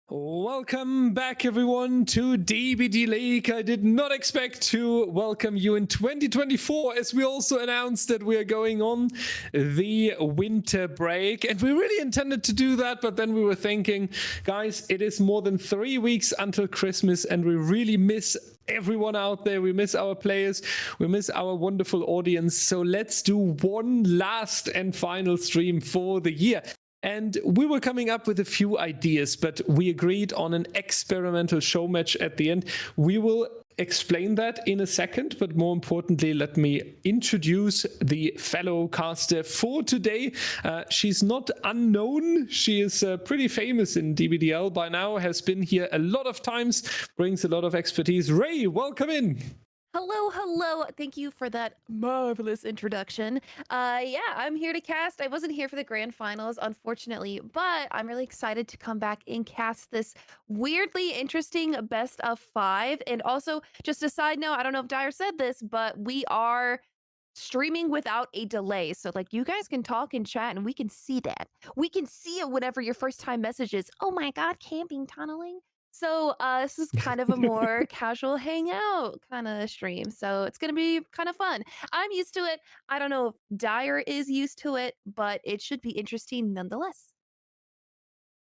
Welcome back, everyone, to DBDLeague. I did not expect to welcome you in 2024, as we also announced that we are going on the winter break. And we really intended to do that, but then we were thinking, guys, it is more than 3 weeks until Christmas, and we really miss everyone out there. We miss our players. We miss our wonderful audience. So let's do one last and final stream for the year. And we were coming up with a few ideas, but we agreed on an experimental show match at the end. We will explain that in a second, but more importantly, let me introduce the fellow caster for today. She's not unknown. She is pretty famous in DBDL by now, has been here a lot of times, brings a lot of expertise. Ray, welcome in. Hello. Thank you for that marvelous introduction. Yeah, I'm here to cast. I wasn't here for the grand finals, unfortunately, but I'm really excited to come back and cast this weirdly interesting best of 5. And also, just a side note, I don't know if Dyer said this, but we are streaming without a delay. So like you guys can talk and chat and we can see that. We can see it whenever your first time message is, oh my God, camping tunneling. So this is kind of a more casual hangout kind of stream. So it's going to be kind of fun. I'm used to it. I don't know if Dyer is used to it, but it should be interesting nonetheless.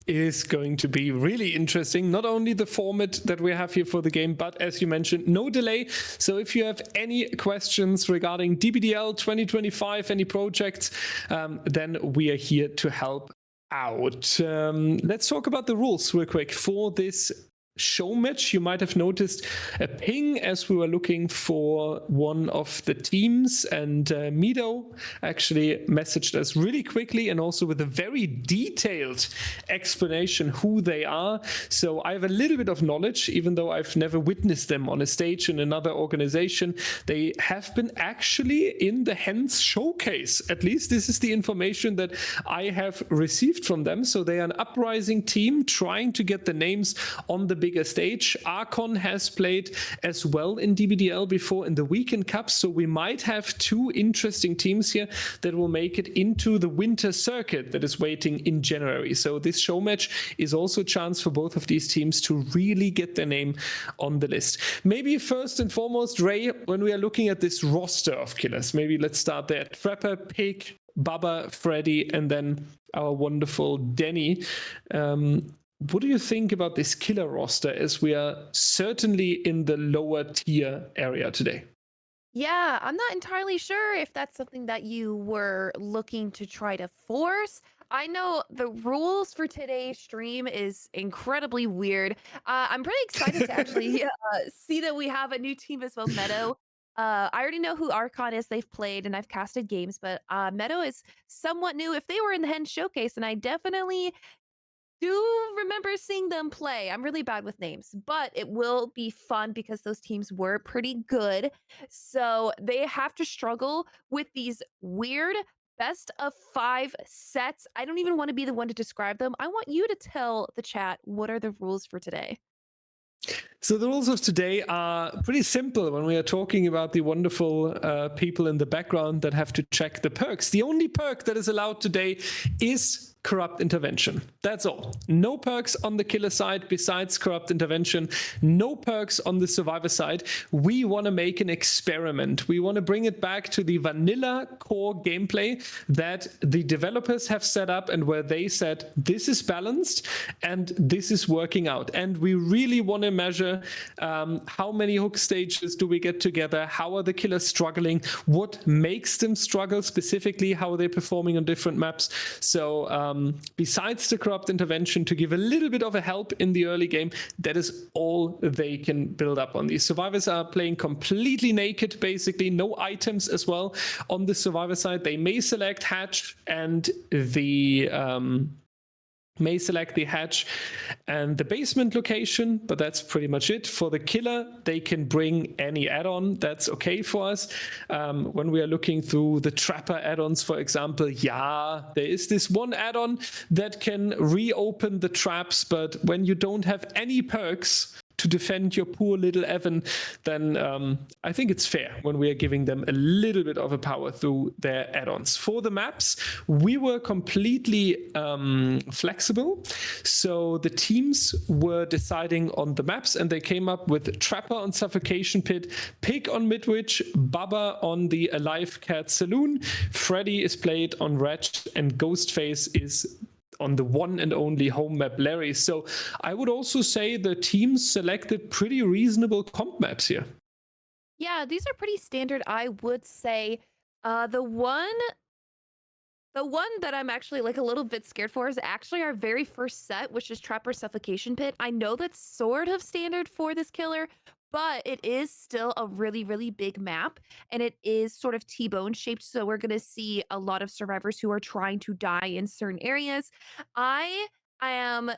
Is going to be really interesting. Not only the format that we have here for the game, but as you mentioned, no delay. So if you have any questions regarding DBDL 2025, any projects, then we are here to help out. Let's talk about the rules real quick for this show match. You might have noticed a ping as we were looking for one of the teams, and Meadow actually messaged us really quickly and also with a very detailed explanation who they are. So I have a little bit of knowledge, even though I've never witnessed them on a stage in another organization. They have been actually in the Hens showcase. At least this is the information that I have received from them. So they are an uprising team trying to get the names on the bigger stage. Archon has played as well in DBDL before in the Weekend Cup, so we might have two interesting teams here that will make it into the winter circuit that is waiting in January. So this show match is also a chance for both of these teams to really get their name on the list. Maybe first and foremost, Ray, when we are looking at this roster of killers, maybe let's start there. Trapper, Pig, Baba, Freddy, and then our wonderful Denny. What do you think about this killer roster, as we are certainly in the lower tier area today? Yeah, I'm not entirely sure if that's something that you were looking to try to force. I know the rules for today's stream is incredibly weird. I'm pretty excited to actually see that we have a new team as well, Meadow. I already know who Archon is. They've played and I've casted games, but Meadow is somewhat new. If they were in the Hen Showcase, and I definitely do remember seeing them play. I'm really bad with names, but it will be fun because those teams were pretty good. So they have to struggle with these weird best of 5 sets. I don't even want to be the one to describe them. I want you to tell the chat what are the rules for today. So the rules of today are pretty simple when we are talking about the wonderful people in the background that have to check the perks. The only perk that is allowed today is Corrupt Intervention. That's all. No perks on the killer side besides Corrupt Intervention. No perks on the survivor side. We want to make an experiment. We want to bring it back to the vanilla core gameplay that the developers have set up, and where they said this is balanced and this is working out. And we really want to measure how many hook stages do we get together, how are the killers struggling, what makes them struggle specifically, how are they performing on different maps. So besides the Corrupt Intervention, to give a little bit of a help in the early game, that is all they can build up on. These survivors are playing completely naked, basically no items as well. On the survivor side, they may select hatch and the hatch and the basement location, but that's pretty much it. For the killer, they can bring any add-on. That's okay for us. When we are looking through the Trapper add-ons, for example, yeah, there is this one add-on that can reopen the traps, but when you don't have any perks to defend your poor little Evan, then I think it's fair when we are giving them a little bit of a power through their add-ons. For the maps, we were completely flexible. So the teams were deciding on the maps, and they came up with Trapper on Suffocation Pit, Pig on Midwich, Bubba on the Alive Cat Saloon, Freddy is played on Wretch, and Ghost Face is on the one and only home map Larry. So I would also say the teams selected pretty reasonable comp maps here. Yeah, these are pretty standard, I would say. The one that I'm actually like a little bit scared for is actually our very first set, which is Trapper Suffocation Pit. I know that's sort of standard for this killer, but it is still a really, really big map, and it is sort of T-bone shaped. So we're going to see a lot of survivors who are trying to die in certain areas. I am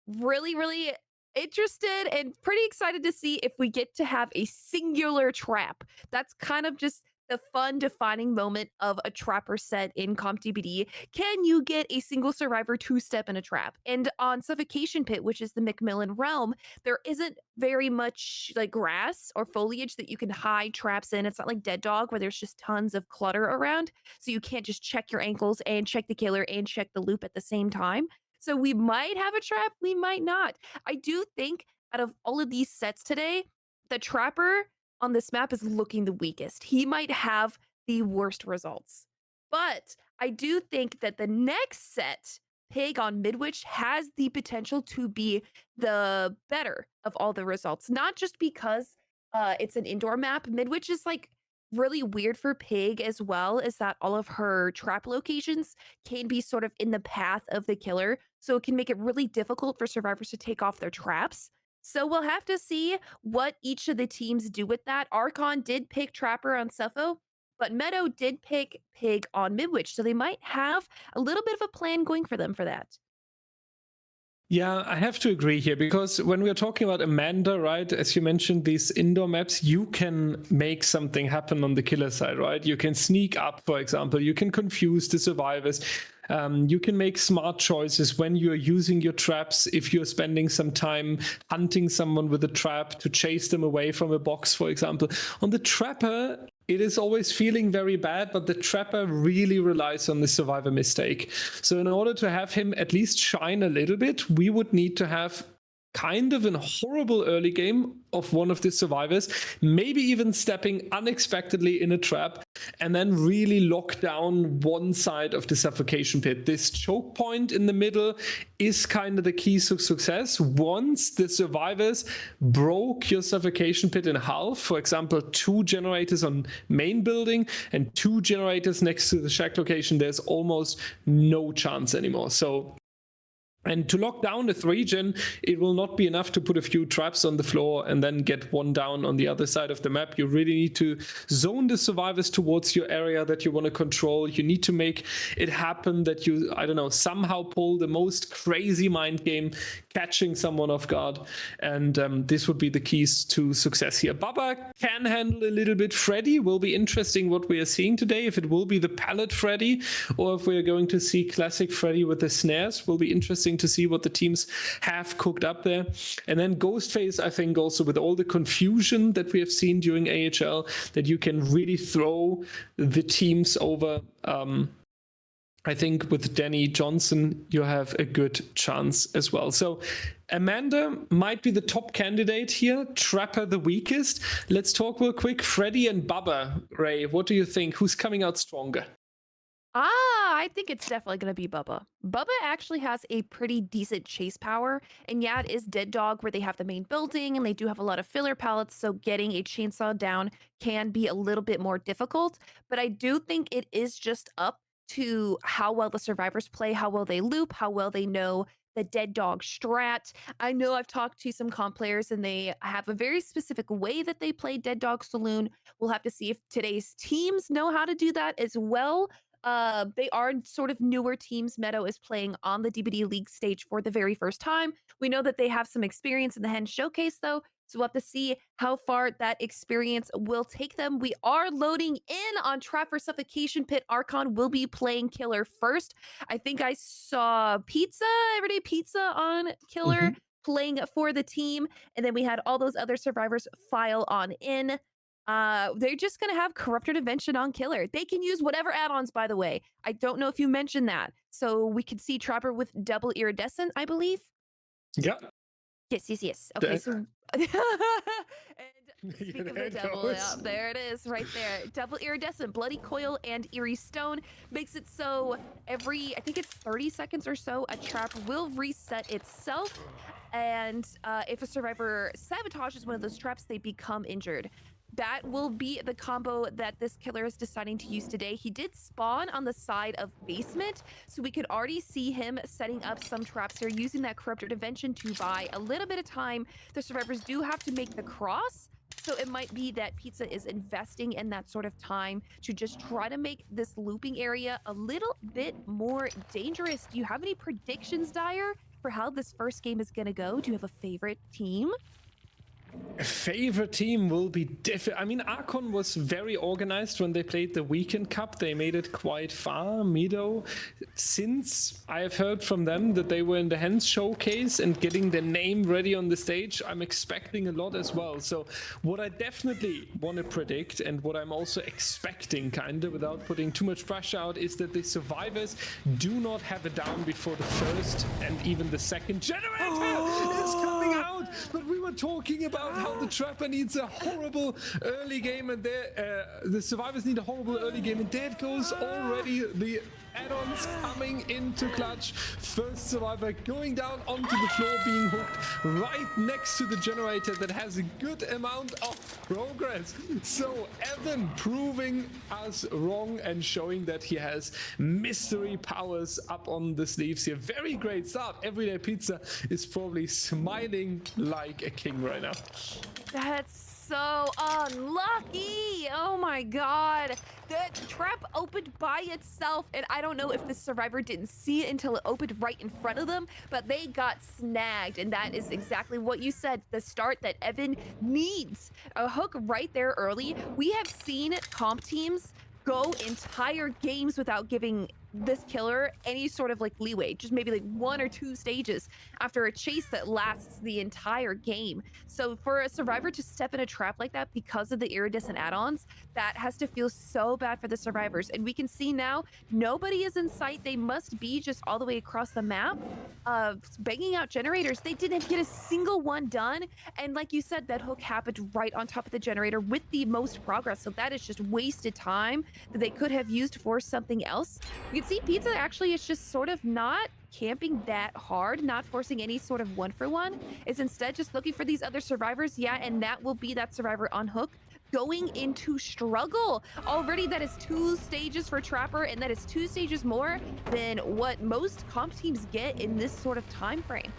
really, really interested and pretty excited to see if we get to have a singular trap. That's kind of just the fun defining moment of a trapper set in Comp DBD. Can you get a single survivor two-step in a trap? And on Suffocation Pit, which is the Macmillan realm, there isn't very much like grass or foliage that you can hide traps in. It's not like Dead Dog where there's just tons of clutter around. So you can't just check your ankles and check the killer and check the loop at the same time. So we might have a trap, we might not. I do think out of all of these sets today, the trapper on this map is looking the weakest. He might have the worst results. But I do think that the next set, Pig on Midwich, has the potential to be the better of all the results. Not just because it's an indoor map. Midwich is like really weird for Pig as well, is that all of her trap locations can be sort of in the path of the killer. So it can make it really difficult for survivors to take off their traps. So we'll have to see what each of the teams do with that. Archon did pick Trapper on Suffo, but Meadow did pick Pig on Midwich. So they might have a little bit of a plan going for them for that. Yeah, I have to agree here, because when we're talking about Amanda, right, as you mentioned, these indoor maps, you can make something happen on the killer side, right? You can sneak up, for example, you can confuse the survivors. You can make smart choices when you're using your traps. If you're spending some time hunting someone with a trap to chase them away from a box, for example. On the Trapper, it is always feeling very bad, but the Trapper really relies on the survivor mistake. So in order to have him at least shine a little bit, we would need to have kind of a horrible early game of one of the survivors, maybe even stepping unexpectedly in a trap, and then really lock down one side of the suffocation pit. This choke point in the middle is kind of the key to success. Once the survivors broke your suffocation pit in half, for example, 2 generators on main building and 2 generators next to the shack location, there's almost no chance anymore. And to lock down the 3-gen, it will not be enough to put a few traps on the floor and then get one down on the other side of the map. You really need to zone the survivors towards your area that you want to control. You need to make it happen that you, I don't know, somehow pull the most crazy mind game, catching someone off guard. And this would be the keys to success here. Baba can handle a little bit. Freddy will be interesting what we are seeing today. If it will be the pallet Freddy or if we are going to see classic Freddy with the snares, will be interesting to see what the teams have cooked up there. And then Ghost Face, I think also with all the confusion that we have seen during AHL, that you can really throw the teams over. I think with Danny Johnson, you have a good chance as well. So Amanda might be the top candidate here, Trapper the weakest. Let's talk real quick. Freddy and Bubba, Ray, what do you think? Who's coming out stronger? I think it's definitely going to be Bubba. Bubba actually has a pretty decent chase power. And yeah, it is Dead Dog where they have the main building and they do have a lot of filler pallets. So getting a chainsaw down can be a little bit more difficult. But I do think it is just up to how well the survivors play, how well they loop, how well they know the Dead Dog strat. I know I've talked to some comp players and they have a very specific way that they play Dead Dog Saloon. We'll have to see if today's teams know how to do that as well. They are sort of newer teams. Meadow is playing on the DBDLeague stage for the very first time. We know that they have some experience in the Hen Showcase, though, so we'll have to see how far that experience will take them. We are loading in on Trapper Suffocation Pit. Archon will be playing Killer first. I think I saw Pizza, Everyday Pizza on Killer. playing for the team. And then we had all those other survivors file on in. They're just gonna have corrupted invention on killer. They can use whatever add-ons, by the way. I don't know if you mentioned that. So we could see Trapper with double iridescent, I believe. Yeah. Yes. Okay, so and speak of there the it devil, goes. yeah, there it is, right there. Double iridescent, bloody coil, and eerie stone makes it so every, I think it's 30 seconds or so, a trap will reset itself. And if a survivor sabotages one of those traps, they become injured. That will be the combo that this killer is deciding to use today. He did spawn on the side of basement, so we could already see him setting up some traps here, using that corrupted invention to buy a little bit of time. The survivors do have to make the cross, so it might be that Pizza is investing in that sort of time to just try to make this looping area a little bit more dangerous. Do you have any predictions, Dyer, for how this first game is going to go? Do you have a favorite team? A favorite team will be different. I mean, Archon was very organized when they played the Weekend Cup. They made it quite far. Meadow, since I have heard from them that they were in the Hens showcase and getting their name ready on the stage, I'm expecting a lot as well. So what I definitely want to predict, and what I'm also expecting, kind of without putting too much pressure out, is that the survivors do not have a down before the first and even the second generator is coming out. But we were talking about how the Trapper needs a horrible early game, and the survivors need a horrible early game, and there it goes already. The add-ons coming into clutch. First survivor going down onto the floor, being hooked right next to the generator that has a good amount of progress. So Evan proving us wrong and showing that he has mystery powers up on the sleeves here. Very great start. Everyday Pizza is probably smiling like a king right now. That's so unlucky. Oh my god. The trap opened by itself, and I don't know if the survivor didn't see it until it opened right in front of them, but they got snagged, and that is exactly what you said, the start that Evan needs. A hook right there early. We have seen comp teams go entire games without giving this killer any sort of like leeway, just maybe like 1 or 2 stages after a chase that lasts the entire game. So for a survivor to step in a trap like that because of the iridescent add-ons, that has to feel so bad for the survivors. And we can see now nobody is in sight. They must be just all the way across the map, banging out generators. They didn't get a single one done, and like you said, that hook happened right on top of the generator with the most progress. So that is just wasted time that they could have used for something else. You can see Pizza actually is just sort of not camping that hard, not forcing any sort of 1-for-1. Is instead just looking for these other survivors. Yeah, and that will be that survivor on hook going into struggle. Already that is 2 stages for Trapper, and that is 2 stages more than what most comp teams get in this sort of time frame.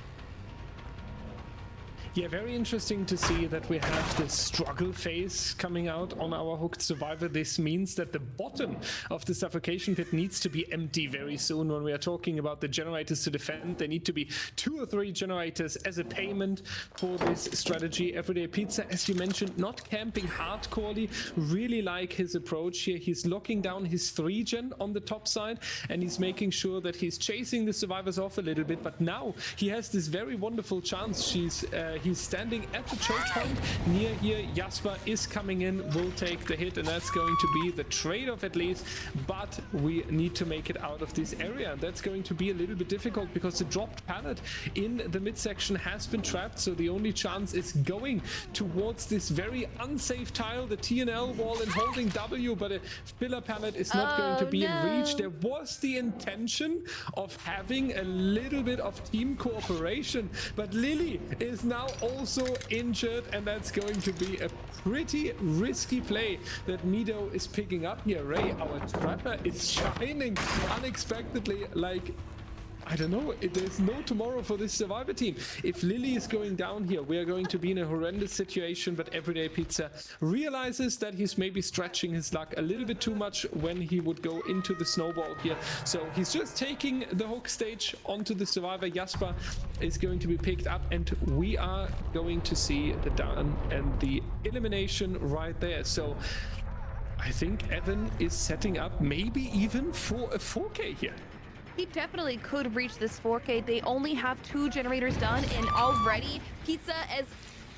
Yeah, very interesting to see that we have this struggle phase coming out on our hooked survivor. This means that the bottom of the suffocation pit needs to be empty very soon. When we are talking about the generators to defend, there need to be 2 or 3 generators as a payment for this strategy. Everyday Pizza, as you mentioned, not camping hardcorely. Really like his approach here. He's locking down his 3-gen on the top side, and he's making sure that he's chasing the survivors off a little bit. But now he has this very wonderful chance. He's standing at the choke point near here. Jasper is coming in, will take the hit, and that's going to be the trade-off at least. But we need to make it out of this area. That's going to be a little bit difficult because the dropped pallet in the midsection has been trapped. So the only chance is going towards this very unsafe tile, the TNL wall, and holding W, but a filler pallet is not going to be in reach. There was the intention of having a little bit of team cooperation, but Lily is now also injured, and that's going to be a pretty risky play that Meadow is picking up here. Ray, our Trapper, is shining unexpectedly like, I don't know, there's no tomorrow for this survivor team. If Lily is going down here, we are going to be in a horrendous situation, but Everyday Pizza realizes that he's maybe stretching his luck a little bit too much when he would go into the snowball here. So he's just taking the hook stage onto the survivor. Jasper is going to be picked up, and we are going to see the down and the elimination right there. So I think Evan is setting up maybe even for a 4K here. He definitely could reach this 4K. They only have 2 generators done, and already Pizza is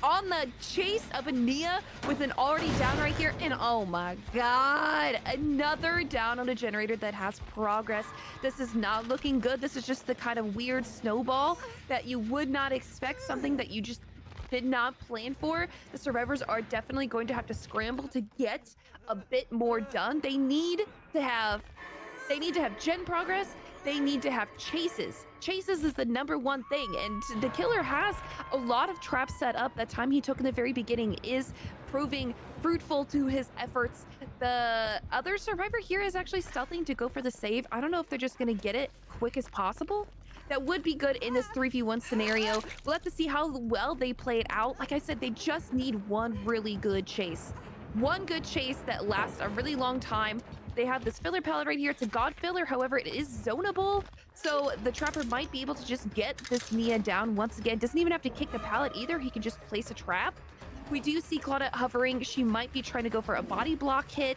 on the chase of a MEA with an already down right here. And oh my god, another down on a generator that has progress. This is not looking good. This is just the kind of weird snowball that you would not expect, something that you just did not plan for. The survivors are definitely going to have to scramble to get a bit more done. They need to have gen progress. They need to have chases. Chases is the #1 thing, and the killer has a lot of traps set up. That time he took in the very beginning is proving fruitful to his efforts. The other survivor here is actually stealthing to go for the save. I don't know if they're just gonna get it quick as possible. That would be good in this 3v1 scenario. We'll have to see how well they play it out. Like I said, they just need one really good chase. One good chase that lasts a really long time. They have this filler pallet right here. It's a god filler, however, it is zonable. So the trapper might be able to just get this MEA down once again. Doesn't even have to kick the pallet either. He can just place a trap. We do see Claudette hovering. She might be trying to go for a body block hit.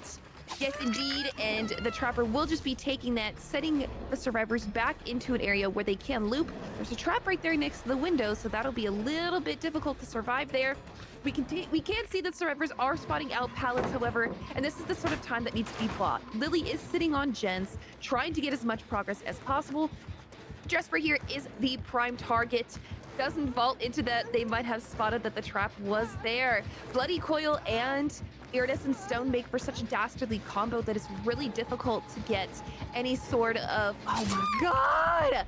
Yes, indeed. And the trapper will just be taking that, setting the survivors back into an area where they can loop. There's a trap right there next to the window, so that'll be a little bit difficult to survive there. We can see that survivors are spotting out pallets, however, and this is the sort of time that needs to be bought. Lily is sitting on gens, trying to get as much progress as possible. Jasper here is the prime target. Doesn't vault into that. They might have spotted that the trap was there. Bloody Coil and Iridescent Stone make for such a dastardly combo that it's really difficult to get any sort of... Oh my god!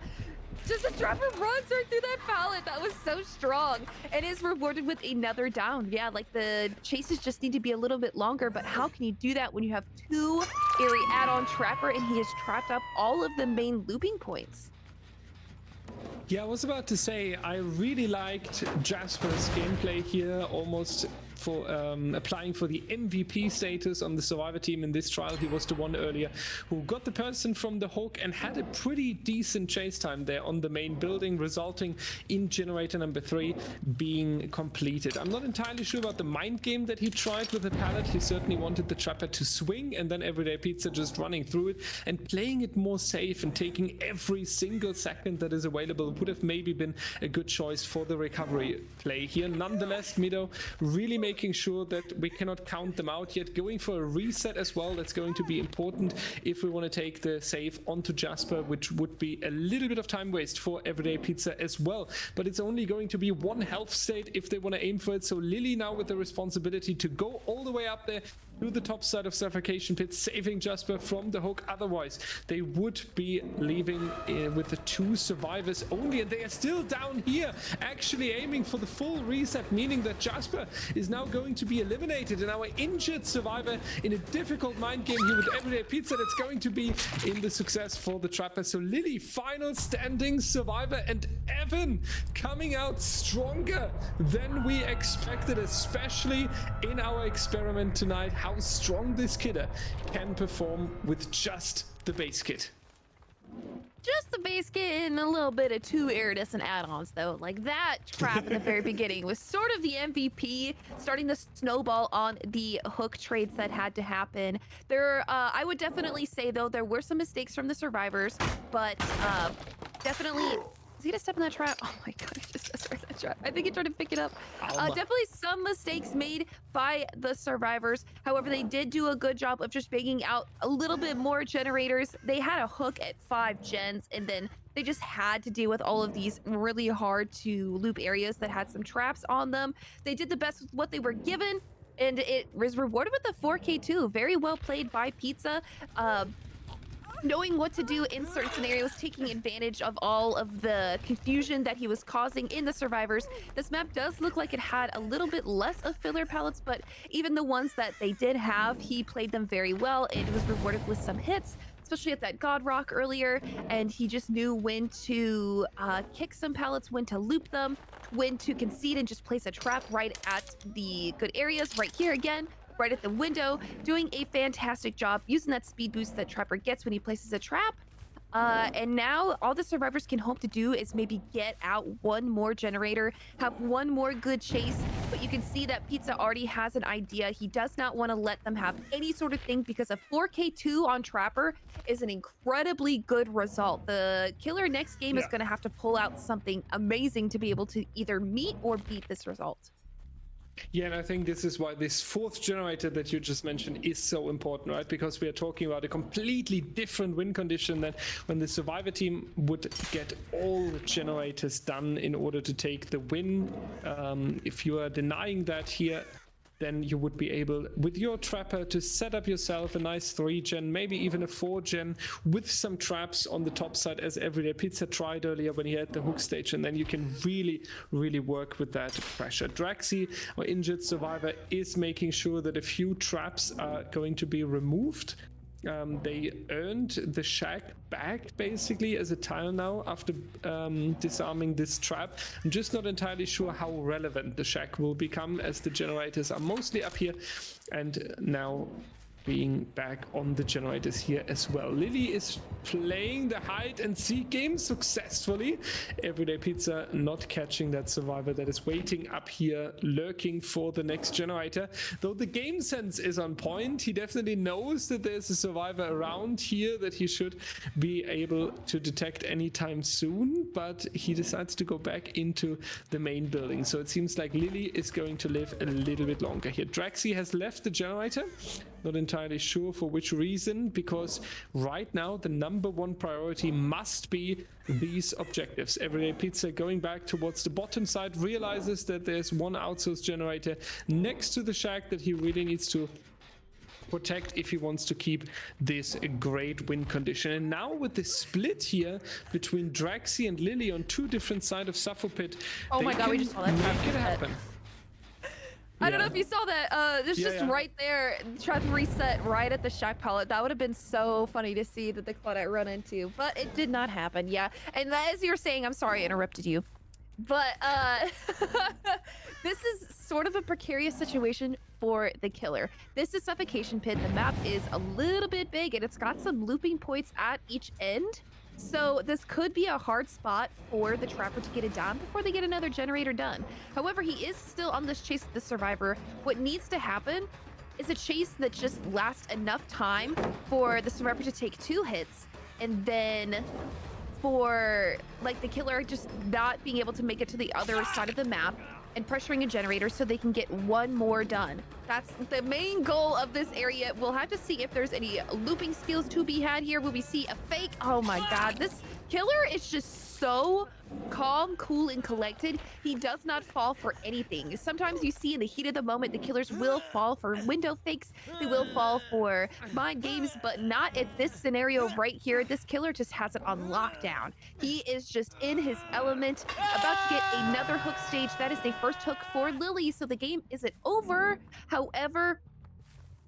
Just a trapper runs right through that pallet. That was so strong and is rewarded with another down. Yeah, like the chases just need to be a little bit longer, but how can you do that when you have 2 airy add-on trapper and he has trapped up all of the main looping points? Yeah, I was about to say, I really liked Jasper's gameplay here, almost for applying for the MVP status on the survivor team in this trial. He was the one earlier who got the person from the hook and had a pretty decent chase time there on the main building, resulting in generator #3 being completed. I'm not entirely sure about the mind game that he tried with the pallet. He certainly wanted the trapper to swing and then Everyday Pizza just running through it and playing it more safe and taking every single second that is available would have maybe been a good choice for the recovery play here. Nonetheless, Meadow really making sure that we cannot count them out yet, going for a reset as well. That's going to be important if we want to take the save onto Jasper, which would be a little bit of time waste for Everyday Pizza as well. But it's only going to be 1 health state if they want to aim for it. So Lily now with the responsibility to go all the way up there to the top side of Suffocation Pit, saving Jasper from the hook. Otherwise, they would be leaving with the 2 survivors only, and they are still down here, actually aiming for the full reset, meaning that Jasper is now going to be eliminated, and our injured survivor in a difficult mind game here with Everyday Pizza, that's going to be in the success for the trapper. So Lily, final standing survivor, and Evan coming out stronger than we expected, especially in our experiment tonight. How strong this kidder can perform with just the base kit. Just the base kit and a little bit of 2 iridescent add-ons though. Like that trap in the very beginning was sort of the MVP, starting the snowball on the hook trades that had to happen. I would definitely say though, there were some mistakes from the survivors, but definitely... Is he gonna step in that trap? Oh my god, he just stepped in that trap. I think he tried to pick it up. Definitely some mistakes made by the survivors. However, they did do a good job of just banging out a little bit more generators. They had a hook at 5 gens, and then they just had to deal with all of these really hard to loop areas that had some traps on them. They did the best with what they were given, and it was rewarded with the 4K too. Very well played by Pizza. Knowing what to do in certain scenarios, taking advantage of all of the confusion that he was causing in the survivors. This map does look like it had a little bit less of filler pallets, but even the ones that they did have, he played them very well and was rewarded with some hits, especially at that God Rock earlier, and he just knew when to kick some pallets, when to loop them, when to concede and just place a trap right at the good areas. Right here again, right at the window, doing a fantastic job using that speed boost that Trapper gets when he places a trap. And now all the survivors can hope to do is maybe get out 1 more generator, have 1 more good chase, but you can see that Pizza already has an idea. He does not want to let them have any sort of thing because a 4K2 on Trapper is an incredibly good result. The killer next game is Yeah. going to have to pull out something amazing to be able to either meet or beat this result. Yeah, and I think this is why this fourth generator that you just mentioned is so important, right? Because we are talking about a completely different win condition than when the survivor team would get all the generators done in order to take the win. If you are denying that here, then you would be able, with your trapper, to set up yourself a nice 3-gen, maybe even a 4-gen, with some traps on the top side, as Everyday Pizza tried earlier when he had the hook stage, and then you can really, really work with that pressure. Draxi, our injured survivor, is making sure that a few traps are going to be removed. They earned the shack back basically as a tile now after disarming this trap. I'm just not entirely sure how relevant the shack will become, as the generators are mostly up here and now being back on the generators here as well. Lily is playing the hide and seek game successfully. Everyday Pizza not catching that survivor that is waiting up here, lurking for the next generator. Though the game sense is on point, he definitely knows that there's a survivor around here that he should be able to detect anytime soon, but he decides to go back into the main building. So it seems like Lily is going to live a little bit longer here. Draxi has left the generator. Not entirely sure for which reason, because right now the #1 priority must be these objectives. Everyday Pizza going back towards the bottom side, realizes that there's one outsource generator next to the shack that he really needs to protect if he wants to keep this great win condition. And now with the split here between Draxi and Lily on two different sides of Suffopit, oh my god, we just saw that make it happen. I don't know if you saw that. It's just right there. Tried to reset right at the shack pallet. That would have been so funny to see that the Claudette run into, but it did not happen. Yeah, and as you're saying, I'm sorry I interrupted you, but this is sort of a precarious situation for the killer. This is Suffocation Pit. The map is a little bit big and it's got some looping points at each end. So this could be a hard spot for the Trapper to get it down before they get another generator done. However, he is still on this chase with the survivor. What needs to happen is a chase that just lasts enough time for the survivor to take 2 hits, and then for like the killer just not being able to make it to the other side of the map and pressuring a generator so they can get one more done. That's the main goal of this area. We'll have to see if there's any looping skills to be had here. Will we see a fake? Oh my god, this killer is just so calm, cool, and collected. He does not fall for anything. Sometimes you see in the heat of the moment, the killers will fall for window fakes. They will fall for mind games, but not at this scenario right here. This killer just has it on lockdown. He is just in his element, about to get another hook stage. That is the first hook for Lily, so the game isn't over. However,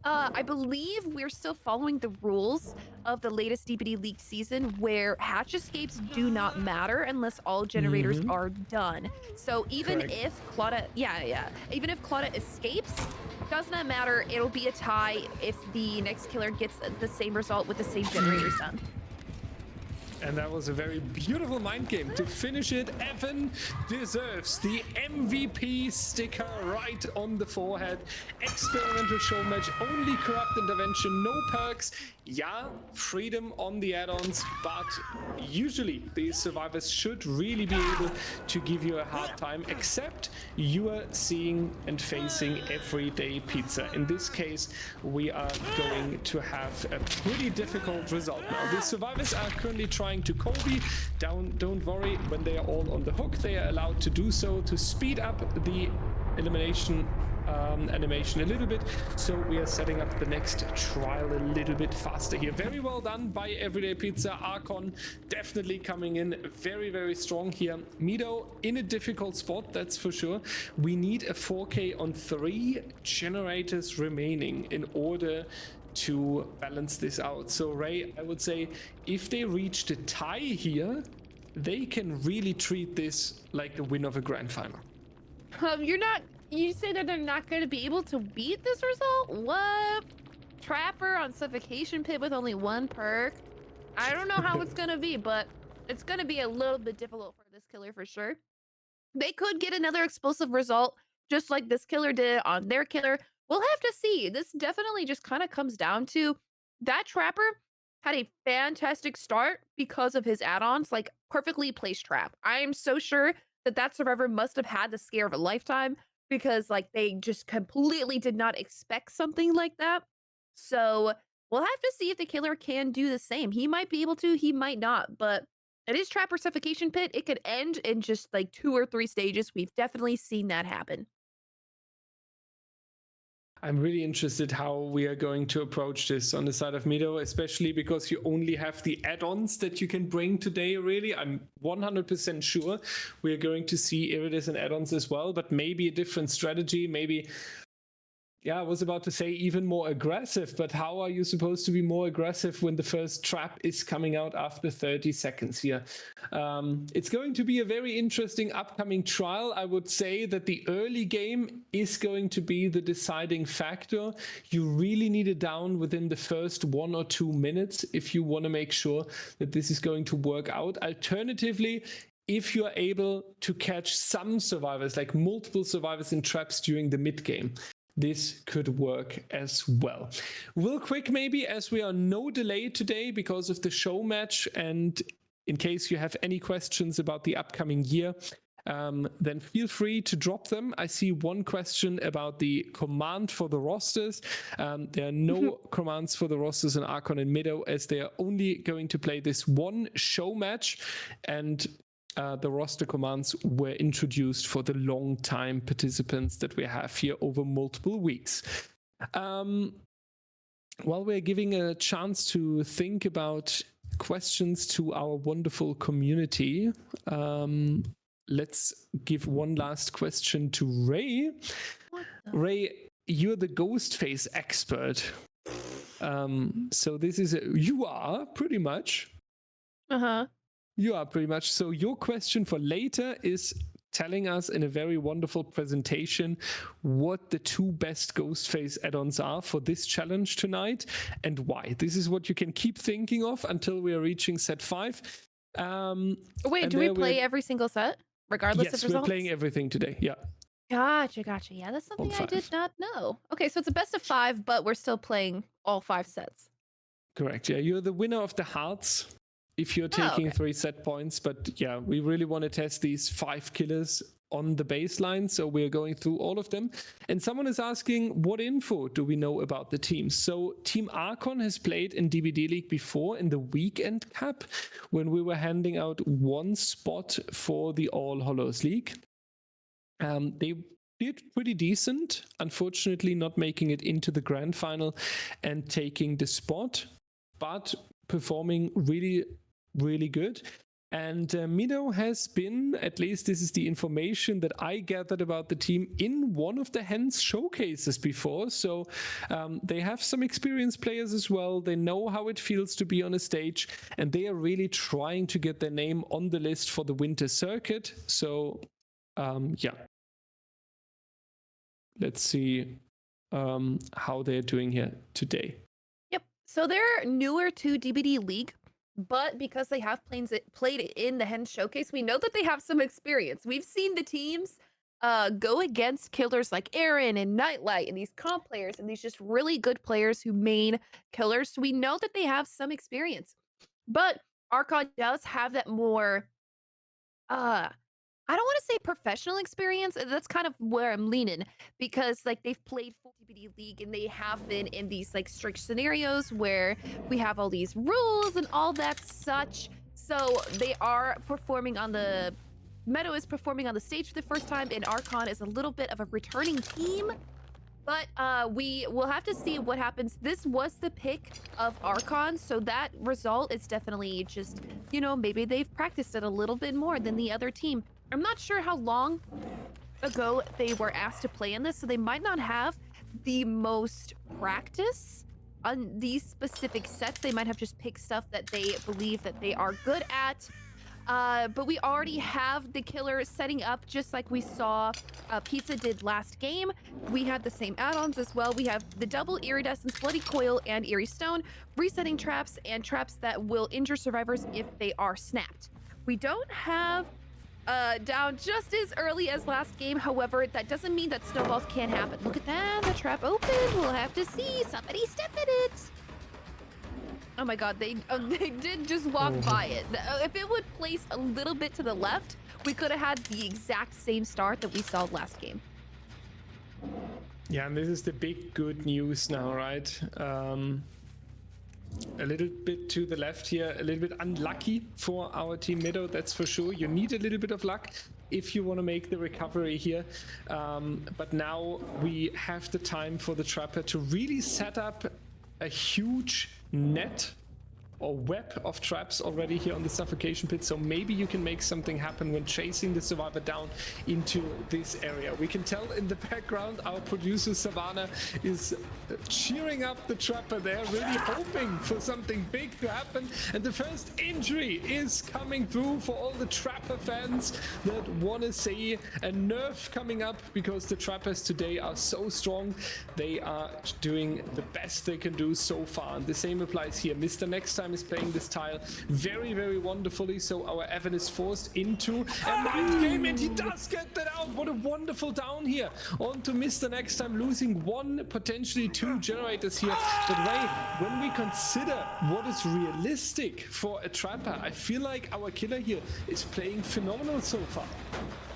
I believe we're still following the rules of the latest DBD League season, where hatch escapes do not matter unless all generators are done. So even if Claudia, even if Claudia escapes, does not matter. It'll be a tie if the next killer gets the same result with the same generators done. And that was a very beautiful mind game. To finish it, Evan deserves the MVP sticker right on the forehead. Experimental show match, only corrupt intervention, no perks. Yeah, freedom on the add-ons, but usually these survivors should really be able to give you a hard time, except you are seeing and facing Everyday Pizza. In this case, we are going to have a pretty difficult result now. The survivors are currently trying to Kobe down. Don't worry, when they are all on the hook, they are allowed to do so to speed up the elimination animation a little bit, so we are setting up the next trial a little bit faster here. Very well done by Everyday Pizza. Archon definitely coming in very, very strong here. Meadow in a difficult spot, that's for sure. We need a 4K on 3 generators remaining in order to balance this out. So Ray, I would say if they reach the tie here, they can really treat this like the win of a grand final. You say that they're not going to be able to beat this result? What? Trapper on Suffocation Pit with only 1 perk? I don't know how it's going to be, but it's going to be a little bit difficult for this killer for sure. They could get another explosive result just like this killer did on their killer. We'll have to see. This definitely just kind of comes down to that Trapper had a fantastic start because of his add-ons, like perfectly placed trap. I am so sure that that survivor must have had the scare of a lifetime because like they just completely did not expect something like that. So we'll have to see if the killer can do the same. He might be able to, he might not, but it is Trapper Suffocation Pit. It could end in just like 2 or 3 stages. We've definitely seen that happen. I'm really interested how we are going to approach this on the side of Meadow, especially because you only have the add-ons that you can bring today, really. I'm 100% sure we are going to see iridescent add-ons as well, but maybe a different strategy, maybe... Yeah, I was about to say even more aggressive, but how are you supposed to be more aggressive when the first trap is coming out after 30 seconds here? It's going to be a very interesting upcoming trial. I would say that the early game is going to be the deciding factor. You really need it down within the first 1 or 2 minutes if you want to make sure that this is going to work out. Alternatively, if you are able to catch some survivors, like multiple survivors in traps during the mid game, this could work as well. Real quick, maybe, as we are no delay today because of the show match, and in case you have any questions about the upcoming year, then feel free to drop them. I see one question about the command for the rosters. There are no commands for the rosters in Archon and Meadow, as they are only going to play this one show match, and the roster commands were introduced for the long-time participants that we have here over multiple weeks. While we're giving a chance to think about questions to our wonderful community, let's give one last question to Ray. Ray, you're the Ghost Face expert. So this is you are pretty much. You are pretty much. So your question for later is telling us in a very wonderful presentation what the 2 best Ghost Face add-ons are for this challenge tonight and why. This is what you can keep thinking of until we are reaching set 5. Wait, do we play every single set regardless of results? Yes, we're playing everything today. Yeah. Gotcha. Yeah, that's something I did not know. Okay, so it's a best of 5, but we're still playing all 5 sets. Correct. Yeah, you're the winner of the hearts if you're taking 3 set points, but yeah, we really want to test these 5 killers on the baseline, so we're going through all of them. And someone is asking, what info do we know about the teams? So Team Archon has played in DBDLeague before in the weekend cap when we were handing out 1 spot for the All Hollows League. They did pretty decent, unfortunately not making it into the grand final and taking the spot, but performing really good. And Meadow has been, at least this is the information that I gathered about the team, in one of the Hens showcases before. So they have some experienced players as well. They know how it feels to be on a stage, and they are really trying to get their name on the list for the winter circuit. So yeah, let's see how they're doing here today. Yep. So they're newer to DBDLeague, but because they have played in the Hens Showcase, we know that they have some experience. We've seen the teams go against killers like Aaron and Nightlight and these comp players and these just really good players who main killers. So we know that they have some experience. But Archon does have that more, I don't want to say professional experience. That's kind of where I'm leaning, because like they've played full DBDLeague and they have been in these like strict scenarios where we have all these rules and all that such. So they are performing on the Meadow is performing on the stage for the first time, and Archon is a little bit of a returning team. But we will have to see what happens. This was the pick of Archon, so that result is definitely just, you know, maybe they've practiced it a little bit more than the other team. I'm not sure how long ago they were asked to play in this, so they might not have the most practice on these specific sets. They might have just picked stuff that they believe that they are good at. But we already have the killer setting up just like we saw Pizza did last game. We had the same add-ons as well. We have the double iridescence, bloody coil, and eerie stone, resetting traps and traps that will injure survivors if they are snapped. We don't have down just as early as last game. However, that doesn't mean that snowballs can't happen. Look at that, the trap open. We'll have to see. Somebody step in it. Oh my god, they did just walk by it. If it would place a little bit to the left, we could have had the exact same start that we saw last game. Yeah, and this is the big good news now, right? A little bit to the left here, a little bit unlucky for our team Meadow, that's for sure. You need a little bit of luck if you want to make the recovery here. But now we have the time for the Trapper to really set up a huge net or web of traps already here on the suffocation pit, so maybe you can make something happen when chasing the survivor down into this area. We can tell in the background our producer Savannah is cheering up the Trapper there, really hoping for something big to happen, and the first injury is coming through for all the Trapper fans that want to see a nerf coming up, because the Trappers today are so strong. They are doing the best they can do so far, and the same applies here. Mr. Next Time is playing this tile very, very wonderfully, so our Evan is forced into a mind game, and he does get that out. What a wonderful down here onto Mr. Next Time, losing one, potentially two generators here. But Ray, when we consider what is realistic for a Trapper, I feel like our killer here is playing phenomenal so far.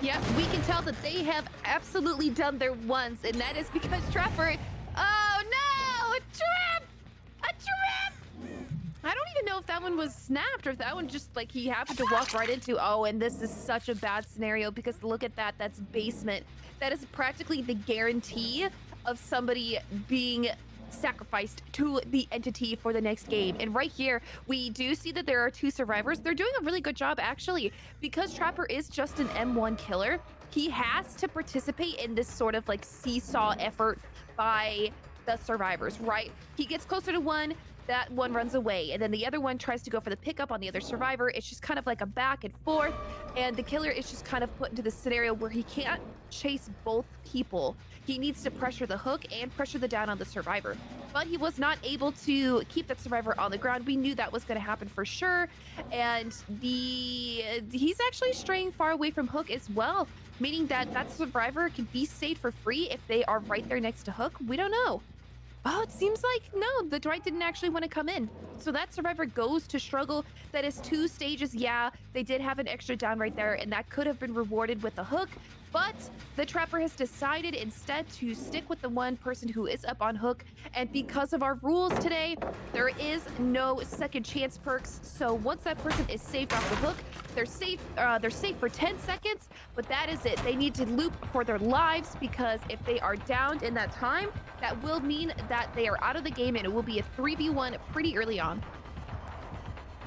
Yep, we can tell that they have absolutely done their ones, and that is because Trapper... Oh no! A trap! A trap! I don't even know if that one was snapped or if that one just, like, he happened to walk right into. Oh, and this is such a bad scenario because look at that. That's basement. That is practically the guarantee of somebody being sacrificed to the entity for the next game. And right here, we do see that there are two survivors. They're doing a really good job, actually, because Trapper is just an M1 killer. He has to participate in this sort of like seesaw effort by the survivors, right? He gets closer to one, that one runs away, and then the other one tries to go for the pickup on the other survivor. It's just kind of like a back and forth, and the killer is just kind of put into this scenario where he can't chase both people. He needs to pressure the hook and pressure the down on the survivor, but he was not able to keep that survivor on the ground. We knew that was going to happen for sure, and he's actually straying far away from hook as well, meaning that that survivor can be saved for free if they are right there next to hook. We don't know. Oh, it seems like no, the Dwight didn't actually want to come in. So that survivor goes to struggle. That is 2 stages. Yeah, they did have an extra down right there, and that could have been rewarded with the hook. But the Trapper has decided instead to stick with the one person who is up on hook. And because of our rules today, there is no second chance perks. So once that person is saved off the hook, they're safe for 10 seconds, but that is it. They need to loop for their lives, because if they are downed in that time, that will mean that they are out of the game, and it will be a 3v1 pretty early on.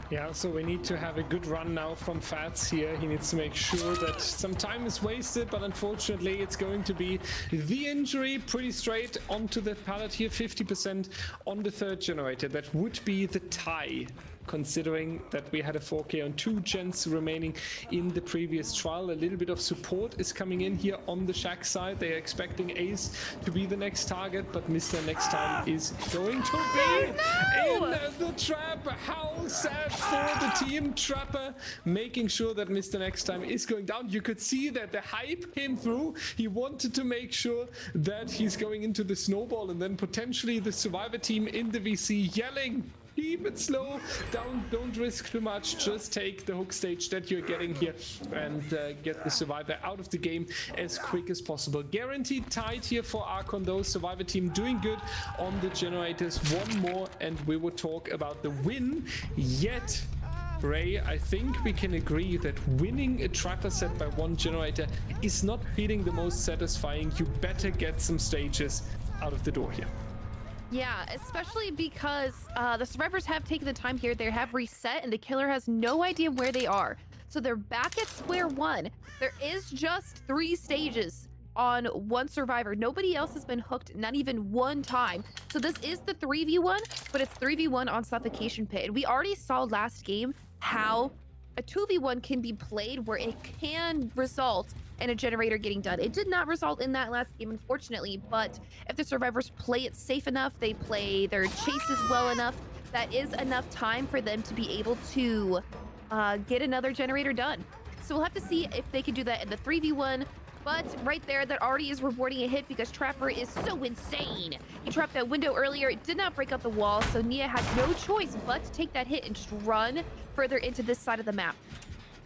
Yeah, so we need to have a good run now from Fats here. He needs to make sure that some time is wasted, but unfortunately it's going to be the injury pretty straight onto the pallet here. 50% on the third generator. That would be the tie, considering that we had a 4K on 2 gens remaining in the previous trial. A little bit of support is coming in here on the Shack side. They are expecting Ace to be the next target, but Mr. Next Time is going to be in the trap. How sad for the team Trapper, making sure that Mr. Next Time is going down. You could see that the hype came through. He wanted to make sure that he's going into the snowball, and then potentially the survivor team in the VC yelling, keep it slow, don't risk too much, just take the hook stage that you're getting here and get the survivor out of the game as quick as possible. Guaranteed tied here for Archon though. Survivor team doing good on the generators. One more and we will talk about the win. Yet Ray, I think we can agree that winning a Trapper set by 1 generator is not feeling the most satisfying. You better get some stages out of the door here. Yeah, especially because the survivors have taken the time here. They have reset, and the killer has no idea where they are. So they're back at square one. There is just 3 stages on 1 survivor. Nobody else has been hooked, not even 1 time. So this is the 3v1, but it's 3v1 on Suffocation Pit. And we already saw last game how a 2v1 can be played where it can result in a generator getting done. It did not result in that last game, unfortunately, but if the survivors play it safe enough, they play their chases well enough, that is enough time for them to be able to get another generator done. So we'll have to see if they can do that in the 3v1. But right there, that already is rewarding a hit because Trapper is so insane. He trapped that window earlier. It did not break up the wall, so MEA had no choice but to take that hit and just run further into this side of the map.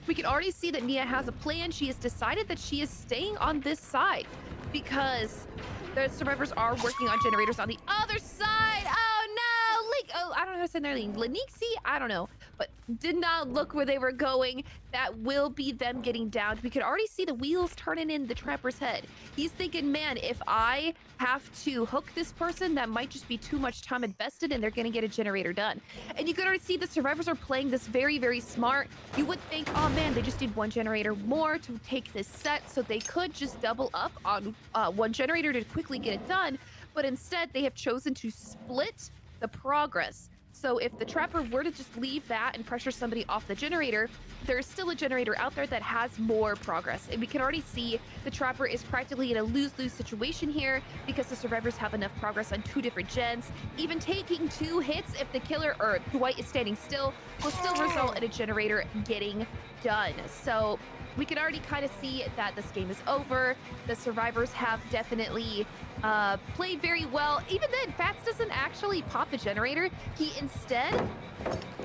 We can already see that MEA has a plan. She has decided that she is staying on this side because the survivors are working on generators on the other side. Oh no! I don't know how to say their name. Lenixi? I don't know. But did not look where they were going. That will be them getting downed. We could already see the wheels turning in the Trapper's head. He's thinking, man, if I have to hook this person, that might just be too much time invested and they're gonna get a generator done. And you could already see the survivors are playing this very, very smart. You would think, oh man, they just need one generator more to take this set, so they could just double up on one generator to quickly get it done. But instead, they have chosen to split the progress. So if the Trapper were to just leave that and pressure somebody off the generator, there's still a generator out there that has more progress. And we can already see the Trapper is practically in a lose-lose situation here because the survivors have enough progress on 2 different gens. Even taking 2 hits if the killer or Dwight is standing still will still result in a generator getting done. So we can already kind of see that this game is over. The survivors have definitely played very well. Even then, Fats doesn't actually pop the generator. He instead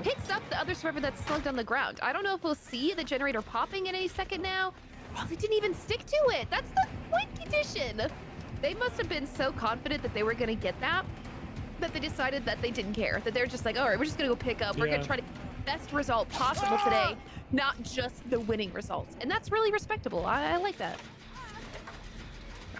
picks up the other survivor that's slugged on the ground. I don't know if we'll see the generator popping in any second now. Oh, they didn't even stick to it. That's the point condition. They must have been so confident that they were going to get that they decided that they didn't care. That they're just like, all right, we're just going to go pick up. We're going to try to get the best result possible today, not just the winning result. And that's really respectable. I like that.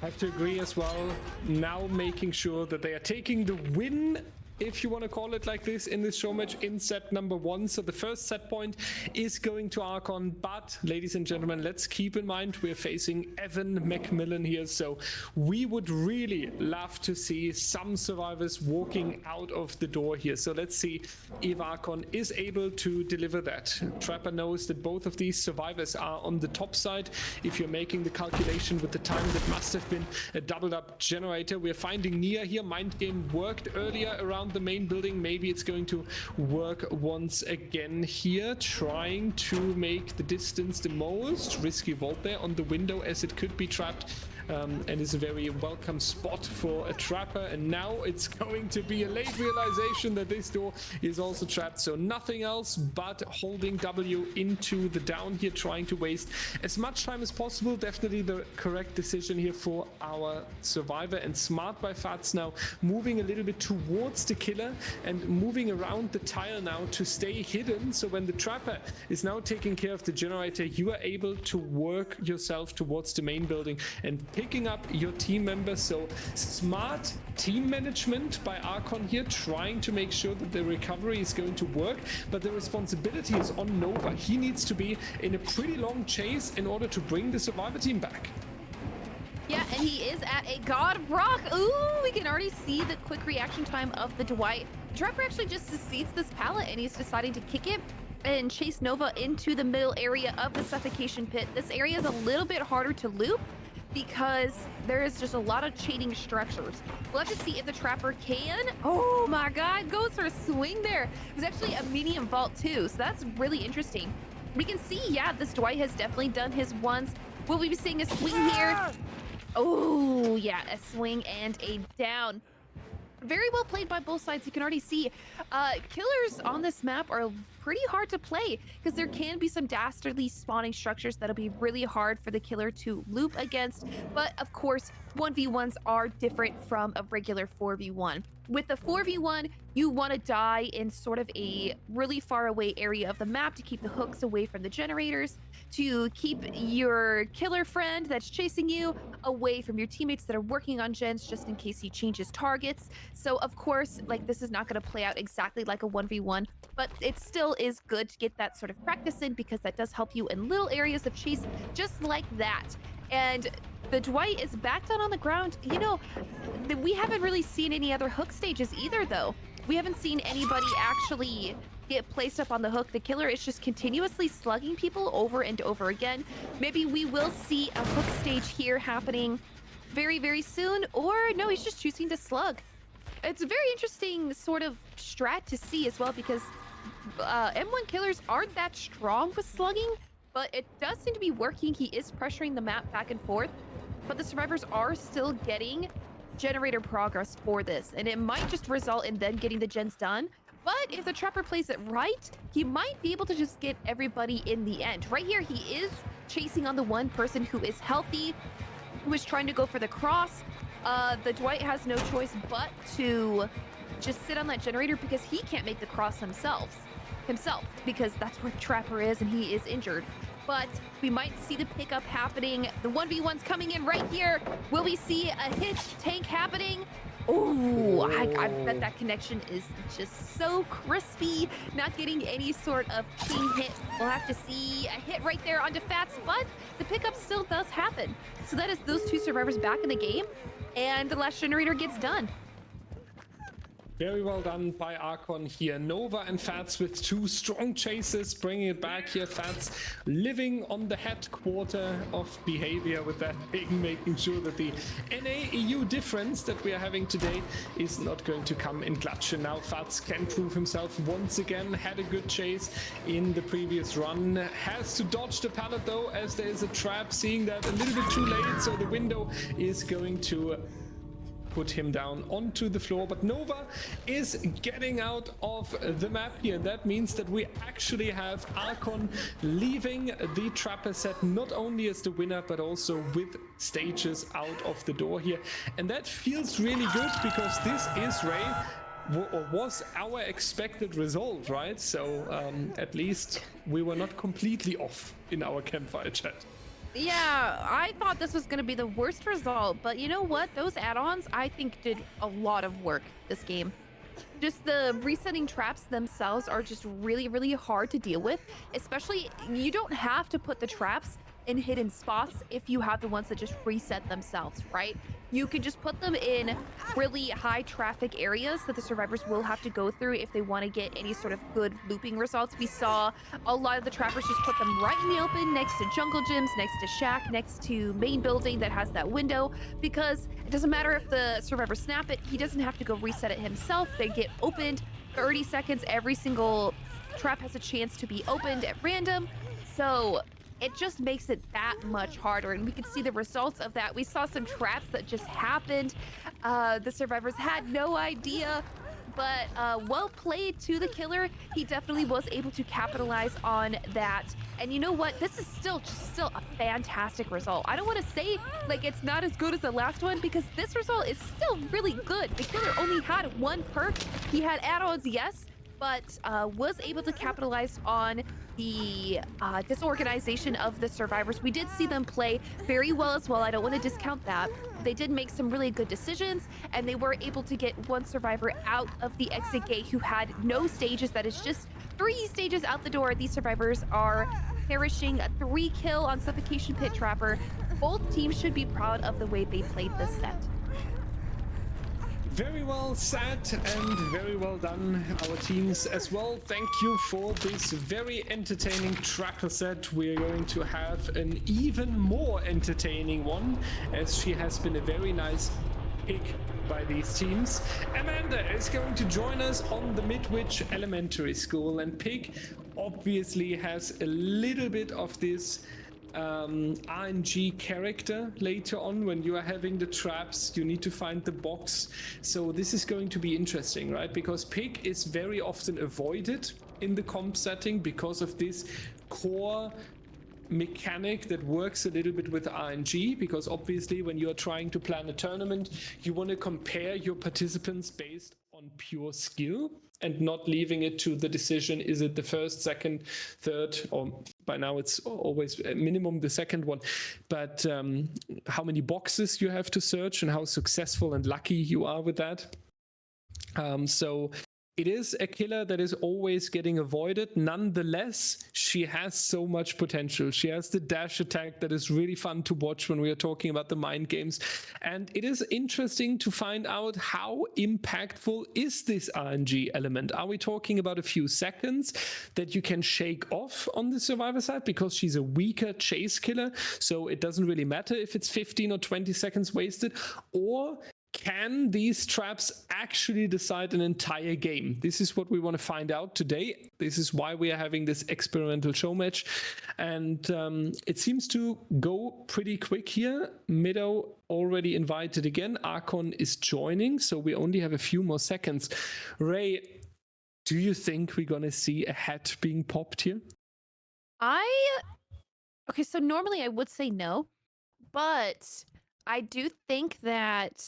I have to agree as well. Now making sure that they are taking the win, if you want to call it like this, in this show match in set number 1. So the first set point is going to Archon, but ladies and gentlemen, let's keep in mind we're facing Evan McMillan here, so we would really love to see some survivors walking out of the door here. So let's see if Archon is able to deliver that. Trapper knows that both of these survivors are on the top side. If you're making the calculation with the time, that must have been a doubled up generator. We're finding Nia here. Mind game worked earlier around the main building. Maybe it's going to work once again here, trying to make the distance the most. Risky vault there on the window as it could be trapped. And is a very welcome spot for a Trapper, and now it's going to be a late realization that this door is also trapped, so nothing else but holding W into the down here, trying to waste as much time as possible. Definitely the correct decision here for our survivor, and smart by Fats now moving a little bit towards the killer and moving around the tile now to stay hidden, so when the Trapper is now taking care of the generator, you are able to work yourself towards the main building and picking up your team members. So smart team management by Archon here, trying to make sure that the recovery is going to work, but the responsibility is on Nova. He needs to be in a pretty long chase in order to bring the survivor team back. Yeah, and he is at a God Rock. Ooh, we can already see the quick reaction time of the Dwight. Trapper actually just succeeds this pallet, and he's deciding to kick it and chase Nova into the middle area of the suffocation pit. This area is a little bit harder to loop because there is just a lot of chaining structures. We'll have to see if the Trapper can. Oh my God, goes for a swing there. It was actually a medium vault too, so that's really interesting. We can see, yeah, this Dwight has definitely done his once. Will we be seeing a swing here? Oh yeah, a swing and a down. Very well played by both sides. You can already see killers on this map are pretty hard to play because there can be some dastardly spawning structures that'll be really hard for the killer to loop against. But of course, 1v1s are different from a regular 4v1. With the 4v1, you want to die in sort of a really far away area of the map to keep the hooks away from the generators, to keep your killer friend that's chasing you away from your teammates that are working on gens just in case he changes targets. So of course, like, this is not going to play out exactly like a 1v1, but it still is good to get that sort of practice in because that does help you in little areas of chase just like that. And the Dwight is back down on the ground. You know, we haven't really seen any other hook stages either, though. We haven't seen anybody actually get placed up on the hook. The killer is just continuously slugging people over and over again. Maybe we will see a hook stage here happening very, very soon, or no, he's just choosing to slug. It's a very interesting sort of strat to see as well because M1 killers aren't that strong with slugging, but it does seem to be working. He is pressuring the map back and forth, but the survivors are still getting generator progress for this, and it might just result in them getting the gens done. But if the Trapper plays it right, he might be able to just get everybody in the end. Right here, he is chasing on the one person who is healthy, who is trying to go for the cross. The Dwight has no choice but to just sit on that generator because he can't make the cross himself, because that's where the Trapper is and he is injured. But we might see the pickup happening. The 1v1's coming in right here. Will we see a hit tank happening? Oh, I bet that connection is just so crispy, not getting any sort of ping hit. We'll have to see a hit right there onto Fats, but the pickup still does happen. So that is those two survivors back in the game, and the last generator gets done. Very well done by Archon here. Nova and Fats with two strong chases, bringing it back here. Fats living on the headquarter of behavior with that ping, making sure that the NA-EU difference that we are having today is not going to come in clutch. And now Fats can prove himself once again. Had a good chase in the previous run. Has to dodge the pallet though, as there is a trap. Seeing that a little bit too late, so the window is going to put him down onto the floor, but Nova is getting out of the map here. That means that we actually have Archon leaving the Trapper set not only as the winner, but also with stages out of the door here. And that feels really good because this is, Ray, or was our expected result, right? So at least we were not completely off in our campfire chat. Yeah, I thought this was going to be the worst result, but you know what? Those add-ons, I think, did a lot of work this game. Just the resetting traps themselves are just really, really hard to deal with. Especially, you don't have to put the traps in hidden spots if you have the ones that just reset themselves, right? You can just put them in really high traffic areas that the survivors will have to go through if they want to get any sort of good looping results. We saw a lot of the trappers just put them right in the open next to jungle gyms, next to shack, next to main building that has that window, because it doesn't matter if the survivors snap it, he doesn't have to go reset it himself. They get opened 30 seconds. Every single trap has a chance to be opened at random. So it just makes it that much harder, and we can see the results of that. We saw some traps that just happened. The survivors had no idea, but well played to the killer. He definitely was able to capitalize on that. And you know what? This is still a fantastic result. I don't want to say like it's not as good as the last one, because this result is still really good. The killer only had one perk. He had add-ons, yes, but was able to capitalize on the disorganization of the survivors. We did see them play very well as well. I don't want to discount that. They did make some really good decisions, and they were able to get one survivor out of the exit gate who had no stages. That is just 3 stages out the door. These survivors are perishing. A 3 kill on Suffocation Pit Trapper. Both teams should be proud of the way they played this set. Very well said and very well done, our teams as well. Thank you for this very entertaining Trapper set. We are going to have an even more entertaining one, as she has been a very nice pick by these teams. Amanda is going to join us on the Midwich Elementary School, and Pig obviously has a little bit of this RNG character later on. When you are having the traps, you need to find the box. So this is going to be interesting, right? Because Pig is very often avoided in the comp setting because of this core mechanic that works a little bit with RNG, because obviously when you're trying to plan a tournament, you want to compare your participants based on pure skill and not leaving it to the decision, is it the first, second, third, or by now it's always minimum the second one, but how many boxes you have to search and how successful and lucky you are with that. So it is a killer that is always getting avoided. Nonetheless, she has so much potential. She has the dash attack that is really fun to watch when we are talking about the mind games. And it is interesting to find out how impactful is this RNG element. Are we talking about a few seconds that you can shake off on the survivor side because she's a weaker chase killer? So it doesn't really matter if it's 15 or 20 seconds wasted, or can these traps actually decide an entire game? This is what we want to find out today. This is why we are having this experimental show match. And it seems to go pretty quick here. Meadow already invited again. Archon is joining, so we only have a few more seconds. Ray, do you think we're going to see a hat being popped here? Okay, so normally I would say no, but I do think that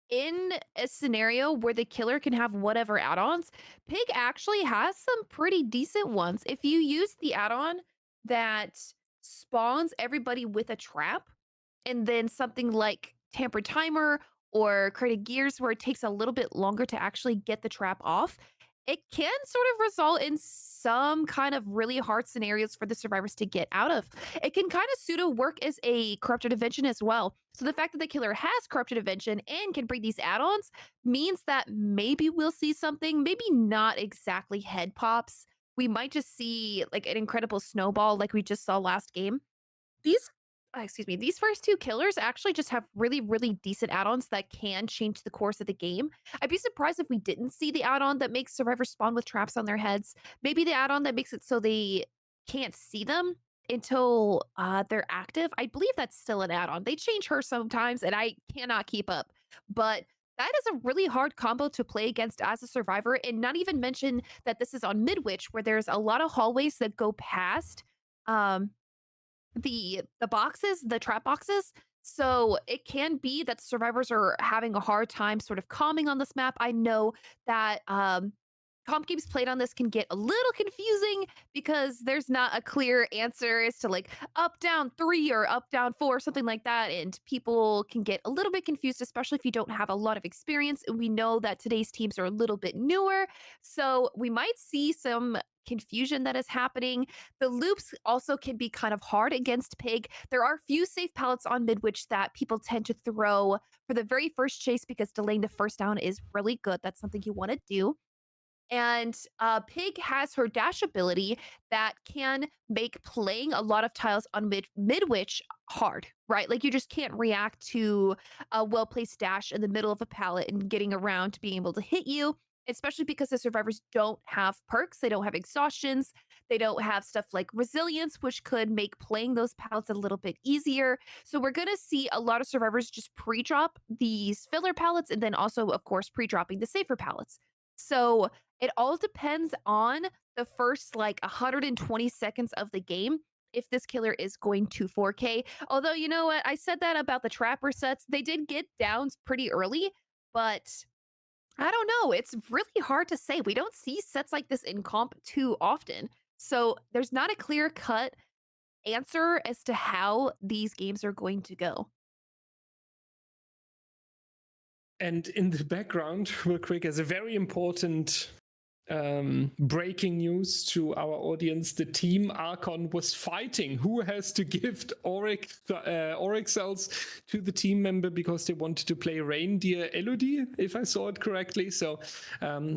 in a scenario where the killer can have whatever add-ons, Pig actually has some pretty decent ones. If you use the add-on that spawns everybody with a trap, and then something like Tamper Timer or Created Gears where it takes a little bit longer to actually get the trap off, it can sort of result in some kind of really hard scenarios for the survivors to get out of. It can kind of pseudo work as a corrupted invention as well. So the fact that the killer has corrupted invention and can bring these add-ons means that maybe we'll see something, maybe not exactly head pops. We might just see like an incredible snowball like we just saw last game. These first two killers actually just have really, really decent add-ons that can change the course of the game. I'd be surprised if we didn't see the add-on that makes survivors spawn with traps on their heads. Maybe the add-on that makes it so they can't see them until they're active. I believe that's still an add-on. They change her sometimes, and I cannot keep up. But that is a really hard combo to play against as a survivor, and not even mention that this is on Midwich, where there's a lot of hallways that go past the boxes, the trap boxes. So it can be that survivors are having a hard time sort of calming on this map. I know that comp games played on this can get a little confusing because there's not a clear answer as to like up down 3 or up down 4, something like that, and people can get a little bit confused, especially if you don't have a lot of experience. And we know that today's teams are a little bit newer, so we might see some confusion that is happening. The loops also can be kind of hard against Pig. There are few safe pallets on Midwich that people tend to throw for the very first chase because delaying the first down is really good. That's something you want to do. And Pig has her dash ability that can make playing a lot of tiles on Midwich hard, right? Like you just can't react to a well-placed dash in the middle of a pallet and getting around to being able to hit you, especially because the survivors don't have perks. They don't have exhaustions. They don't have stuff like resilience, which could make playing those pallets a little bit easier. So we're going to see a lot of survivors just pre-drop these filler pallets and then also, of course, pre-dropping the safer pallets. So it all depends on the first like 120 seconds of the game if this killer is going to 4K. Although, you know what? I said that about the Trapper sets. They did get downs pretty early, but I don't know. It's really hard to say. We don't see sets like this in comp too often. So there's not a clear-cut answer as to how these games are going to go. And in the background, real quick, as a very important breaking news to our audience, the team Archon was fighting who has to gift Oryx cells to the team member because they wanted to play Reindeer Elodie, if I saw it correctly. So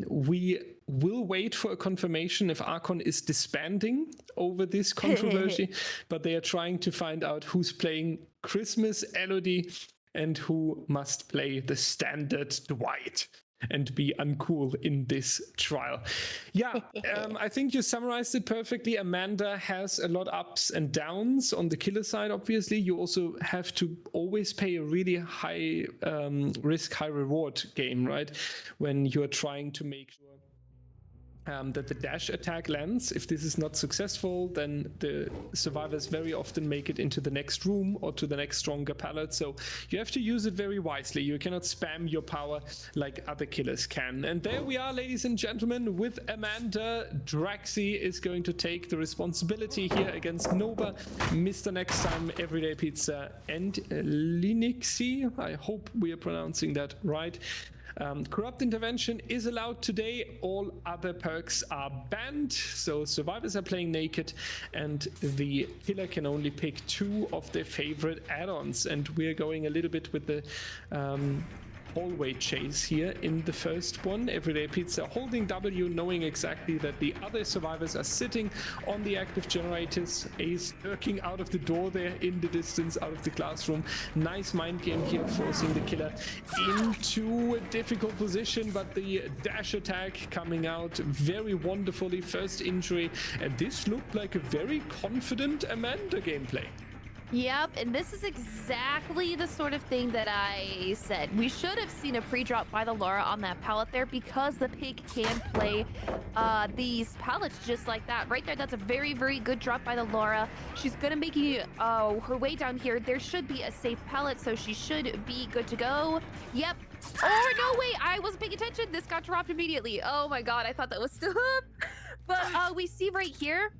we will wait for a confirmation if Archon is disbanding over this controversy, but they are trying to find out who's playing Christmas Elodie and who must play the standard Dwight and be uncool in this trial. Yeah, I think you summarized it perfectly. Amanda has a lot ups and downs on the killer side, obviously. You also have to always pay a really high risk, high reward game, right? When you're trying to make sure that the dash attack lands. If this is not successful, then the survivors very often make it into the next room or to the next stronger pallet. So you have to use it very wisely. You cannot spam your power like other killers can. And there we are, ladies and gentlemen, with Amanda. Draxi is going to take the responsibility here against Nova, Mr. Next Time, Everyday Pizza, and Linixi. I hope we are pronouncing that right. Corrupt intervention is allowed today. All other perks are banned. So survivors are playing naked and the killer can only pick 2 of their favorite add-ons. And we're going a little bit with the hallway chase here in the first one. Everyday Pizza holding W, knowing exactly that the other survivors are sitting on the active generators. Ace lurking out of the door there in the distance, out of the classroom. Nice mind game here, forcing the killer into a difficult position, but the dash attack coming out very wonderfully. First injury, and this looked like a very confident Amanda gameplay. Yep, and this is exactly the sort of thing that I said. We should have seen a pre-drop by the Laura on that pallet there, because the pig can play these pallets just like that. Right there, that's a very, very good drop by the Laura. She's gonna make her way down here. There should be a safe pallet, so she should be good to go. Yep. Oh, no, wait, I wasn't paying attention. This got dropped immediately. Oh my god, I thought that was still up. But we see right here,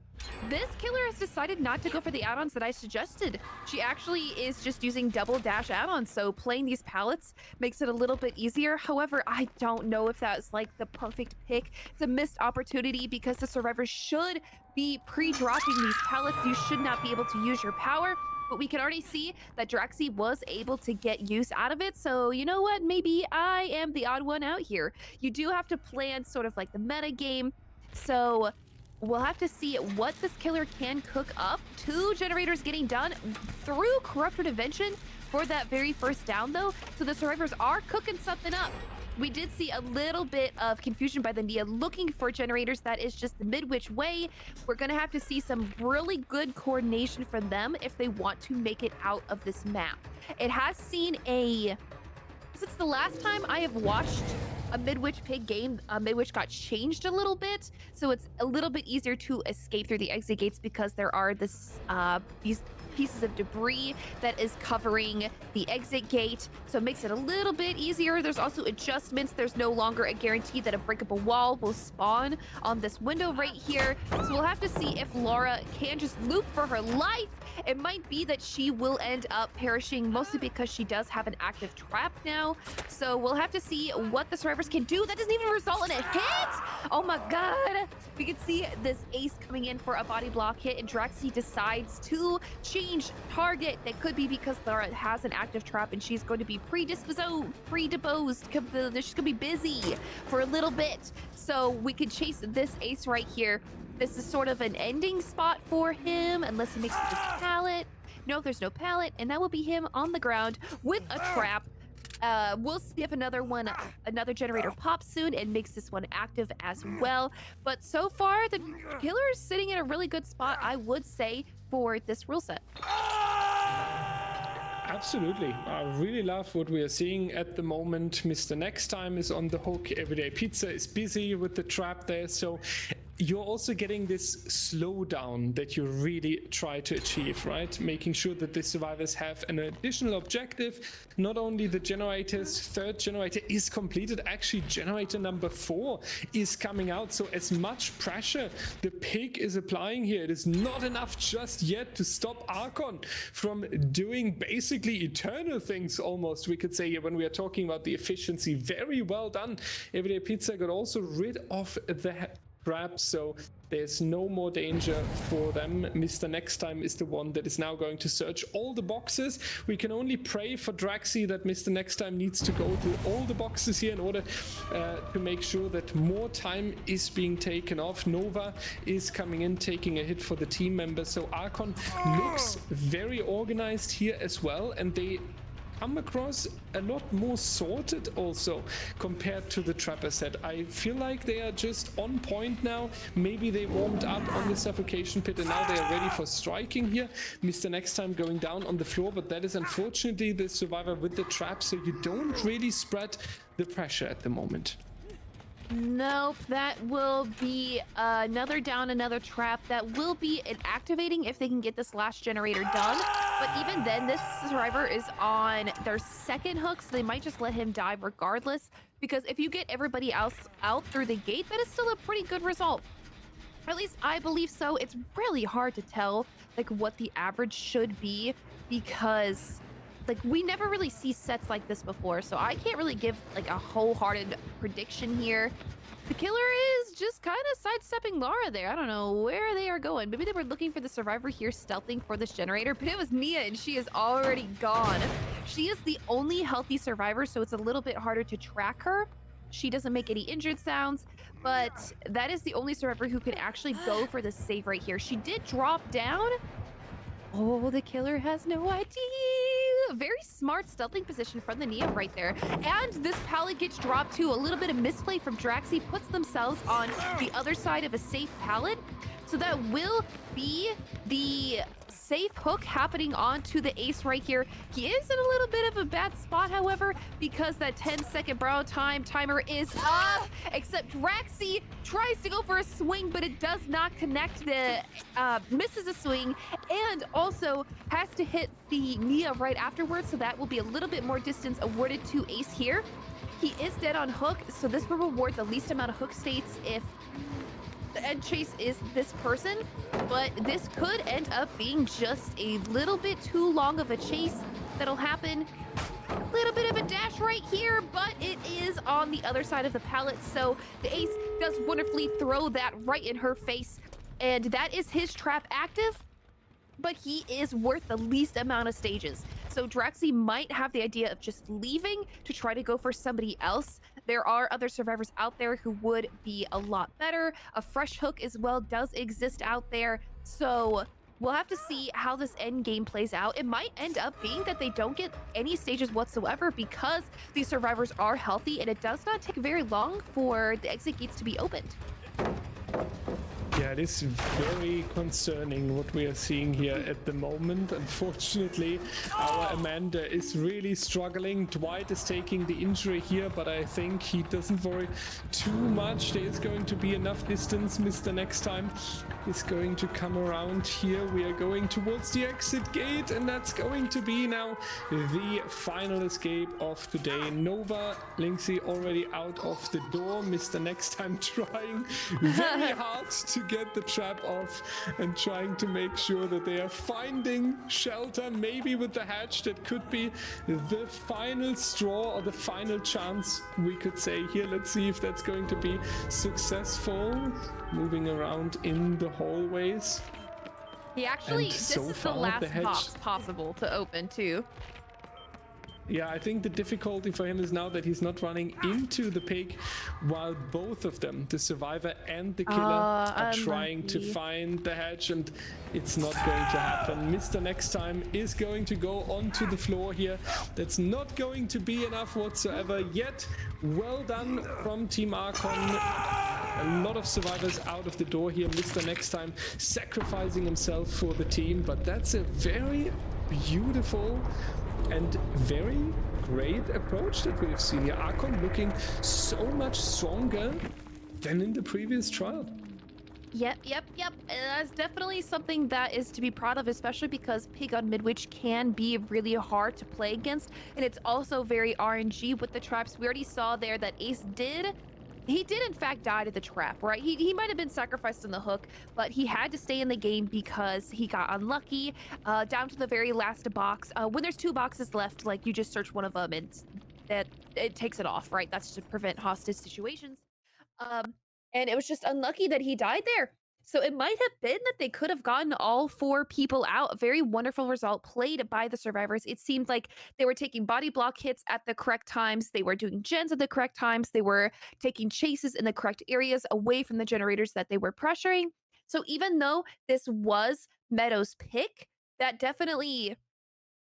this killer has decided not to go for the add-ons that I suggested. She actually is just using double dash add-ons, so playing these pallets makes it a little bit easier. However, I don't know if that's like the perfect pick. It's a missed opportunity because the survivors should be pre-dropping these pallets. You should not be able to use your power, but we can already see that Draxi was able to get use out of it. So you know what? Maybe I am the odd one out here. You do have to plan sort of like the meta game. So we'll have to see what this killer can cook up. 2 generators getting done through Corrupt Intervention for that very first down, though. So the survivors are cooking something up. We did see a little bit of confusion by the MEA looking for generators. That is just the mid-which way. We're going to have to see some really good coordination from them if they want to make it out of this map. It has seen since the last time I have watched a Midwich Pig game, Midwich got changed a little bit, so it's a little bit easier to escape through the exit gates because there are these pieces of debris that is covering the exit gate, so it makes it a little bit easier. There's also adjustments. There's no longer a guarantee that a breakable wall will spawn on this window right here, so we'll have to see if Laura can just loop for her life. It might be that she will end up perishing, mostly because she does have an active trap now. So we'll have to see what the survivors can do. That doesn't even result in a hit. Oh my god. We can see this ace coming in for a body block hit, and Draxi decides to change target. That could be because Laura has an active trap and she's going to be predisposed. She's going to be busy for a little bit. So we could chase this ace right here. This is sort of an ending spot for him, unless he makes it this pallet. No, there's no pallet, and that will be him on the ground with a trap. We'll see if another generator pops soon and makes this one active as well. But so far, the killer is sitting in a really good spot, I would say, for this rule set. Absolutely. I really love what we are seeing at the moment. Mr. Next Time is on the hook. Everyday Pizza is busy with the trap there. So you're also getting this slowdown that you really try to achieve, right? Making sure that the survivors have an additional objective. Not only the generators, 3rd generator is completed, actually generator number 4 is coming out. So as much pressure the pig is applying here, it is not enough just yet to stop Archon from doing basically eternal things, almost, we could say here, when we are talking about the efficiency. Very well done. Everyday Pizza got also rid of the trap, so there's no more danger for them. Mr. Next Time is the one that is now going to search all the boxes. We can only pray for Draxi that Mr. Next Time needs to go through all the boxes here in order to make sure that more time is being taken off. Nova is coming in, taking a hit for the team member. So Archon looks very organized here as well, and they come across a lot more sorted also compared to the Trapper set. I feel like they are just on point now. Maybe they warmed up on the suffocation pit and now they are ready for striking here. Mr. Next Time going down on the floor, but that is unfortunately the survivor with the trap, so you don't really spread the pressure at the moment. Nope, that will be another down, another trap. That will be activating if they can get this last generator done. But even then, this survivor is on their 2nd hook, so they might just let him die regardless. Because if you get everybody else out through the gate, that is still a pretty good result. Or at least I believe so. It's really hard to tell like what the average should be, because like we never really see sets like this before, so I can't really give like a wholehearted prediction here. The killer is just kind of sidestepping Laura there. I don't know where they are going. Maybe they were looking for the survivor here stealthing for this generator, but it was MEA and she is already gone. She is the only healthy survivor, so it's a little bit harder to track her. She doesn't make any injured sounds, but that is the only survivor who can actually go for the save right here. She did drop down. Oh, the killer has no idea. Very smart stealthing position from the MEA right there. And this pallet gets dropped too. A little bit of misplay from Draxi puts themselves on the other side of a safe pallet. So that will be the safe hook happening onto the ace right here. He is in a little bit of a bad spot, however, because that 10-second brow timer is up. Except Draxi tries to go for a swing, but it does not connect. Misses a swing, and also has to hit the MEA right afterwards. So that will be a little bit more distance awarded to ace here. He is dead on hook, so this will reward the least amount of hook states if the end chase is this person, but this could end up being just a little bit too long of a chase that'll happen. A little bit of a dash right here, but it is on the other side of the pallet, so the ace does wonderfully throw that right in her face, and that is his trap active, but he is worth the least amount of stages. So Draxi might have the idea of just leaving to try to go for somebody else. There are other survivors out there who would be a lot better. A fresh hook as well does exist out there. So we'll have to see how this end game plays out. It might end up being that they don't get any stages whatsoever because these survivors are healthy, and it does not take very long for the exit gates to be opened. Yeah, it is very concerning what we are seeing here at the moment. Unfortunately, our Amanda is really struggling. Dwight is taking the injury here, but I think he doesn't worry too much. There is going to be enough distance. Mr. Next Time is going to come around here. We are going towards the exit gate, and that's going to be now the final escape of today. Nova, Linksy already out of the door. Mr. Next Time trying very hard to get the trap off and trying to make sure that they are finding shelter, maybe with the hatch. That could be the final straw or the final chance, we could say here. Let's see if that's going to be successful. Moving around in the hallways. He actually, And this so is the far, last the hedge- box possible to open too. Yeah, I think the difficulty for him is now that he's not running into the pig while both of them, the survivor and the killer, are trying to unlucky. find the hatch, and it's not going to happen. Mr. Next Time is going to go onto the floor here. That's not going to be enough whatsoever yet. Well done from Team Archon. A lot of survivors out of the door here. Mr. Next Time sacrificing himself for the team, but that's a very beautiful and very great approach that we've seen here. Archon looking so much stronger than in the previous trial. Yep. That's definitely something that is to be proud of, especially because Pig on Midwich can be really hard to play against, and it's also very RNG with the traps. We already saw there that Ace did in fact die to the trap, right? He might have been sacrificed on the hook, but he had to stay in the game because he got unlucky down to the very last box. When there's two boxes left, like, you just search one of them and it takes it off, right? That's to prevent hostage situations. And it was just unlucky that he died there. So it might have been that they could have gotten all four people out. A very wonderful result played by the survivors. It seemed like they were taking body block hits at the correct times. They were doing gens at the correct times. They were taking chases in the correct areas away from the generators that they were pressuring. So even though this was Meadow's pick, that definitely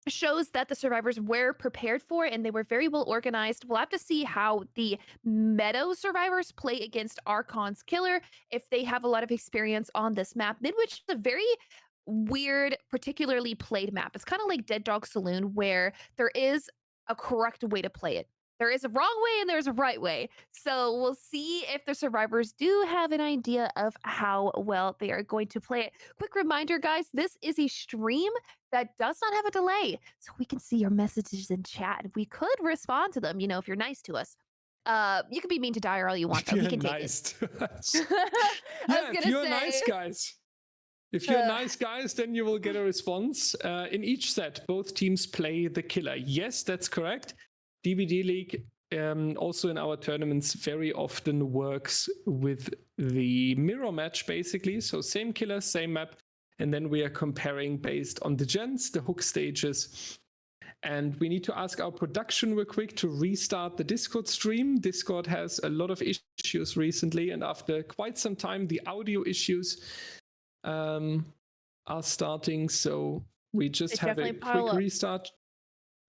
shows that the survivors were prepared for it and they were very well organized. We'll have to see how the Meadow survivors play against Archon's killer, if they have a lot of experience on this map. Midwich is a very weird, particularly played map. It's kind of like Dead Dog Saloon, where there is a correct way to play it. There is a wrong way and there's a right way. So we'll see if the survivors do have an idea of how well they are going to play it. Quick reminder, guys, this is a stream that does not have a delay. So we can see your messages in chat. We could respond to them, if you're nice to us. You can be mean to Dyer all you want, though. He can take nice it. to us. I was Yeah, if gonna you're say, nice guys. If you're nice guys, then you will get a response. In each set, both teams play the killer. Yes, that's correct. DBDLeague, also in our tournaments, very often works with the mirror match, basically. So same killer, same map. And then we are comparing based on the gens, the hook stages, And we need to ask our production real quick to restart the Discord stream. Discord has a lot of issues recently, and after quite some time, the audio issues are starting. So we just have a quick restart.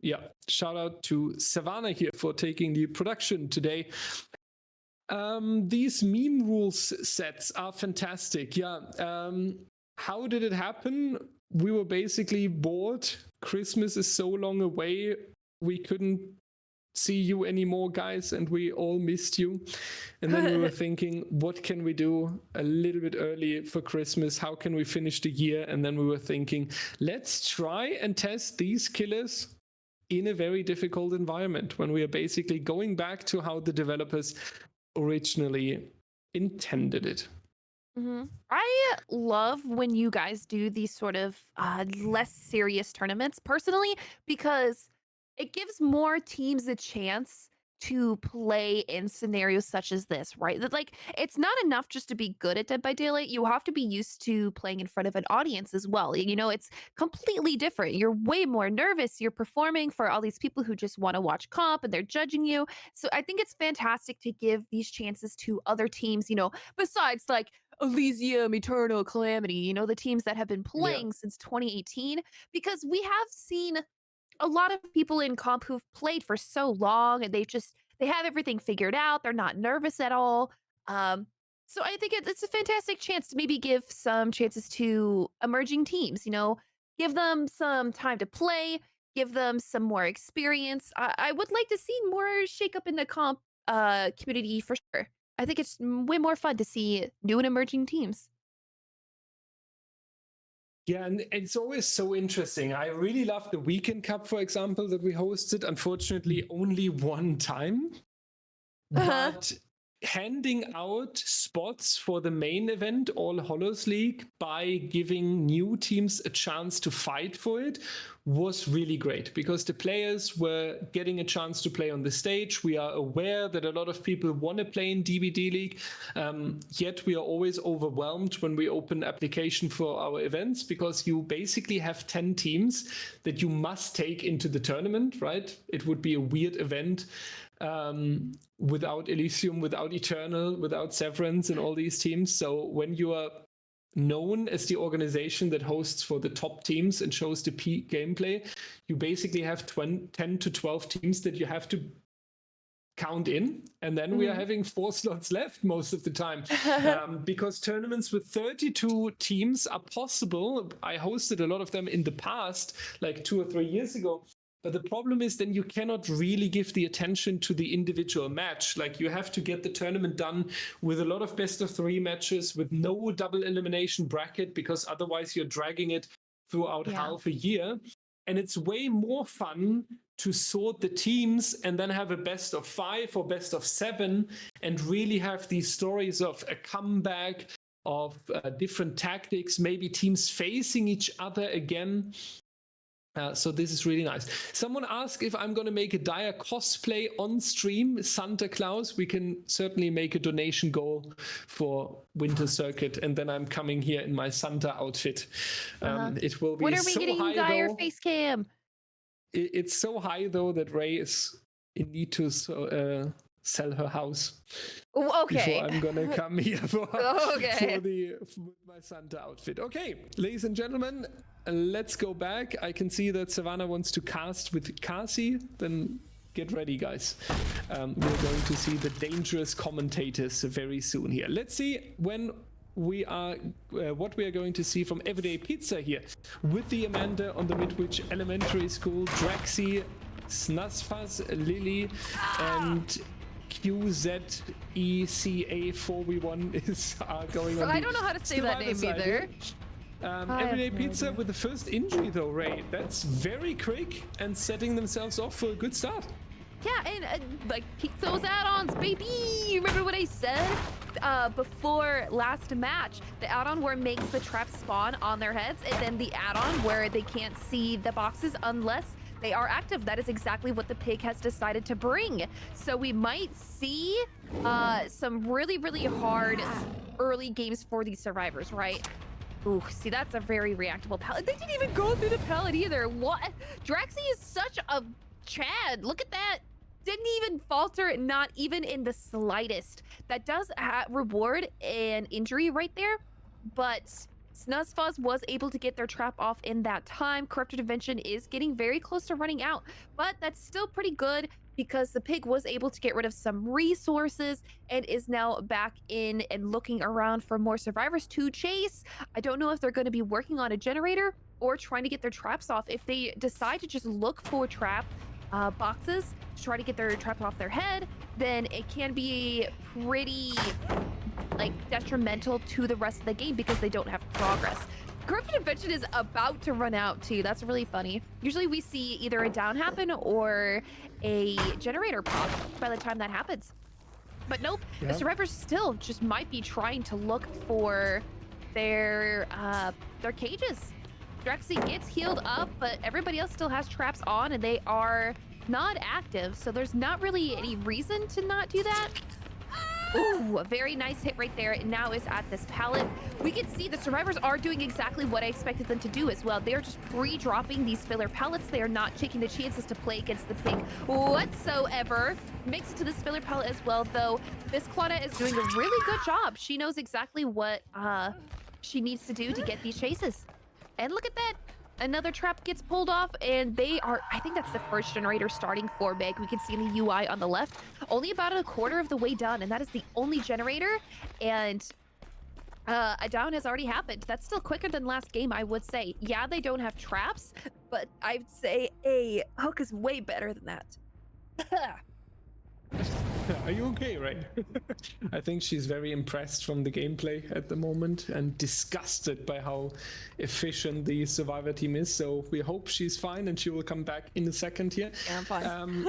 Yeah, shout out to Savannah here for taking the production today. These meme rules sets are fantastic. Yeah. How did it happen? We were basically bored. Christmas is so long away. We couldn't see you anymore, guys, and we all missed you. And then we were thinking, what can we do a little bit early for Christmas? How can we finish the year? And then we were thinking, let's try and test these killers in a very difficult environment, when we are basically going back to how the developers originally intended it. I love when you guys do these sort of less serious tournaments personally, because it gives more teams a chance to play in scenarios such as this, right? That, like, it's not enough just to be good at Dead by Daylight. You have to be used to playing in front of an audience as well. You know, it's completely different. You're way more nervous. You're performing for all these people who just want to watch comp and they're judging you. So I think it's fantastic to give these chances to other teams, you know, besides like Elysium, Eternal, Calamity, you know, the teams that have been playing since 2018, because we have seen a lot of people in comp who've played for so long and they have everything figured out. They're not nervous at all. So I think it's a fantastic chance to maybe give some chances to emerging teams, you know, give them some time to play, give them some more experience. I would like to see more shake up in the comp community for sure. I think it's way more fun to see new and emerging teams. Yeah, and it's always so interesting. I really love the Weekend Cup, for example, that we hosted. Unfortunately, only one time. But handing out spots for the main event, All Hollows League, by giving new teams a chance to fight for it was really great, because the players were getting a chance to play on the stage. We are aware that a lot of people want to play in DBDLeague, yet we are always overwhelmed when we open application for our events, because you basically have 10 teams that you must take into the tournament, right? It would be a weird event without Elysium, without Eternal, without Severance and all these teams. So when you are known as the organization that hosts for the top teams and shows the peak gameplay, you basically have 10 to 12 teams that you have to count in, and then we are having 4 slots left most of the time, because tournaments with 32 teams are possible. I hosted a lot of them in the past, like 2 or 3 years ago. But the problem is then you cannot really give the attention to the individual match. Like, you have to get the tournament done with a lot of best of 3 matches, with no double elimination bracket, because otherwise you're dragging it throughout half a year. And it's way more fun to sort the teams and then have a best of 5 or best of 7 and really have these stories of a comeback, of different tactics, maybe teams facing each other again. So this is really nice. Someone asked if I'm going to make a dire cosplay on stream, Santa Claus. We can certainly make a donation goal for Winter Circuit, and then I'm coming here in my Santa outfit. It will be when are we so getting high, dire though. face cam? It's so high, though, that Ray is in need to sell her house. Okay. Before I'm gonna come here for my Santa outfit. Okay, ladies and gentlemen, let's go back. I can see that Savannah wants to cast with Kasi. Then get ready, guys. We're going to see the dangerous commentators very soon here. Let's see when we are what we are going to see from Everyday Pizza here with the Amanda on the Midwich Elementary School, Draxi, Snazfaz, Lily, and QZECA4v1 is going on. I don't know how to say that name either. Everyday Pizza with the first injury, though, Ray. That's very quick and setting themselves off for a good start. Yeah, and like, peek those add-ons, baby! Remember what I said before last match? The add-on where it makes the trap spawn on their heads, and then the add-on where they can't see the boxes unless they are active. That is exactly what the Pig has decided to bring. So we might see some really, really hard early games for these survivors, right? Ooh, see, that's a very reactable pallet. They didn't even go through the pallet either. What? Draxi is such a Chad. Look at that. Didn't even falter, not even in the slightest. That does reward an injury right there, but Snuzzfuzz was able to get their trap off in that time. Corrupted Invention is getting very close to running out, but that's still pretty good because the pig was able to get rid of some resources and is now back in and looking around for more survivors to chase. I don't know if they're going to be working on a generator or trying to get their traps off. If they decide to just look for trap boxes to try to get their traps off their head, then it can be pretty like detrimental to the rest of the game because they don't have progress. Corrupted Invention is about to run out too. That's really funny. Usually we see either a down happen or a generator pop by the time that happens. But nope, the survivors still just might be trying to look for their cages. Drexy gets healed up, but everybody else still has traps on and they are not active, so there's not really any reason to not do that. Ooh, a very nice hit right there. It now is at this pallet. We can see the survivors are doing exactly what I expected them to do as well. They're just pre-dropping these filler pallets. They are not taking the chances to play against the pig whatsoever. Makes it to this filler pallet as well, though. This Claudette is doing a really good job. She knows exactly what she needs to do to get these chases. And look at that. Another trap gets pulled off, and they are, I think that's the first generator starting for Meg. We can see in the UI on the left, only about a quarter of the way done, and that is the only generator, and a down has already happened. That's still quicker than last game, I would say. Yeah, they don't have traps, but I'd say a hook is way better than that. Are you okay, Ray? I think she's very impressed from the gameplay at the moment and disgusted by how efficient the survivor team is. So we hope she's fine and she will come back in a second here. Yeah, I'm fine.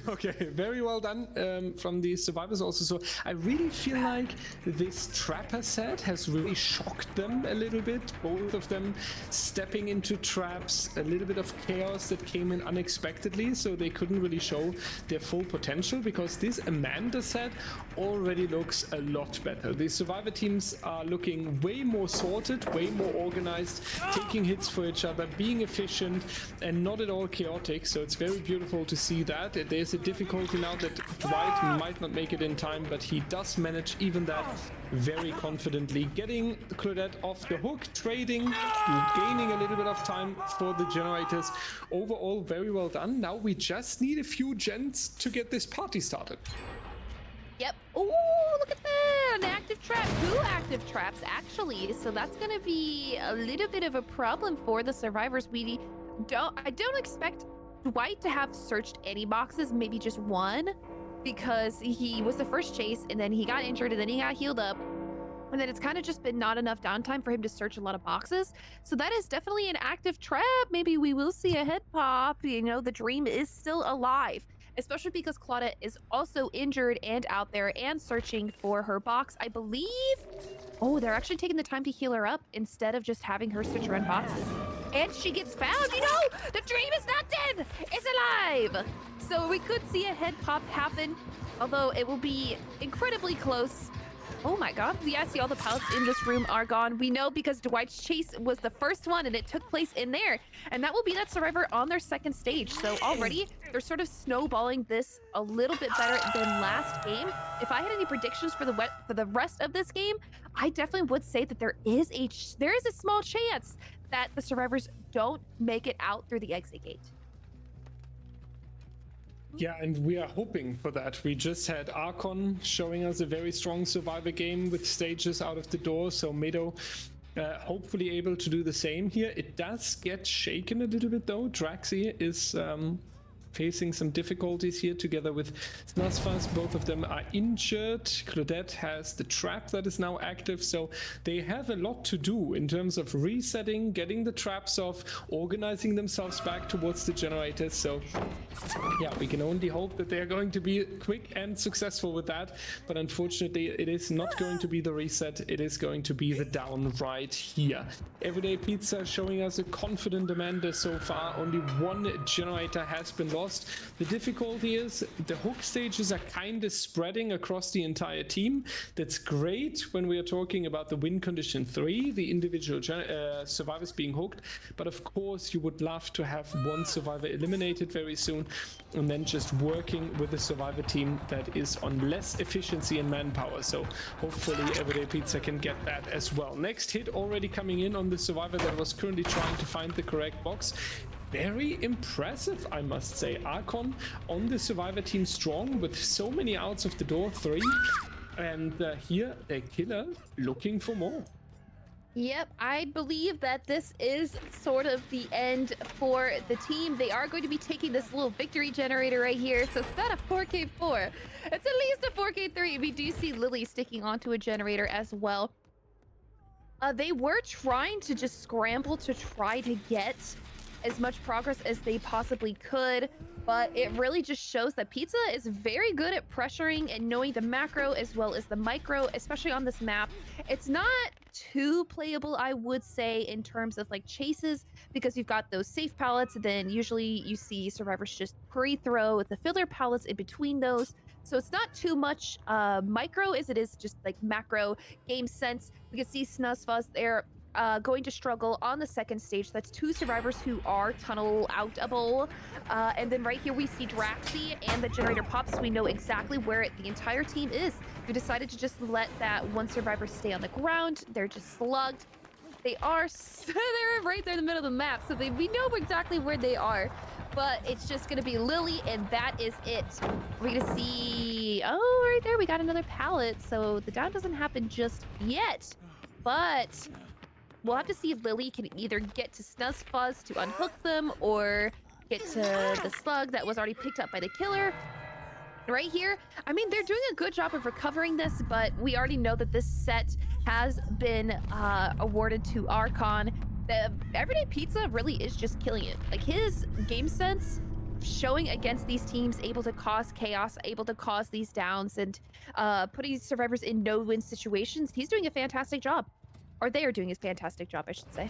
Okay, very well done from the survivors also. So I really feel like this Trapper set has really shocked them a little bit. Both of them stepping into traps, a little bit of chaos that came in unexpectedly. So they couldn't really show their full potential because this Amanda set already looks a lot better. The survivor teams are looking way more sorted, way more organized, taking hits for each other, being efficient and not at all chaotic. So it's very beautiful to see that. There's a difficulty now that Dwight might not make it in time, but he does manage even that very confidently, getting Claudette off the hook, trading, gaining a little bit of time for the generators. Overall, very well done. Now we just need a few gens to get this party started. Yep. Oh, look at that! An active trap. 2 active traps, actually. So that's going to be a little bit of a problem for the survivors. I don't expect Dwight to have searched any boxes, maybe just one, because he was the first chase, and then he got injured, and then he got healed up. And then it's kind of just been not enough downtime for him to search a lot of boxes. So that is definitely an active trap. Maybe we will see a head pop. You know, the dream is still alive. Especially because Claudette is also injured and out there and searching for her box, I believe. Oh, they're actually taking the time to heal her up instead of just having her search around boxes. And she gets found, you know? The dream is not dead, it's alive. So we could see a head pop happen, although it will be incredibly close. Oh my god, yeah, see all the pallets in this room are gone. We know because Dwight's chase was the first one and it took place in there. And that will be that survivor on their second stage. So already they're sort of snowballing this a little bit better than last game. If I had any predictions for the rest of this game, I definitely would say that there is a small chance that the survivors don't make it out through the exit gate. Yeah, and we are hoping for that. We just had Archon showing us a very strong survivor game with stages out of the door, so Meadow hopefully able to do the same here. It does get shaken a little bit though. Draxi is facing some difficulties here together with Snuzzfuzz. Both of them are injured. Claudette has the trap that is now active, so they have a lot to do in terms of resetting, getting the traps off, organizing themselves back towards the generators. So yeah, we can only hope that they are going to be quick and successful with that, but unfortunately it is not going to be the reset, it is going to be the down right here. Everyday Pizza showing us a confident Amanda so far. Only one generator has been lost. lost. The difficulty is the hook stages are kind of spreading across the entire team. That's great when we are talking about the win condition 3, the individual survivors being hooked, but of course you would love to have one survivor eliminated very soon and then just working with a survivor team that is on less efficiency and manpower. So hopefully Everyday Pizza can get that as well. Next hit already coming in on the survivor that was currently trying to find the correct box. Very impressive, I must say. Archon on the survivor team strong with so many outs of the door, 3. And here their killer looking for more. Yep, I believe that this is sort of the end for the team. They are going to be taking this little victory generator right here. So it's not a 4K4. It's at least a 4K3. We do see Lily sticking onto a generator as well. They were trying to just scramble to try to get as much progress as they possibly could, but it really just shows that Pizza is very good at pressuring and knowing the macro as well as the micro, especially on this map. It's not too playable, I would say, in terms of like chases, because you've got those safe pallets, and then usually you see survivors just pre-throw with the filler pallets in between those. So it's not too much micro as it is just like macro game sense. We can see Snuzzfuzz there going to struggle on the second stage. That's 2 survivors who are tunnel outable. And then right here we see Draxi and the generator pops. We know exactly where the entire team is. We decided to just let that one survivor stay on the ground. They're just slugged. They are, they're right there in the middle of the map. So we know exactly where they are. But it's just going to be Lily, and that is it. We're going to see... Oh, right there, we got another pallet. So the down doesn't happen just yet. But we'll have to see if Lily can either get to Snuzzfuzz to unhook them or get to the slug that was already picked up by the killer. Right here, I mean, they're doing a good job of recovering this, but we already know that this set has been awarded to Archon. The Everyday Pizza really is just killing it. Like, his game sense showing against these teams, able to cause chaos, able to cause these downs, and putting survivors in no-win situations. He's doing a fantastic job. Or they are doing a fantastic job, I should say.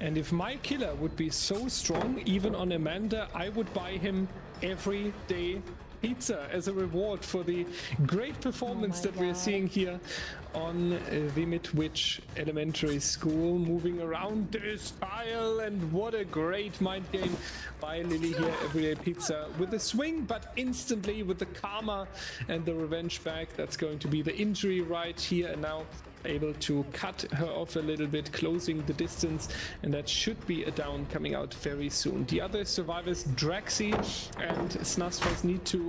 And if my killer would be so strong, even on Amanda, I would buy him Everyday Pizza as a reward for the great performance that we're seeing here on the Midwich Elementary School, moving around this tile. And what a great mind game by Lily here, Everyday Pizza, with a swing, but instantly with the karma and the revenge back. That's going to be the injury right here, and now able to cut her off a little bit, closing the distance, and that should be a down coming out very soon. The other survivors, Draxi and Snuzzfuzz, need to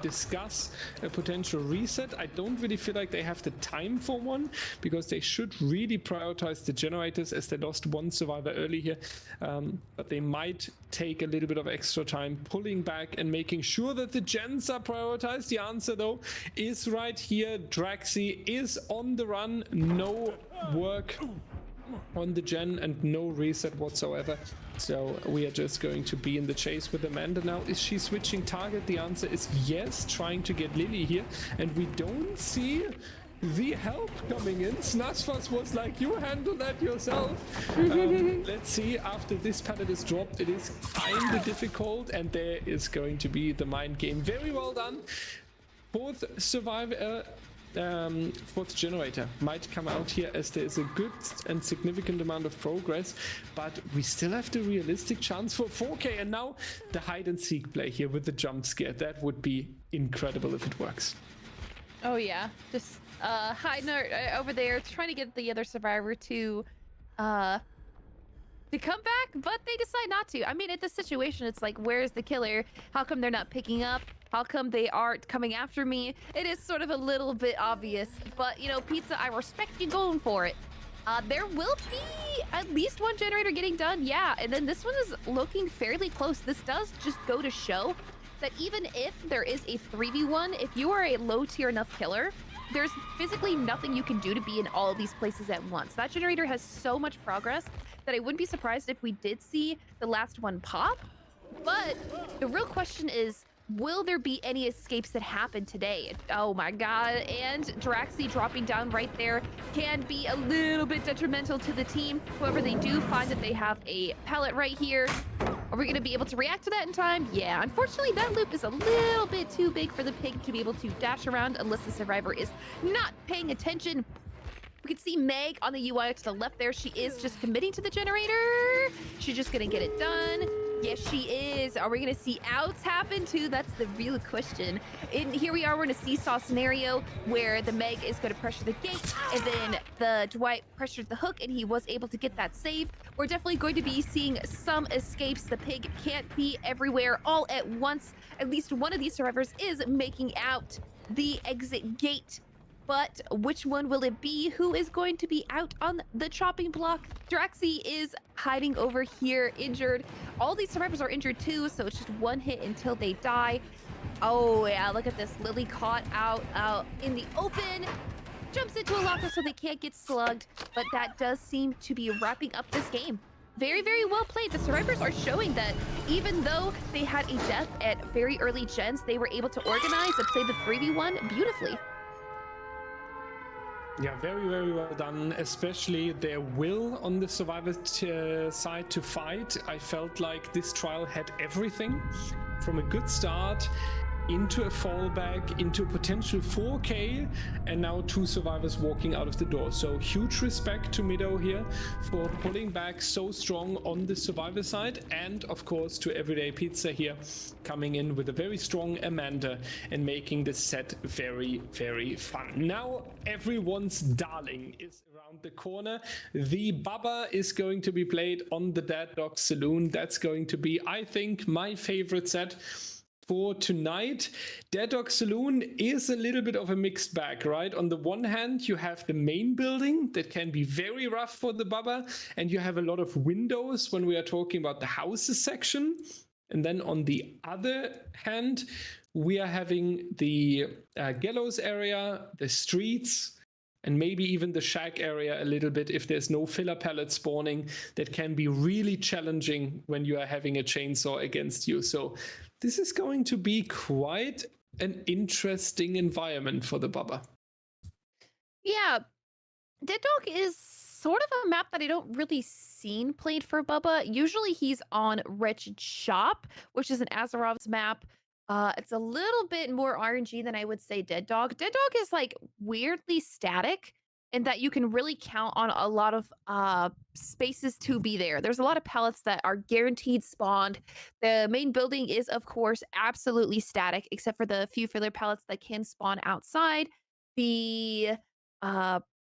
discuss a potential reset. I don't really feel like they have the time for one, because they should really prioritize the generators, as they lost one survivor early here, but they might take a little bit of extra time pulling back and making sure that the gens are prioritized. The answer though is right here. Draxi is on the run. No work on the gen and no reset whatsoever. So we are just going to be in the chase with Amanda now. Is she switching target? The answer is yes, trying to get Lily here. And we don't see the help coming in. Snuzzfuzz was like, you handle that yourself. Let's see, after this pallet is dropped, it is kind of difficult, and there is going to be the mind game. Very well done. Fourth survivor, fourth generator might come out here, as there is a good and significant amount of progress, but we still have the realistic chance for 4K. And now the hide and seek play here with the jump scare. That would be incredible if it works. Oh yeah, just hiding over there, trying to get the other survivor to come back, but they decide not to. I mean, at this situation, it's like, where's the killer? How come they're not picking up? How come they aren't coming after me? It is sort of a little bit obvious, but you know, Pizza, I respect you going for it. There will be at least one generator getting done, yeah, and then this one is looking fairly close. This does just go to show that even if there is a 3v1, if you are a low tier enough killer, there's physically nothing you can do to be in all of these places at once. That generator has so much progress that I wouldn't be surprised if we did see the last one pop. But the real question is, will there be any escapes that happen today? Oh my god, and Draxi dropping down right there can be a little bit detrimental to the team. However, they do find that they have a pallet right here. Are we going to be able to react to that in time? Yeah, unfortunately, that loop is a little bit too big for the pig to be able to dash around unless the survivor is not paying attention. We can see Meg on the UI to the left there. She is just committing to the generator. She's just going to get it done. Yes, she is. Are we going to see outs happen too? That's the real question. And here we are. We're in a seesaw scenario where the Meg is going to pressure the gate, and then the Dwight pressured the hook, and he was able to get that save. We're definitely going to be seeing some escapes. The pig can't be everywhere all at once. At least one of these survivors is making out the exit gate. But which one will it be? Who is going to be out on the chopping block? Draxi is hiding over here, injured. All these survivors are injured too, so it's just one hit until they die. Oh yeah, look at this. Lily caught out in the open. Jumps into a locker so they can't get slugged. But that does seem to be wrapping up this game. Very, very well played. The survivors are showing that even though they had a death at very early gens, they were able to organize and play the 3v1 beautifully. Yeah, very, very well done, especially their will on the survivor side to fight. I felt like this trial had everything from a good start into a fallback, into a potential 4K, and now 2 survivors walking out of the door. So huge respect to Meadow here for pulling back so strong on the survivor side, and of course to Everyday Pizza here coming in with a very strong Amanda and making the set very, very fun. Now everyone's darling is around the corner. The Baba is going to be played on the Dead Dog Saloon. That's going to be, I think, my favorite set for tonight. Dead Dog Saloon is a little bit of a mixed bag, right? On the one hand, you have the main building that can be very rough for the Baba, and you have a lot of windows when we are talking about the houses section. And then on the other hand, we are having the gallows area, the streets, and maybe even the shack area a little bit if there's no filler pallet spawning. That can be really challenging when you are having a chainsaw against you. So this is going to be quite an interesting environment for the Baba. Yeah, Dead Dog is sort of a map that I don't really seen played for Bubba. Usually he's on Wretched Shop, which is an Azerov's map. It's a little bit more RNG than I would say Dead Dog. Dead Dog is like weirdly static in that you can really count on a lot of spaces to be there. There's a lot of pallets that are guaranteed spawned. The main building is, of course, absolutely static, except for the few filler pallets that can spawn outside. The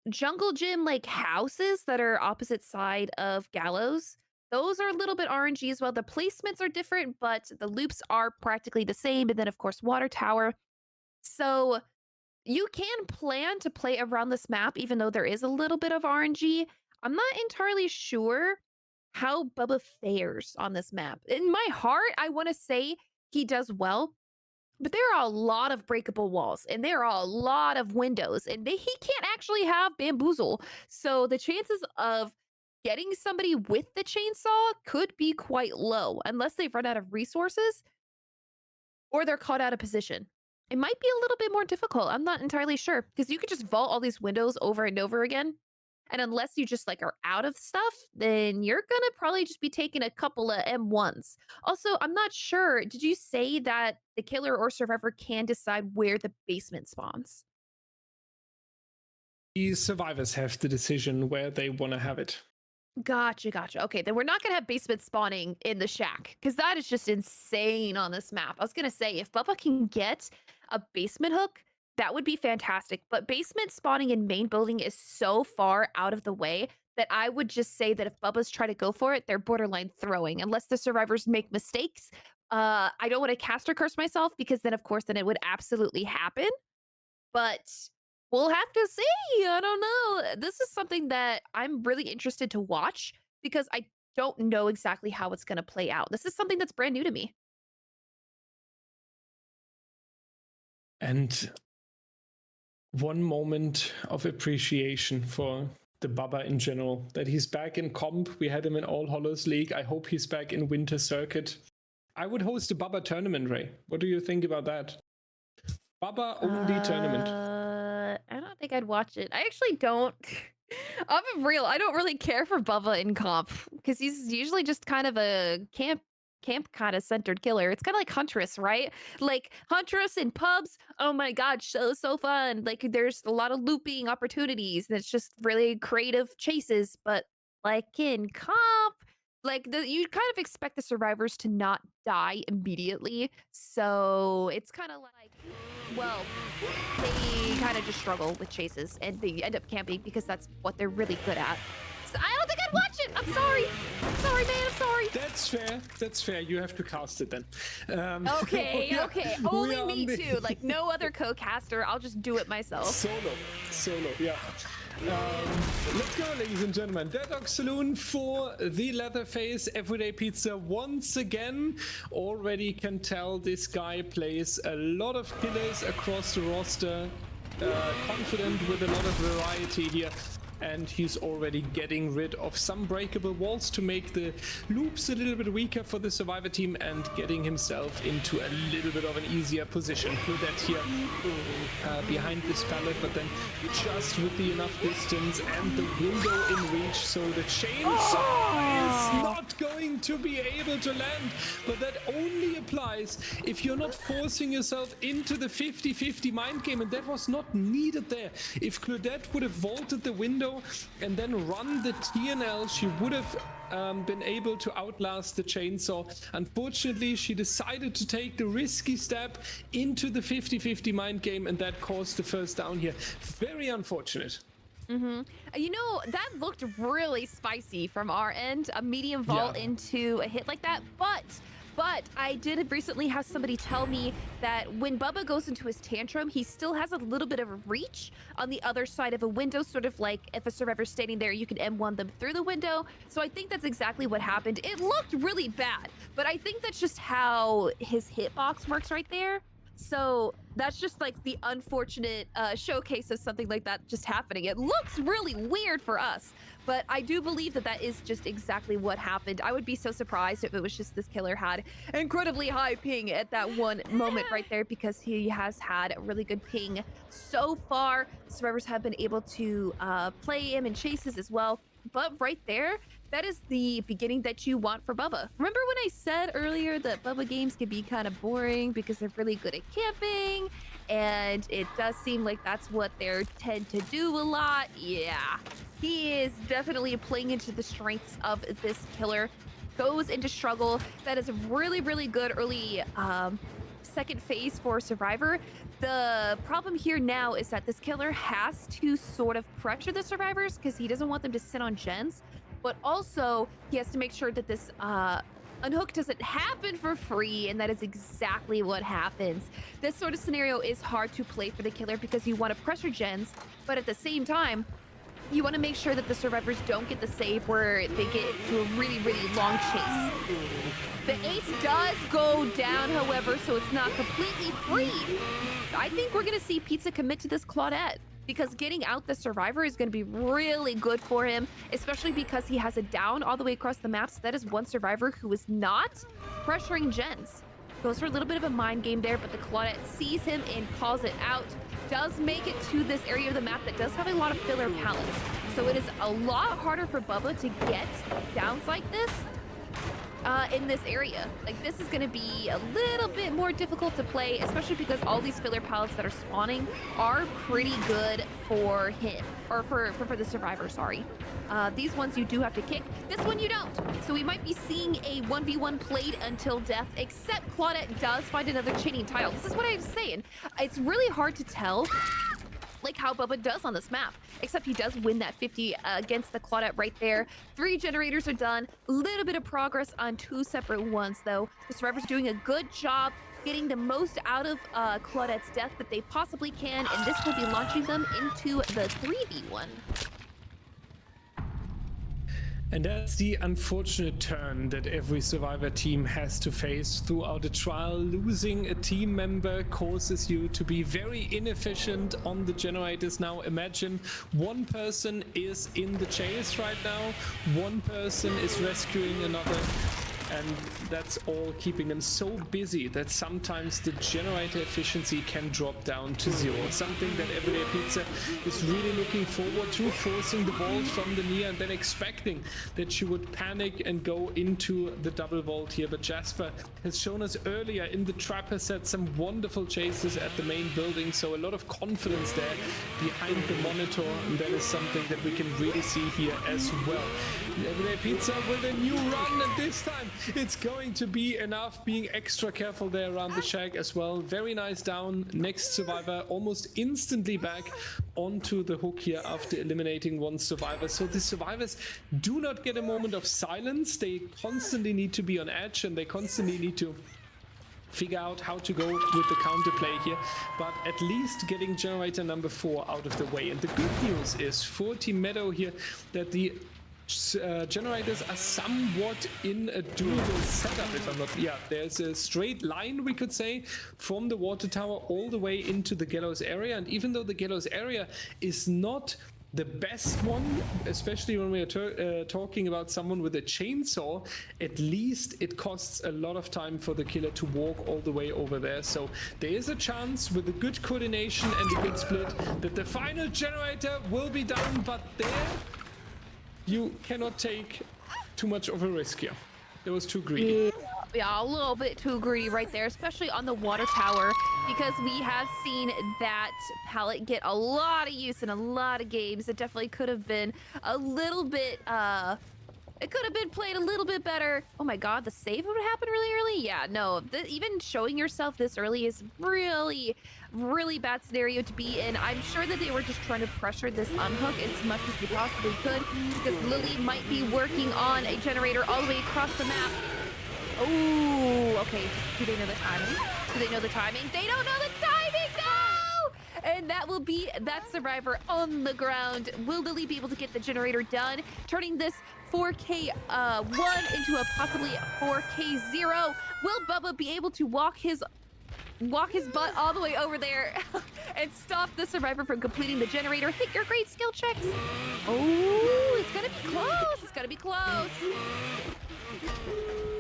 jungle gym like houses that are opposite side of gallows, those are a little bit RNG as well. The placements are different, but the loops are practically the same. And then, of course, water tower. So you can plan to play around this map, even though there is a little bit of RNG. I'm not entirely sure how Bubba fares on this map. In my heart, I want to say he does well, but there are a lot of breakable walls and there are a lot of windows, and he can't actually have bamboozle. So the chances of getting somebody with the chainsaw could be quite low unless they've run out of resources or they're caught out of position. It might be a little bit more difficult. I'm not entirely sure because you could just vault all these windows over and over again. And unless you just like are out of stuff, then you're gonna probably just be taking a couple of M1s. Also, I'm not sure. Did you say that the killer or survivor can decide where the basement spawns? The survivors have the decision where they want to have it. Gotcha. Okay, then we're not gonna have basement spawning in the shack because that is just insane on this map. I was gonna say if Bubba can get a basement hook, that would be fantastic. But basement spawning in main building is so far out of the way that I would just say that if Bubba's try to go for it, they're borderline throwing unless the survivors make mistakes. I don't want to caster curse myself because then, of course, then it would absolutely happen. But we'll have to see. I don't know. This is something that I'm really interested to watch because I don't know exactly how it's going to play out. This is something that's brand new to me. And one moment of appreciation for the Baba in general, that he's back in comp. We had him in All Hollows League. I hope he's back in Winter Circuit. I would host a Baba tournament, Ray. What do you think about that? Baba only tournament. I don't think I'd watch it. I actually don't. I'm real. I don't really care for Bubba in comp because he's usually just kind of a camp camp kind of centered killer. It's kind of like Huntress, right? Like Huntress in pubs. Oh my god, so fun. Like there's a lot of looping opportunities. And it's just really creative chases. But like in comp, like you kind of expect the survivors to not die immediately. So it's kind of like, well, they kind of just struggle with chases and they end up camping because that's what they're really good at. So I don't think I'd watch it. I'm sorry. I'm sorry, man. I'm sorry. That's fair. That's fair. You have to cast it then. Okay, okay. Only me too. Like no other co-caster. I'll just do it myself. Solo, yeah. Let's go, ladies and gentlemen. Dead Dog Saloon for the Leatherface Everyday Pizza once again. Already can tell this guy plays a lot of killers across the roster. Confident with a lot of variety here. And he's already getting rid of some breakable walls to make the loops a little bit weaker for the survivor team and getting himself into a little bit of an easier position. Claudette here behind this pallet, but then just with the enough distance and the window in reach, so the chainsaw is not going to be able to land. But that only applies if you're not forcing yourself into the 50-50 mind game, and that was not needed there. If Claudette would have vaulted the window and then run the TNL, she would have been able to outlast the chainsaw. Unfortunately, she decided to take the risky step into the 50-50 mind game, and that caused the first down here. Very unfortunate. You know, that looked really spicy from our end, a medium vault into a hit like that, but I did recently have somebody tell me that when Bubba goes into his tantrum, he still has a little bit of reach on the other side of a window, sort of like if a survivor's standing there, you can M1 them through the window. So I think that's exactly what happened. It looked really bad, but I think that's just how his hitbox works right there. So that's just like the unfortunate showcase of something like that just happening. It looks really weird for us, but I do believe that that is just exactly what happened. I would be so surprised if it was just this killer had incredibly high ping at that one moment right there, because he has had a really good ping so far. Survivors have been able to play him in chases as well. But right there, that is the beginning that you want for Bubba. Remember when I said earlier that Bubba games can be kind of boring because they're really good at camping? And it does seem like that's what they tend to do a lot. Yeah, he is definitely playing into the strengths of this killer. Goes into struggle. That is really, really good early second phase for Survivor. The problem here now is that this killer has to sort of pressure the survivors because he doesn't want them to sit on gens, but also he has to make sure that this unhook doesn't happen for free, and that is exactly what happens. This sort of scenario is hard to play for the killer because you want to pressure gens, but at the same time, you want to make sure that the survivors don't get the save where they get to a really, really long chase. The ace does go down, however, so it's not completely free. I think we're going to see Pizza commit to this Claudette, because getting out the survivor is going to be really good for him, especially because he has a down all the way across the map. So that is one survivor who is not pressuring gens. Goes for a little bit of a mind game there, but the Claudette sees him and calls it out. Does make it to this area of the map that does have a lot of filler pallets. So it is a lot harder for Bubba to get downs like this in this area. Like, this is going to be a little bit more difficult to play, especially because all these filler pallets that are spawning are pretty good for him, or for the survivor, sorry. These ones you do have to kick. This one you don't. So we might be seeing a 1v1 played until death, except Claudette does find another chaining tile. This is what I was saying. It's really hard to tell like how Bubba does on this map, except he does win that 50 against the Claudette right there. 3 generators are done. A little bit of progress on 2 separate ones, though. The survivors doing a good job getting the most out of Claudette's death that they possibly can, and this will be launching them into the 3v1. And that's the unfortunate turn that every Survivor team has to face throughout a trial. Losing a team member causes you to be very inefficient on the generators. Now imagine one person is in the chase right now, one person is rescuing another, and that's all keeping them so busy that sometimes the generator efficiency can drop down to 0. Something that Everyday Pizza is really looking forward to, forcing the vault from the MEA and then expecting that she would panic and go into the double vault here. But Jasper has shown us earlier in the Trapper set some wonderful chases at the main building, so a lot of confidence there behind the monitor, and that is something that we can really see here as well. Everyday Pizza with a new run, and this time it's going to be enough, being extra careful there around the shack as well. Very nice down. Next survivor almost instantly back onto the hook here after eliminating one survivor. So the survivors do not get a moment of silence. They constantly need to be on edge, and they constantly need to figure out how to go with the counterplay here, but at least getting generator number 4 out of the way. And the good news is for Team Meadow here that the generators are somewhat in a doable setup, if I'm not... Yeah, there's a straight line, we could say, from the water tower all the way into the gallows area. And even though the gallows area is not the best one, especially when we are talking about someone with a chainsaw, at least it costs a lot of time for the killer to walk all the way over there. So there is a chance with a good coordination and a good split that the final generator will be done, but there you cannot take too much of a risk here. It was too greedy. Yeah, a little bit too greedy right there, especially on the water tower, because we have seen that pallet get a lot of use in a lot of games. It definitely could have been a little bit, it could have been played a little bit better. Oh my god, the save would happen really early? Yeah, no, even showing yourself this early is really, really bad scenario to be in. I'm sure that they were just trying to pressure this unhook as much as they possibly could, because Lily might be working on a generator all the way across the map. Oh, okay. Do they know the timing? Do they know the timing? They don't know the timing, no! And that will be that survivor on the ground. Will Lily be able to get the generator done, turning this 4K 1 into a possibly 4K 0? Will Bubba be able to walk his butt all the way over there and stop the survivor from completing the generator? Hit your great skill checks. Oh, it's gonna be close. It's gonna be close.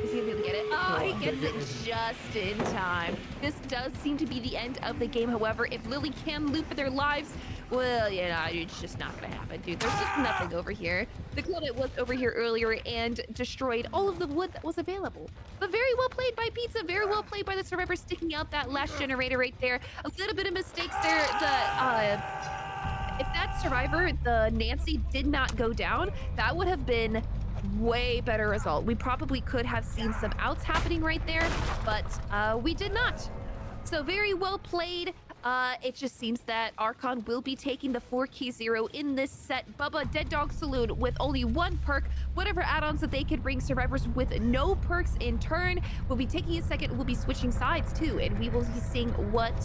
Is he gonna be able to get it? Oh, he gets it just in time. This does seem to be the end of the game. However, if Lily can loot for their lives, well, you know, it's just not gonna happen, dude. There's just nothing over here. The Claudette was over here earlier and destroyed all of the wood that was available. But very well played by Pizza. Very well played by the survivor, sticking out that last generator right there. A little bit of mistakes there. If that survivor, the Nancy, did not go down, that would have been way better result. We probably could have seen some outs happening right there, but we did not. So very well played. It just seems that Archon will be taking the 4K 0 in this set. Bubba, Dead Dog Saloon with only 1 perk. Whatever add-ons that they could bring, survivors with no perks in turn will be taking a second. We'll be switching sides too, and we will be seeing what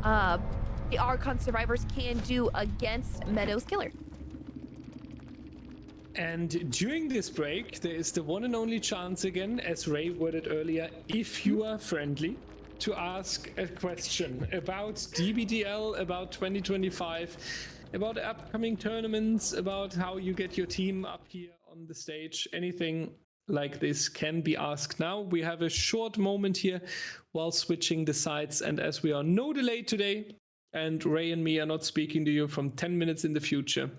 the Archon survivors can do against Meadow's killer. And during this break, there is the one and only chance again, as Ray worded earlier, if you are friendly, to ask a question about DBDL, about 2025, about the upcoming tournaments, about how you get your team up here on the stage. Anything like this can be asked now. We have a short moment here while switching the sides, and as we are no delay today, and Ray and me are not speaking to you from 10 minutes in the future,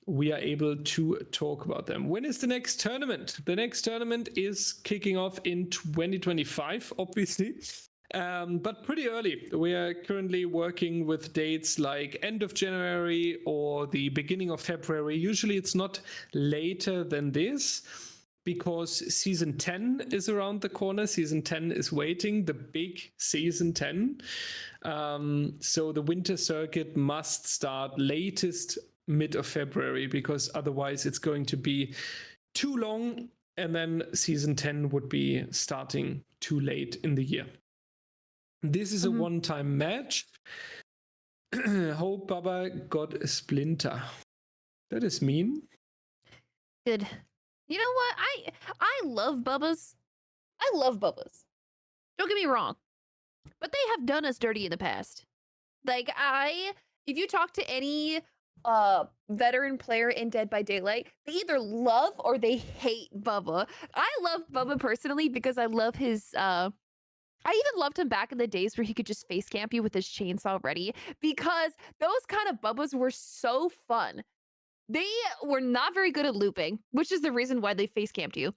we are able to talk about them. When is the next tournament? The next tournament is kicking off in 2025, obviously, but pretty early. We are currently working with dates like end of January or the beginning of February. Usually it's not later than this, because season 10 is around the corner. Season 10 is waiting, the big season 10. So the winter circuit must start latest mid of February, because otherwise it's going to be too long, and then season 10 would be starting too late in the year. This is a one-time match. Hope Baba got a splinter. That is mean. Good. You know what? I love Bubba's. I love Bubba's. Don't get me wrong. But they have done us dirty in the past. Like, if you talk to any veteran player in Dead by Daylight, they either love or they hate Bubba. I love Bubba personally because I love his I even loved him back in the days where he could just face camp you with his chainsaw ready because those kind of Bubbas were so fun. They were not very good at looping, which is the reason why they face camped you.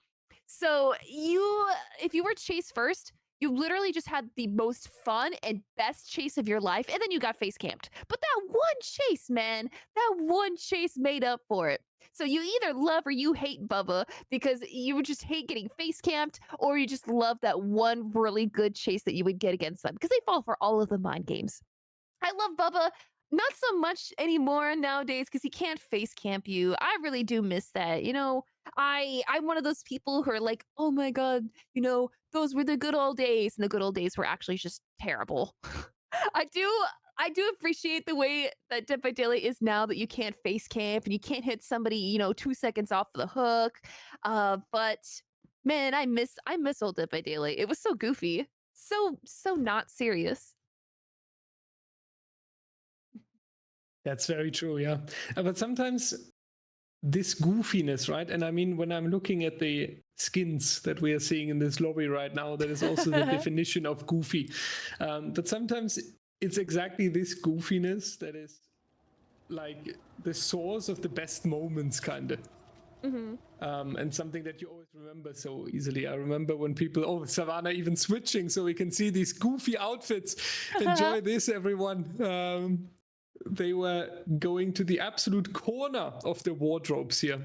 So if you were chase first, you literally just had the most fun and best chase of your life, and then you got face camped. But that one chase, man, that one chase made up for it. So you either love or you hate Bubba because you would just hate getting face camped, or you just love that one really good chase that you would get against them because they fall for all of the mind games. I love Bubba. Not so much anymore nowadays because he can't face camp you. I really do miss that. I'm one of those people who are like, oh my god, those were the good old days, and the good old days were actually just terrible. I do appreciate the way that Dead by Daylight is now that you can't face camp and you can't hit somebody, 2 seconds off the hook. But man, I miss old Dead by Daylight. It was so goofy, so not serious. That's very true, yeah. But sometimes this goofiness, right? And I mean, when I'm looking at the skins that we are seeing in this lobby right now, that is also the definition of goofy. But sometimes it's exactly this goofiness that is like the source of the best moments, kind of. And something that you always remember so easily. I remember when people, Savannah even switching so we can see these goofy outfits. Enjoy this, everyone. They were going to the absolute corner of the wardrobes here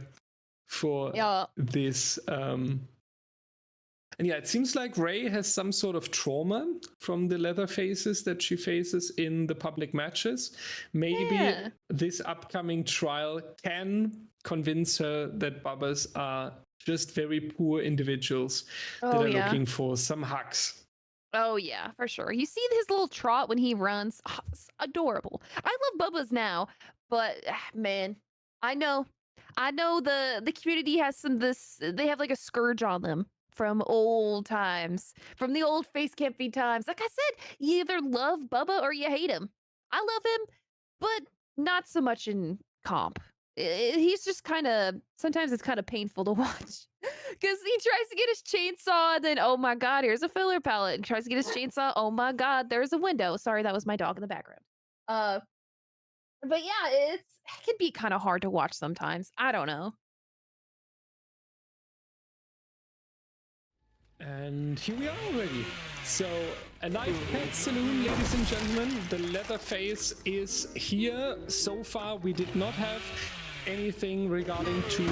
for this. And yeah, it seems like Ray has some sort of trauma from the leather faces that she faces in the public matches. Maybe this upcoming trial can convince her that Bubbas are just very poor individuals that are looking for some hugs. Oh yeah, for sure. You see his little trot when he runs. It's adorable. I love Bubba's now, but man, I know the community has they have like a scourge on them from old times, from the old face camping times. Like I said, you either love Bubba or you hate him. I love him, but not so much in comp. He's just sometimes it's kind of painful to watch. Because he tries to get his chainsaw, and then, oh my god, here's a filler pallet. And tries to get his chainsaw, oh my god, there's a window. Sorry, that was my dog in the background. But yeah, it can be kind of hard to watch sometimes. I don't know. And here we are already. So, a live pet saloon, ladies and gentlemen. The leather face is here. So far, we did not have anything regarding to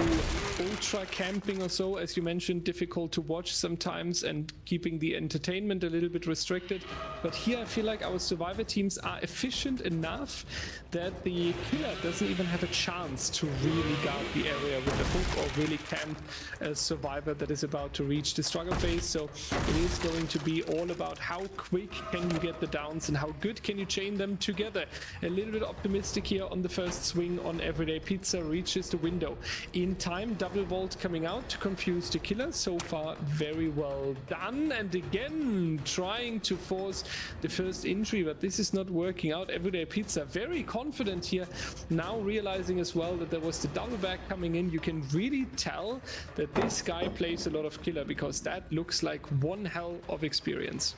ultra camping or so. As you mentioned, difficult to watch sometimes and keeping the entertainment a little bit restricted. But here I feel like our survivor teams are efficient enough that the killer doesn't even have a chance to really guard the area with a hook or really camp a survivor that is about to reach the struggle phase. So it is going to be all about how quick can you get the downs and how good can you chain them together. A little bit optimistic here on the first swing on Everyday Pizza. Reaches the window in time. Double vault coming out to confuse the killer. So far very well done, and again trying to force the first injury, but this is not working out. Everyday Pizza very confident here, now realizing as well that there was the double back coming in. You can really tell that this guy plays a lot of killer because that looks like one hell of experience.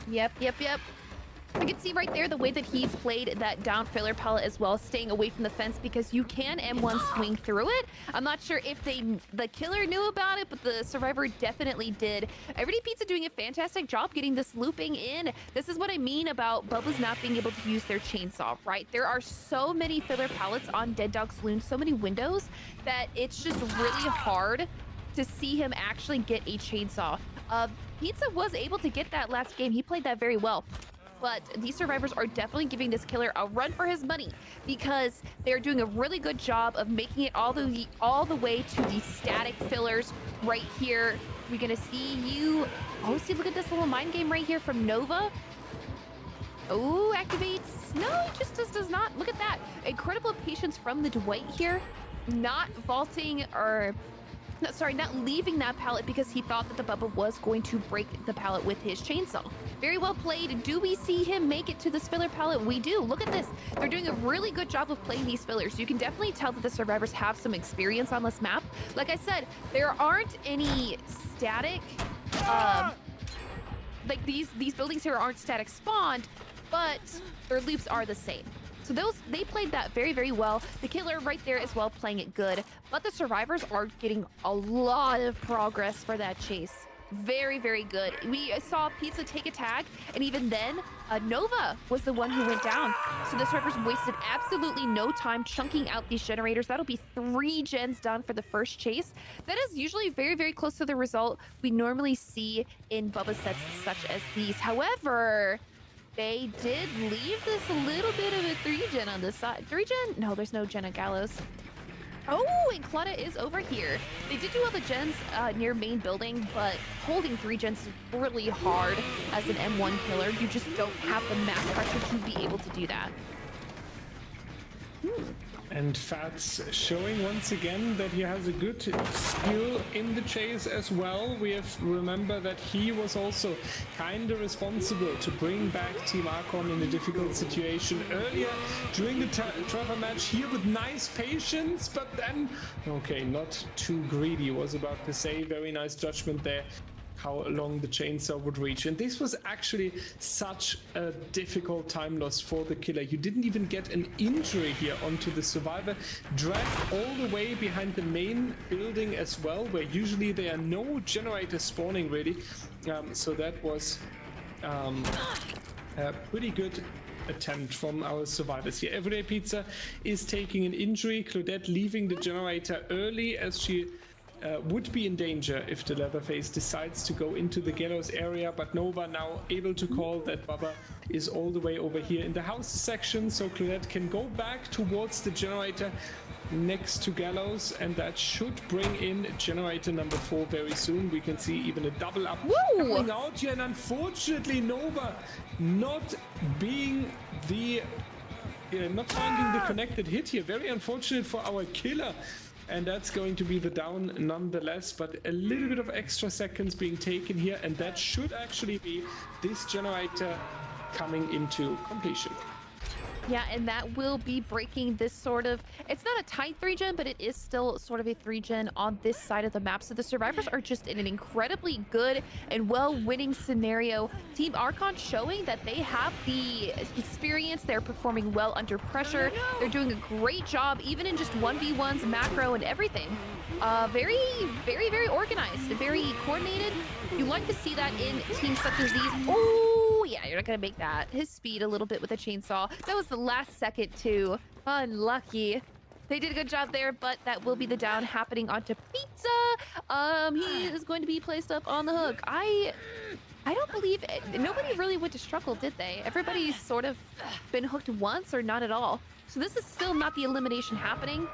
Yep. I can see right there the way that he played that down filler pallet as well, staying away from the fence because you can M1 swing through it. I'm not sure if the killer knew about it, but the survivor definitely did. Everyday Pizza doing a fantastic job getting this looping in. This is what I mean about Bubba's not being able to use their chainsaw, right? There are so many filler pallets on Dead Dog Saloon, so many windows, that it's just really hard to see him actually get a chainsaw. Pizza was able to get that last game. He played that very well. But these survivors are definitely giving this killer a run for his money because they're doing a really good job of making it all the way to the static fillers right here. We're gonna see you. Oh, see, look at this little mind game right here from Nova. Oh, activates. No, he just does not. Look at that. Incredible patience from the Dwight here, not vaulting or not leaving that pallet because he thought that the Bubba was going to break the pallet with his chainsaw. Very well played. Do we see him make it to this filler pallet? We do. Look at this. They're doing a really good job of playing these fillers. You can definitely tell that the survivors have some experience on this map. Like I said, there aren't any static, like these buildings here aren't static spawned, but their loops are the same. So they played that very, very well. The killer right there as well, playing it good. But the survivors are getting a lot of progress for that chase. Very, very good. We saw Pizza take a tag, and even then, Nova was the one who went down. So the survivors wasted absolutely no time chunking out these generators. That'll be 3 gens done for the first chase. That is usually very, very close to the result we normally see in Bubba sets such as these. However, they did leave this a little bit of a 3-gen on this side. 3-gen? No, there's no gen at Gallows. Oh, and Claudia is over here. They did do all the gens near main building, but holding 3 gens is really hard as an M1 killer. You just don't have the map pressure to be able to do that. And Fats showing once again that he has a good skill in the chase as well. We have remember that he was also kind of responsible to bring back Team Archon in a difficult situation earlier during the Trapper match here with nice patience, but then, okay, not too greedy, was about to say. Very nice judgment there, how long the chainsaw would reach. And this was actually such a difficult time loss for the killer. You didn't even get an injury here onto the survivor, dragged all the way behind the main building as well, where usually there are no generators spawning really. So that was a pretty good attempt from our survivors here. Everyday Pizza is taking an injury. Claudette leaving the generator early as she would be in danger if the Leatherface decides to go into the Gallows area, but Nova now able to call that Bubba is all the way over here in the house section, so Claudette can go back towards the generator next to Gallows, and that should bring in generator number 4 very soon. We can see even a double up coming out here, and unfortunately Nova not being the not finding the connected hit here. Very unfortunate for our killer. And that's going to be the down nonetheless, but a little bit of extra seconds being taken here, and that should actually be this generator coming into completion. Yeah, and that will be breaking this sort of, it's not a tight 3-gen, but it is still sort of a 3-gen on this side of the map. So the survivors are just in an incredibly good and well-winning scenario. Team Archon showing that they have the experience. They're performing well under pressure. They're doing a great job, even in just 1v1s, macro, and everything. Very, very, very organized, very coordinated. You like to see that in teams such as these. Oh, yeah, you're not gonna make that. His speed a little bit with a chainsaw. That was the last second too. Unlucky. They did a good job there, but that will be the down happening onto Pizza. He is going to be placed up on the hook. I don't believe it. Nobody really went to struggle, did they? Everybody's sort of been hooked once or not at all. So this is still not the elimination happening.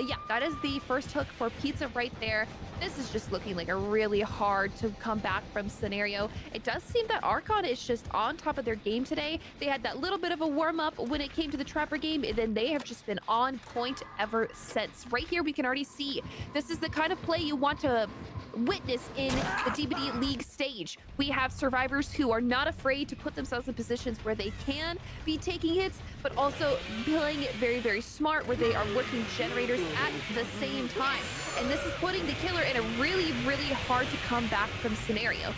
Yeah, that is the first hook for Pizza right there. This is just looking like a really hard to come back from scenario. It does seem that Archon is just on top of their game today. They had that little bit of a warm-up when it came to the Trapper game, and then they have just been on point ever since. Right here, we can already see this is the kind of play you want to witness in the DBDLeague stage. We have survivors who are not afraid to put themselves in positions where they can be taking hits, but also playing it very, very smart, where they are working generators at the same time. And this is putting the killer in a really, really hard to come back from scenario.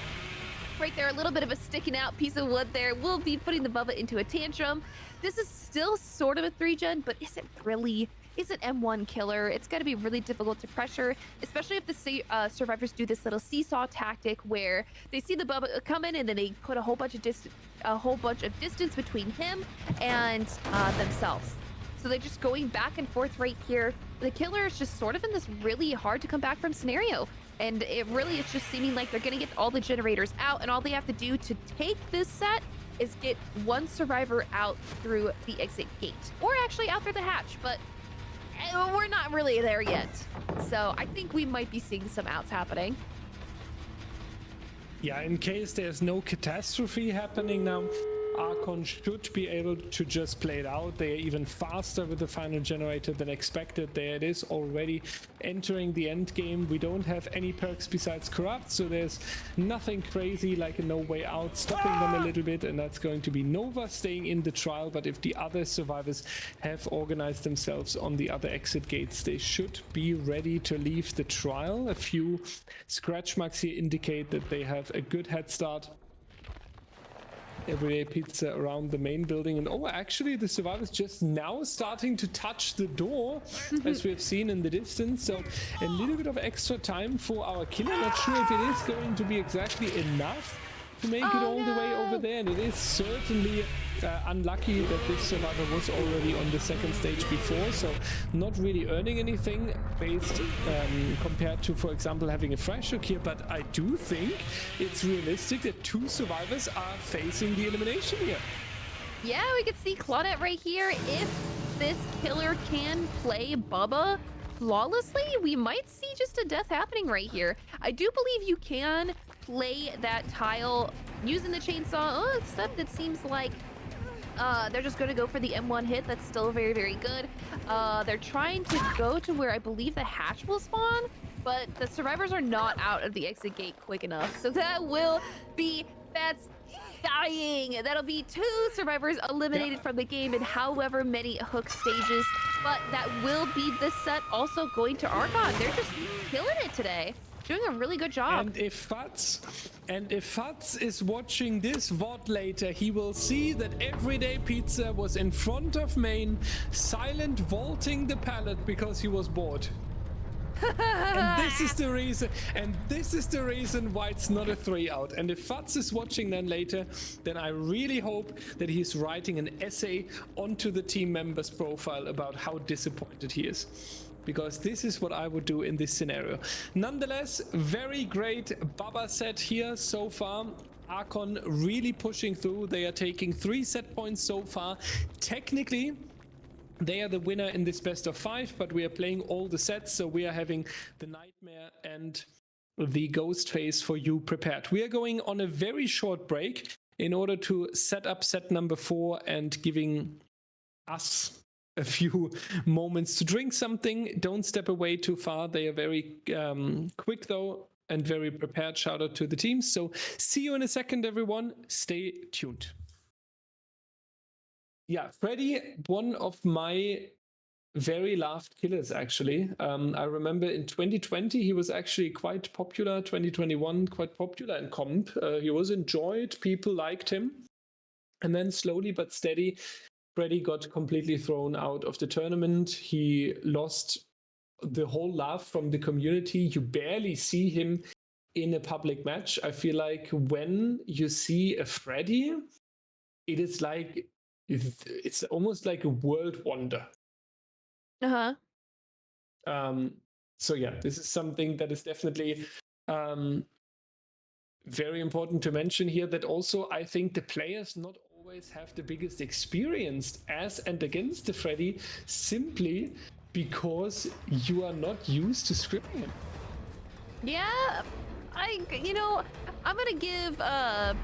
Right there, a little bit of a sticking out piece of wood there. We'll be putting the Bubba into a tantrum. This is still sort of a 3-gen, but is it really? Is it M1 killer? It's going to be really difficult to pressure, especially if the survivors do this little seesaw tactic where they see the Bubba come in and then they put a whole bunch of distance between him and themselves. So they're just going back and forth right here. The killer is just sort of in this really hard to come back from scenario. And it really is just seeming like they're going to get all the generators out, and all they have to do to take this set is get one survivor out through the exit gate, or actually out through the hatch, but we're not really there yet. So I think we might be seeing some outs happening. Yeah, in case there's no catastrophe happening now, Archon should be able to just play it out. They are even faster with the final generator than expected. There it is, already entering the end game. We don't have any perks besides corrupt, so there's nothing crazy like a no way out stopping them a little bit, and that's going to be Nova staying in the trial. But if the other survivors have organized themselves on the other exit gates, they should be ready to leave the trial. A few scratch marks here indicate that they have a good head start. Everyday Pizza around the main building, and oh, actually the survivors just now starting to touch the door as we have seen in the distance, so a little bit of extra time for our killer. Not sure if it is going to be exactly enough to make it all the way over there, and it is certainly unlucky that this survivor was already on the second stage before, so not really earning anything based compared to, for example, having a fresh hook here. But I do think it's realistic that two survivors are facing the elimination here. Yeah, we can see Claudette right here. If this killer can play Bubba flawlessly, we might see just a death happening right here. I do believe you can play that tile using the chainsaw, except it seems like they're just going to go for the M1 hit. That's still very, very good. They're trying to go to where I believe the hatch will spawn, but the survivors are not out of the exit gate quick enough. So that's dying. That'll be 2 survivors eliminated from the game in however many hook stages, but that will be the set. Also going to Archon. They're just killing it today. Doing a really good job. And if Fats is watching this VOD later, he will see that Everyday Pizza was in front of main, silent vaulting the pallet because he was bored. And this is the reason why it's not a 3 out. And if Fats is watching then later, then I really hope that he's writing an essay onto the team member's profile about how disappointed he is, because this is what I would do in this scenario. Nonetheless, very great Baba set here so far. Archon really pushing through. They are taking 3 set points so far. Technically, they are the winner in this best of 5, but we are playing all the sets, so we are having the Nightmare and the Ghost Face for you prepared. We are going on a very short break in order to set up set number 4 and giving us a few moments to drink something. Don't step away too far. They are very quick though and very prepared. Shout out to the team. So see you in a second, everyone. Stay tuned. Yeah, Freddy, one of my very loved killers actually. I remember in 2020 he was actually quite popular. 2021 quite popular in comp. He was enjoyed. People liked him, and then slowly but steady, Freddy got completely thrown out of the tournament. He lost the whole love from the community. You barely see him in a public match. I feel like when you see a Freddy, it is like, it's almost like a world wonder. So yeah, this is something that is definitely very important to mention here, that also I think the players not always have the biggest experience as and against the Freddy, simply because you are not used to scrimming him. Yeah, I'm gonna give a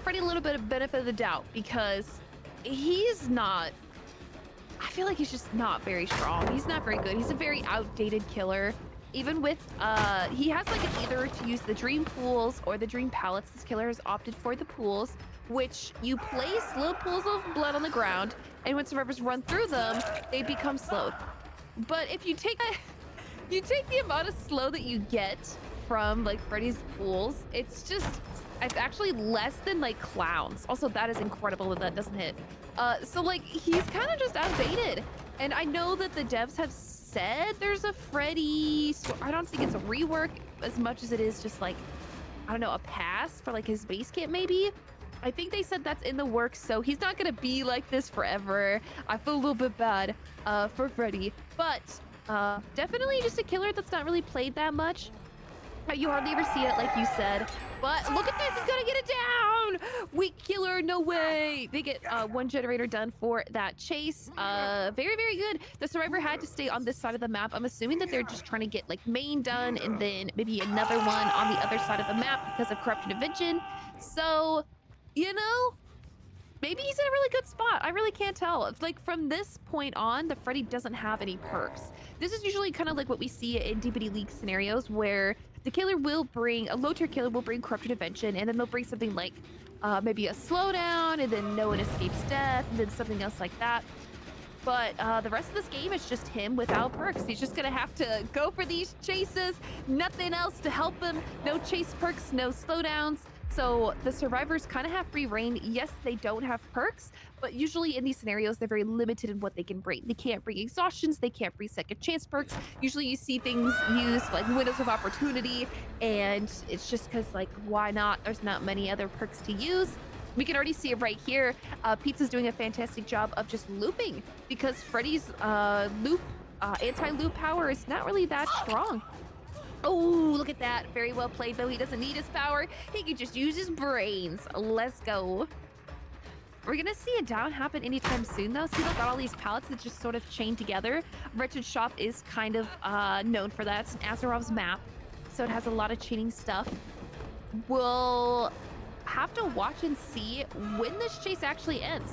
Freddy a little bit of benefit of the doubt, because he's not, I feel like he's just not very strong. He's not very good. He's a very outdated killer. Even with, he has like an either to use the dream pools or the dream pallets. This killer has opted for the pools, which you place little pools of blood on the ground, and when survivors run through them, they become slowed. But if you take the amount of slow that you get from like Freddy's pools, it's actually less than like clowns. Also, that is incredible that doesn't hit. So like he's kind of just outdated. And I know that the devs have said there's a Freddy, so I don't think it's a rework as much as it is just like, I don't know, a pass for like his base kit maybe. I think they said that's in the works, so he's not gonna be like this forever. I feel a little bit bad for Freddy, but definitely just a killer that's not really played that much. You hardly ever see it, like you said. But look at this, he's gonna get it down! Weak killer, no way! They get 1 generator done for that chase. Very, very good. The survivor had to stay on this side of the map. I'm assuming that they're just trying to get like main done and then maybe another one on the other side of the map because of corruption invention. So, you know, Maybe he's in a really good spot. I really can't tell. It's like from this point on, the Freddy doesn't have any perks. This is usually kind of like what we see in DBDLeague scenarios where the killer will bring, a low tier killer will bring Corrupted Invention, and then they'll bring something like maybe a slowdown, and then no one escapes death, and then something else like that. But the rest of this game is just him without perks. He's just gonna have to go for these chases, nothing else to help him. No chase perks, no slowdowns. So the survivors kind of have free reign. Yes, they don't have perks, but usually in these scenarios, they're very limited in what they can bring. They can't bring exhaustions, they can't bring second chance perks. Usually you see things used like windows of opportunity, and it's just because like, why not? There's not many other perks to use. We can already see it right here. Pizza's doing a fantastic job of just looping because Freddy's anti-loop power is not really that strong. Oh, look at that. Very well played, though. He doesn't need his power. He can just use his brains. Let's go. We're going to see a down happen anytime soon, though. See, look, got all these pallets that just sort of chain together. Wretched Shop is kind of known for that. It's an Azerov's map, so it has a lot of cheating stuff. We'll have to watch and see when this chase actually ends.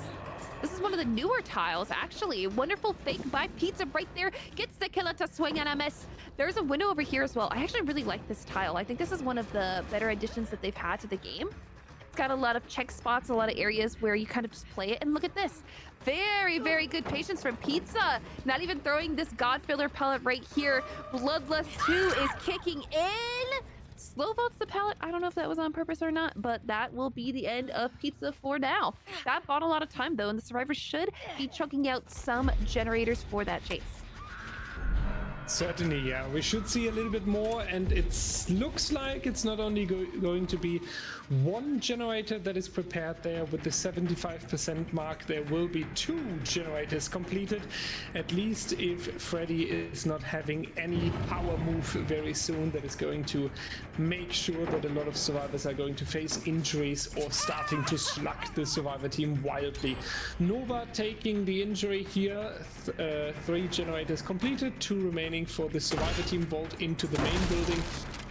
This is one of the newer tiles, actually. Wonderful fake by Pizza right there. Gets the killer to swing and a miss. There's a window over here as well. I actually really like this tile. I think this is one of the better additions that they've had to the game. It's got a lot of check spots, a lot of areas where you kind of just play it. And look at this. Very, very good patience from Pizza. Not even throwing this God Filler pellet right here. Bloodlust 2 is kicking in. Slow votes the pallet. I don't know if that was on purpose or not, but that will be the end of Pizza for now. That bought a lot of time though, and the survivors should be chunking out some generators for that chase. Certainly, yeah. We should see a little bit more, and it looks like it's not only going to be one generator that is prepared there with the 75% mark. There will be 2 generators completed, at least if Freddy is not having any power move very soon that is going to make sure that a lot of survivors are going to face injuries or starting to slug the survivor team wildly. Nova taking the injury here, 3 generators completed, 2 remaining for the survivor team vault into the main building.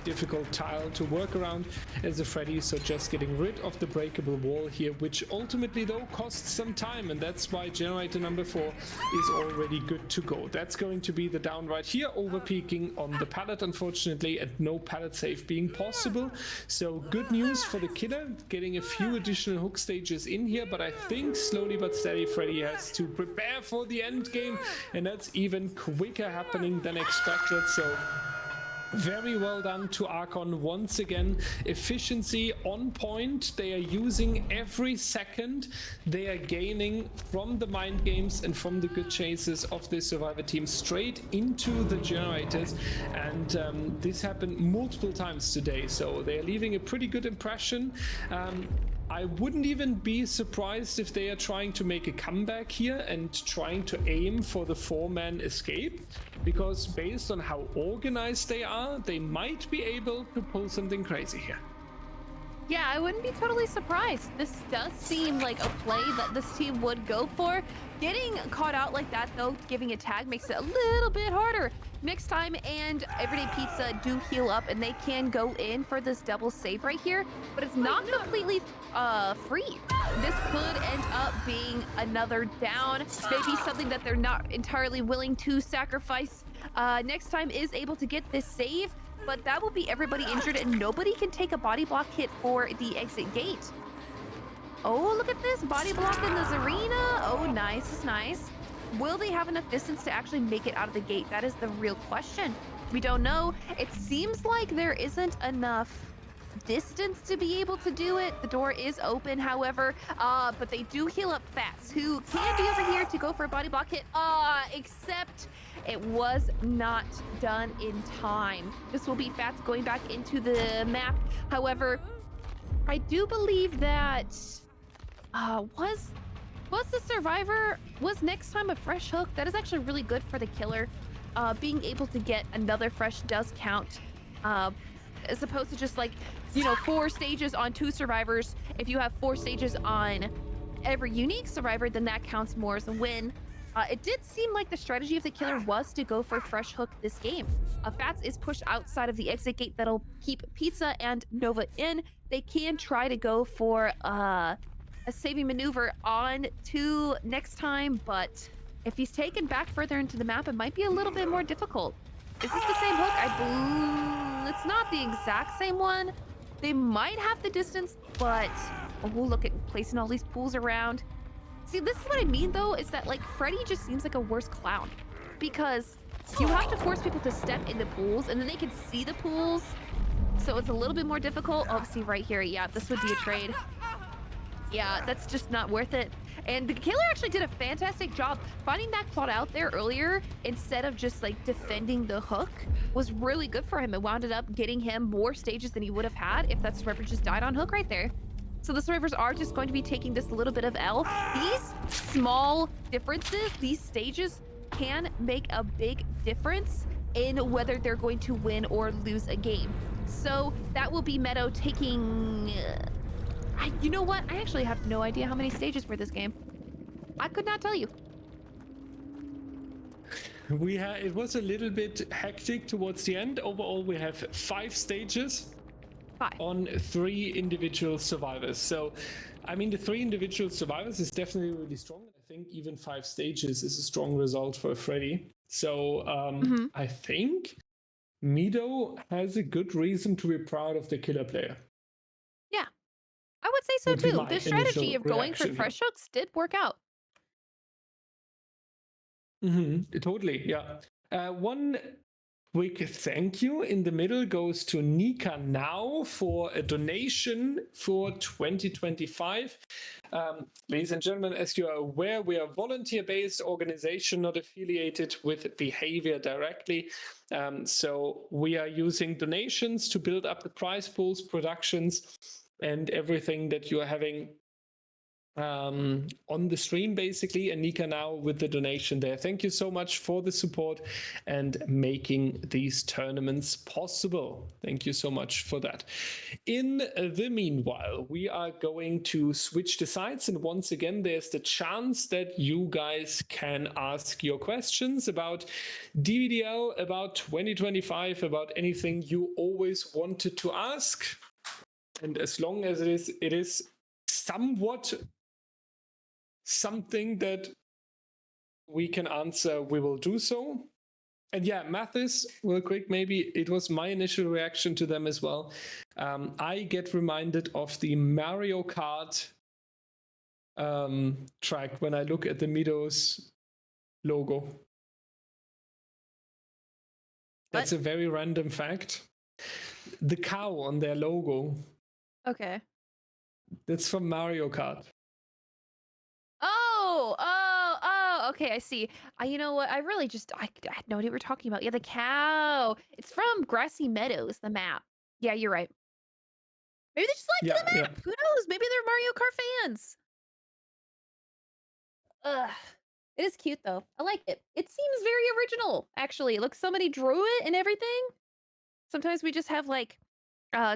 Difficult tile to work around as a Freddy, so just getting rid of the breakable wall here, which ultimately though costs some time, and that's why generator number 4 is already good to go. That's going to be the down right here, over peaking on the pallet unfortunately, and no pallet save being possible. So good news for the killer, getting a few additional hook stages in here, but I think slowly but steady Freddy has to prepare for the end game, and that's even quicker happening than expected. So very well done to Archon once again. Efficiency on point. They are using every second they are gaining from the mind games and from the good chases of the survivor team straight into the generators, and this happened multiple times today, so they are leaving a pretty good impression. I wouldn't even be surprised if they are trying to make a comeback here and trying to aim for the 4-man escape, because based on how organized they are, they might be able to pull something crazy here. Yeah, I wouldn't be totally surprised. This does seem like a play that this team would go for. Getting caught out like that, though, giving a tag makes it a little bit harder. Next time, and Everyday Pizza do heal up, and they can go in for this double save right here, but it's not completely free. This could end up being another down, maybe something that they're not entirely willing to sacrifice. Next time is able to get this save, but that will be everybody injured, and nobody can take a body block hit for the exit gate. Oh, look at this body block in the Zarina. Oh, nice, is nice. Will they have enough distance to actually make it out of the gate? That is the real question. We don't know. It seems like there isn't enough distance to be able to do it. The door is open, however, but they do heal up Fats, who can be over here to go for a body block hit, except it was not done in time. This will be Fats going back into the map. However, I do believe that was the survivor, was next time a fresh hook? That is actually really good for the killer. Being able to get another fresh does count, as opposed to just like, you know, 4 stages on 2 survivors. If you have 4 stages on every unique survivor, then that counts more as a win. It did seem like the strategy of the killer was to go for fresh hook this game. Fats is pushed outside of the exit gate that'll keep Pizza and Nova in. They can try to go for a saving maneuver on to next time, but if he's taken back further into the map, it might be a little bit more difficult. Is this the same hook? It's not the exact same one. They might have the distance, but oh, look at placing all these pools around. See, this is what I mean though, is that like Freddy just seems like a worse clown because you have to force people to step in the pools and then they can see the pools. So it's a little bit more difficult. Oh, see right here. Yeah, this would be a trade. Yeah, that's just not worth it. And the killer actually did a fantastic job finding that plot out there earlier instead of just like defending the hook was really good for him. It wound up getting him more stages than he would have had if that survivor just died on hook right there. So the survivors are just going to be taking this little bit of L. These small differences, these stages can make a big difference in whether they're going to win or lose a game. So that will be Meadow taking... you know what? I actually have no idea how many stages for this game. I could not tell you. It was a little bit hectic towards the end. Overall, we have 5 stages. 5 on 3 individual survivors. So, I mean, the 3 individual survivors is definitely really strong. I think even 5 stages is a strong result for Freddy. So, I think Meadow has a good reason to be proud of the killer player. Yeah, I would say so too. The strategy of going for fresh hooks did work out. Totally, yeah. One quick thank you in the middle goes to Nika Now for a donation for 2025. Ladies and gentlemen, as you are aware, we are a volunteer-based organization, not affiliated with Behavior directly. So we are using donations to build up the prize pools, productions, and everything that you are having on the stream, basically. And Nika Now with the donation there. Thank you so much for the support and making these tournaments possible. Thank you so much for that. In the meanwhile, we are going to switch the sides, and once again there's the chance that you guys can ask your questions about DBDL, about 2025, about anything you always wanted to ask. And as long as it is somewhat something that we can answer, we will do so. And yeah, Mathis, real quick, maybe it was my initial reaction to them as well. I get reminded of the Mario Kart track when I look at the Meadow's logo. That's a very random fact. The cow on their logo. Okay. That's from Mario Kart. Okay, I see. You know what? I really just, I had no idea what you were talking about. Yeah, the cow. It's from Grassy Meadows, the map. Yeah, you're right. Maybe they just like the map. Yeah. Who knows? Maybe they're Mario Kart fans. It is cute, though. I like it. It seems very original, actually. Look, somebody drew it and everything. Sometimes we just have, like,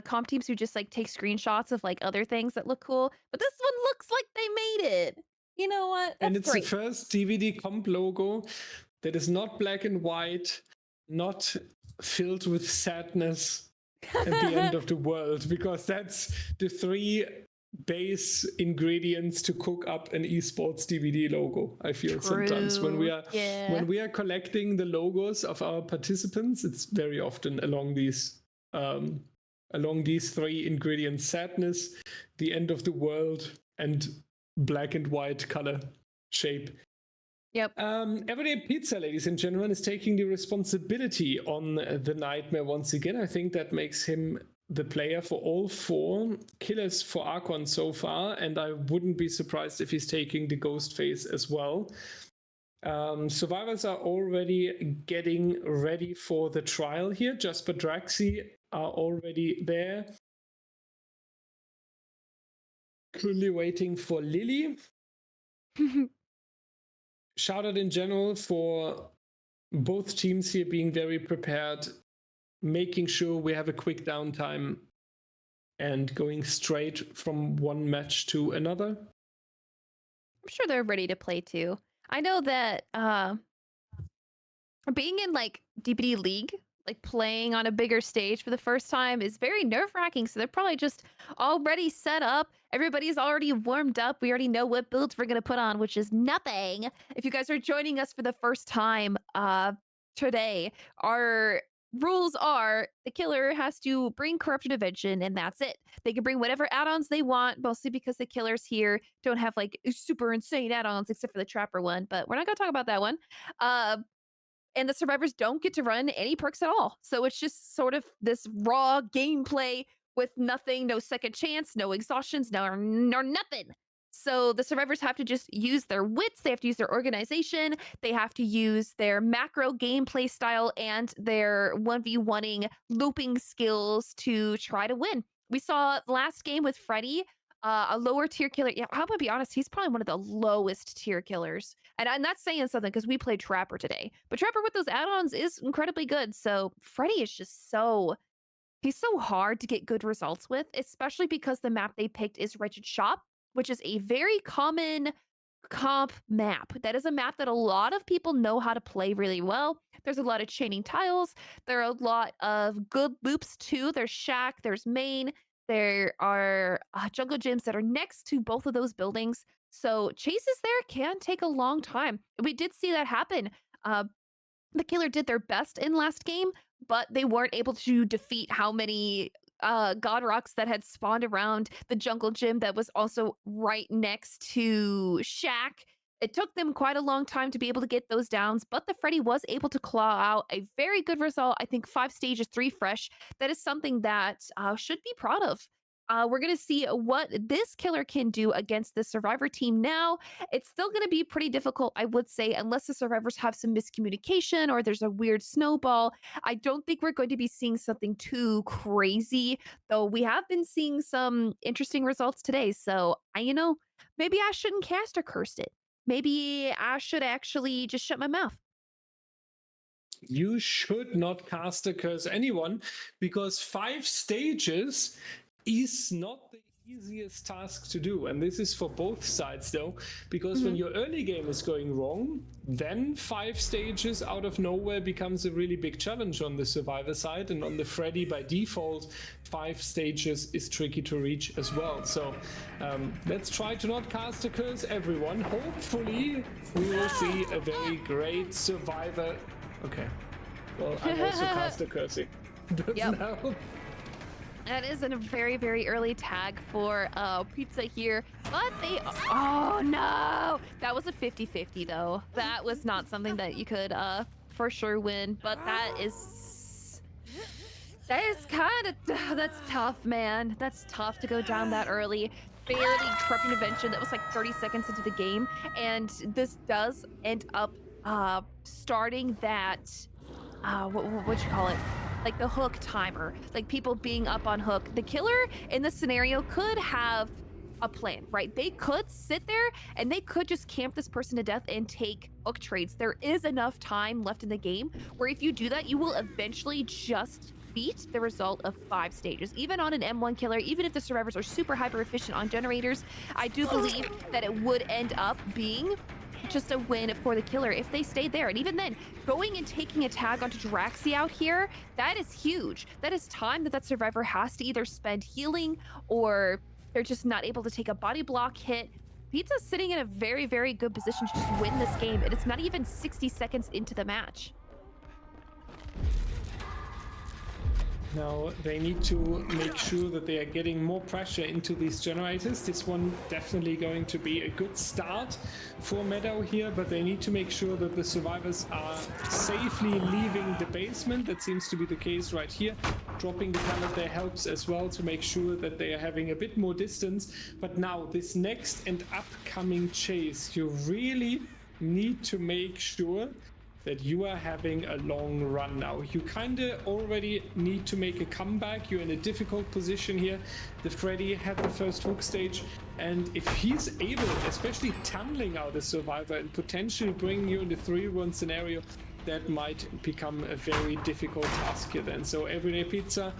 comp teams who just, like, take screenshots of, like, other things that look cool. But this one looks like they made it. You know what? That's and it's great. The first DVD comp logo that is not black and white, not filled with sadness at the end of the world, because that's the 3 base ingredients to cook up an esports DVD logo. I feel sometimes when we are collecting the logos of our participants, it's very often along these 3 ingredients: sadness, the end of the world, and black and white color shape. Yep. Everyday Pizza, ladies and gentlemen, is taking the responsibility on the Nightmare once again. I think that makes him the player for all 4 killers for Archon so far, and I wouldn't be surprised if he's taking the Ghost Face as well. Survivors are already getting ready for the trial here. Jasper Draxi are already there. Currently waiting for Lily. Shout out in general for both teams here being very prepared, making sure we have a quick downtime and going straight from one match to another. I'm sure they're ready to play too. I know that being in like DBDLeague like playing on a bigger stage for the first time is very nerve-wracking. So they're probably just already set up. Everybody's already warmed up. We already know what builds we're gonna put on, which is nothing. If you guys are joining us for the first time today, our rules are the killer has to bring corruption invention, and that's it. They can bring whatever add-ons they want, mostly because the killers here don't have like super insane add-ons except for the trapper one, but we're not gonna talk about that one. Uh and the survivors don't get to run any perks at all. So it's just sort of this raw gameplay with nothing, no second chance, no exhaustions, no nothing. So the survivors have to just use their wits, they have to use their organization, they have to use their macro gameplay style and their 1v1ing looping skills to try to win. We saw last game with Freddy, a lower tier killer. Yeah, I'm gonna be honest, he's probably one of the lowest tier killers. And I'm not saying something because we played Trapper today, but Trapper with those add-ons is incredibly good. So Freddy is just he's so hard to get good results with, especially because the map they picked is Wretched Shop, which is a very common comp map. That is a map that a lot of people know how to play really well. There's a lot of chaining tiles. There are a lot of good loops too. There's Shack, there's Main. There are jungle gyms that are next to both of those buildings. So chases there can take a long time. We did see that happen. Uh, the killer did their best in last game, but they weren't able to defeat how many god rocks that had spawned around the jungle gym that was also right next to Shack. It took them quite a long time to be able to get those downs, but the Freddy was able to claw out a very good result. I think 5 stages, 3 fresh. That is something that should be proud of. We're going to see what this killer can do against the survivor team now. It's still going to be pretty difficult, I would say, unless the survivors have some miscommunication or there's a weird snowball. I don't think we're going to be seeing something too crazy, though we have been seeing some interesting results today. So, maybe I shouldn't cast or cursed it. Maybe I should actually just shut my mouth. You should not cast a curse anyone, because 5 stages is not the easiest task to do. And this is for both sides though, because when your early game is going wrong, then 5 stages out of nowhere becomes a really big challenge on the survivor side. And on the Freddy by default, 5 stages is tricky to reach as well. So let's try to not cast a curse everyone. Hopefully we will see a very great survivor. Okay, well, I've also cast a cursing. Doesn't help. That is a very, very early tag for Pizza here, but oh no! That was a 50-50 though. That was not something that you could for sure win, but that is kind of, that's tough, man. That's tough to go down that early. Barely corrupting invention. That was like 30 seconds into the game, and this does end up starting that, what you call it? Like the hook timer, like people being up on hook. The killer in this scenario could have a plan, right? They could sit there and they could just camp this person to death and take hook trades. There is enough time left in the game where if you do that, you will eventually just beat the result of 5 stages. Even on an M1 killer, even if the survivors are super hyper efficient on generators, I do believe that it would end up being just a win for the killer if they stayed there. And even then, going and taking a tag onto Draxi out here, that is huge. That is time that survivor has to either spend healing or they're just not able to take a body block hit. Pizza's sitting in a very, very good position to just win this game, and it's not even 60 seconds into the match. Now they need to make sure that they are getting more pressure into these generators. This one definitely going to be a good start for Meadow here, but they need to make sure that the survivors are safely leaving the basement. That seems to be the case right here. Dropping the pallet there helps as well to make sure that they are having a bit more distance. But now this next and upcoming chase, you really need to make sure that you are having a long run now. You kind of already need to make a comeback. You're in a difficult position here. The Freddy had the first hook stage, and if he's able, especially tunneling out a survivor and potentially bringing you in the 3-1 scenario, that might become a very difficult task here then. So Everyday Pizza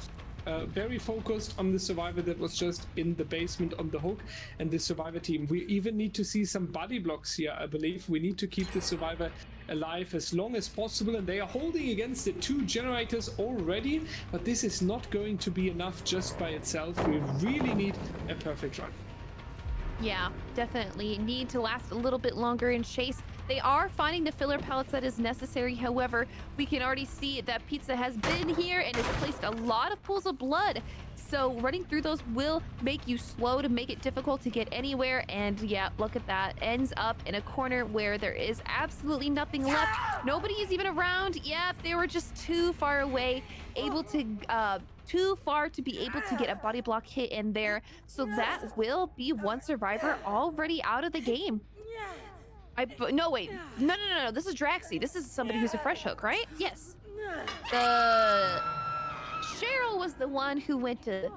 very focused on the survivor that was just in the basement on the hook and the survivor team. We even need to see some body blocks here, I believe. We need to keep the survivor alive as long as possible, and they are holding against the 2 generators already, but this is not going to be enough just by itself. We really need a perfect run. Yeah, definitely need to last a little bit longer in chase. They are finding the filler pallets that is necessary. However, we can already see that Pizza has been here and has placed a lot of pools of blood. So running through those will make you slow to make it difficult to get anywhere. And yeah, look at that. Ends up in a corner where there is absolutely nothing left. Nobody is even around. Yeah, if they were just too far away, too far to be able to get a body block hit in there. So that will be one survivor already out of the game. No, wait. No. This is Draxi. This is somebody who's a fresh hook, right? Yes. Cheryl was the one who went to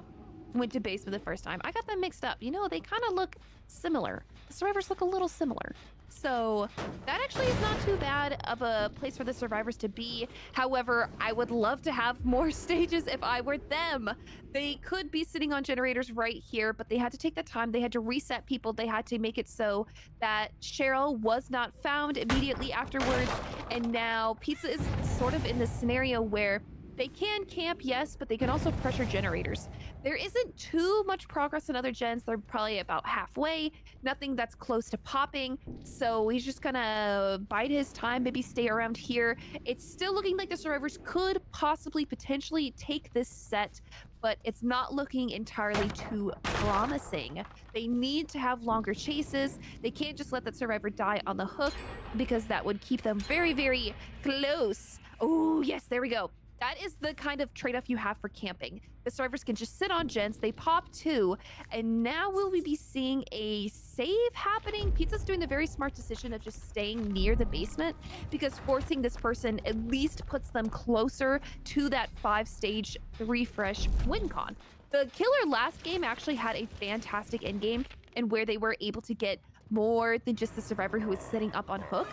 basement the first time. I got them mixed up. You know, they kind of look similar. The survivors look a little similar. So that actually is not too bad of a place for the survivors to be. However, I would love to have more stages if I were them. They could be sitting on generators right here, but they had to take the time. They had to reset people. They had to make it so that Cheryl was not found immediately afterwards. And now Pizza is sort of in this scenario where they can camp, yes, but they can also pressure generators. There isn't too much progress in other gens. They're probably about halfway. Nothing that's close to popping. So he's just gonna bide his time, maybe stay around here. It's still looking like the survivors could possibly, potentially take this set, but it's not looking entirely too promising. They need to have longer chases. They can't just let that survivor die on the hook because that would keep them very, very close. Oh, yes, there we go. That is the kind of trade-off you have for camping. The survivors can just sit on gens, they pop 2, and now will we be seeing a save happening? Pizza's doing the very smart decision of just staying near the basement because forcing this person at least puts them closer to that 5-stage refresh win con. The killer last game actually had a fantastic end game and where they were able to get more than just the survivor who was sitting up on hook.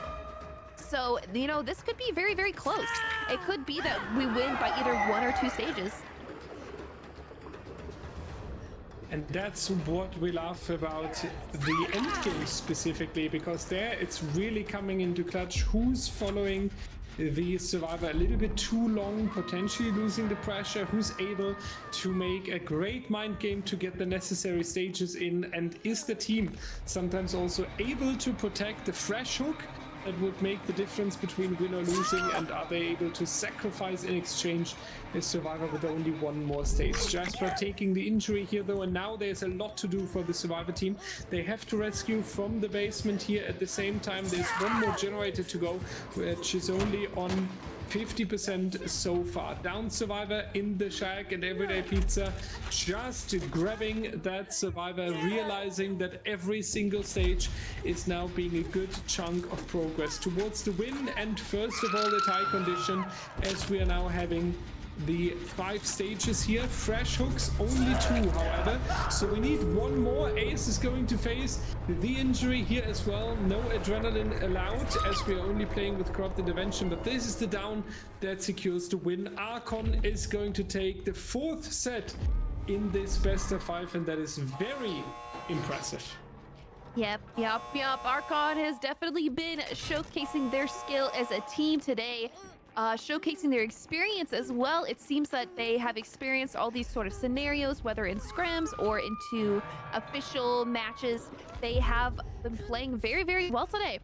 So, you know, this could be very, very close. It could be that we win by either 1 or 2 stages. And that's what we love about the end game specifically, because there it's really coming into clutch who's following the survivor a little bit too long, potentially losing the pressure, who's able to make a great mind game to get the necessary stages in, and is the team sometimes also able to protect the fresh hook that would make the difference between win or losing, and are they able to sacrifice in exchange a survivor with only 1 more stage. Jasper taking the injury here though, and now there's a lot to do for the survivor team. They have to rescue from the basement here. At the same time, there's 1 more generator to go, which is only on 50% so far. Down survivor in the shack, and Everyday Pizza just grabbing that survivor, realizing that every single stage is now being a good chunk of progress towards the win. And first of all, the tie condition, as we are now having the 5 stages here. Fresh hooks, only 2 however, so we need 1 more. Ace is going to face the injury here as well. No adrenaline allowed as we are only playing with corrupted intervention, but this is the down that secures the win. Archon is going to take the 4th set in this best of 5, and that is very impressive. Yep. Archon has definitely been showcasing their skill as a team today. Showcasing their experience as well. It seems that they have experienced all these sort of scenarios, whether in scrims or into official matches. They have been playing very, very well today.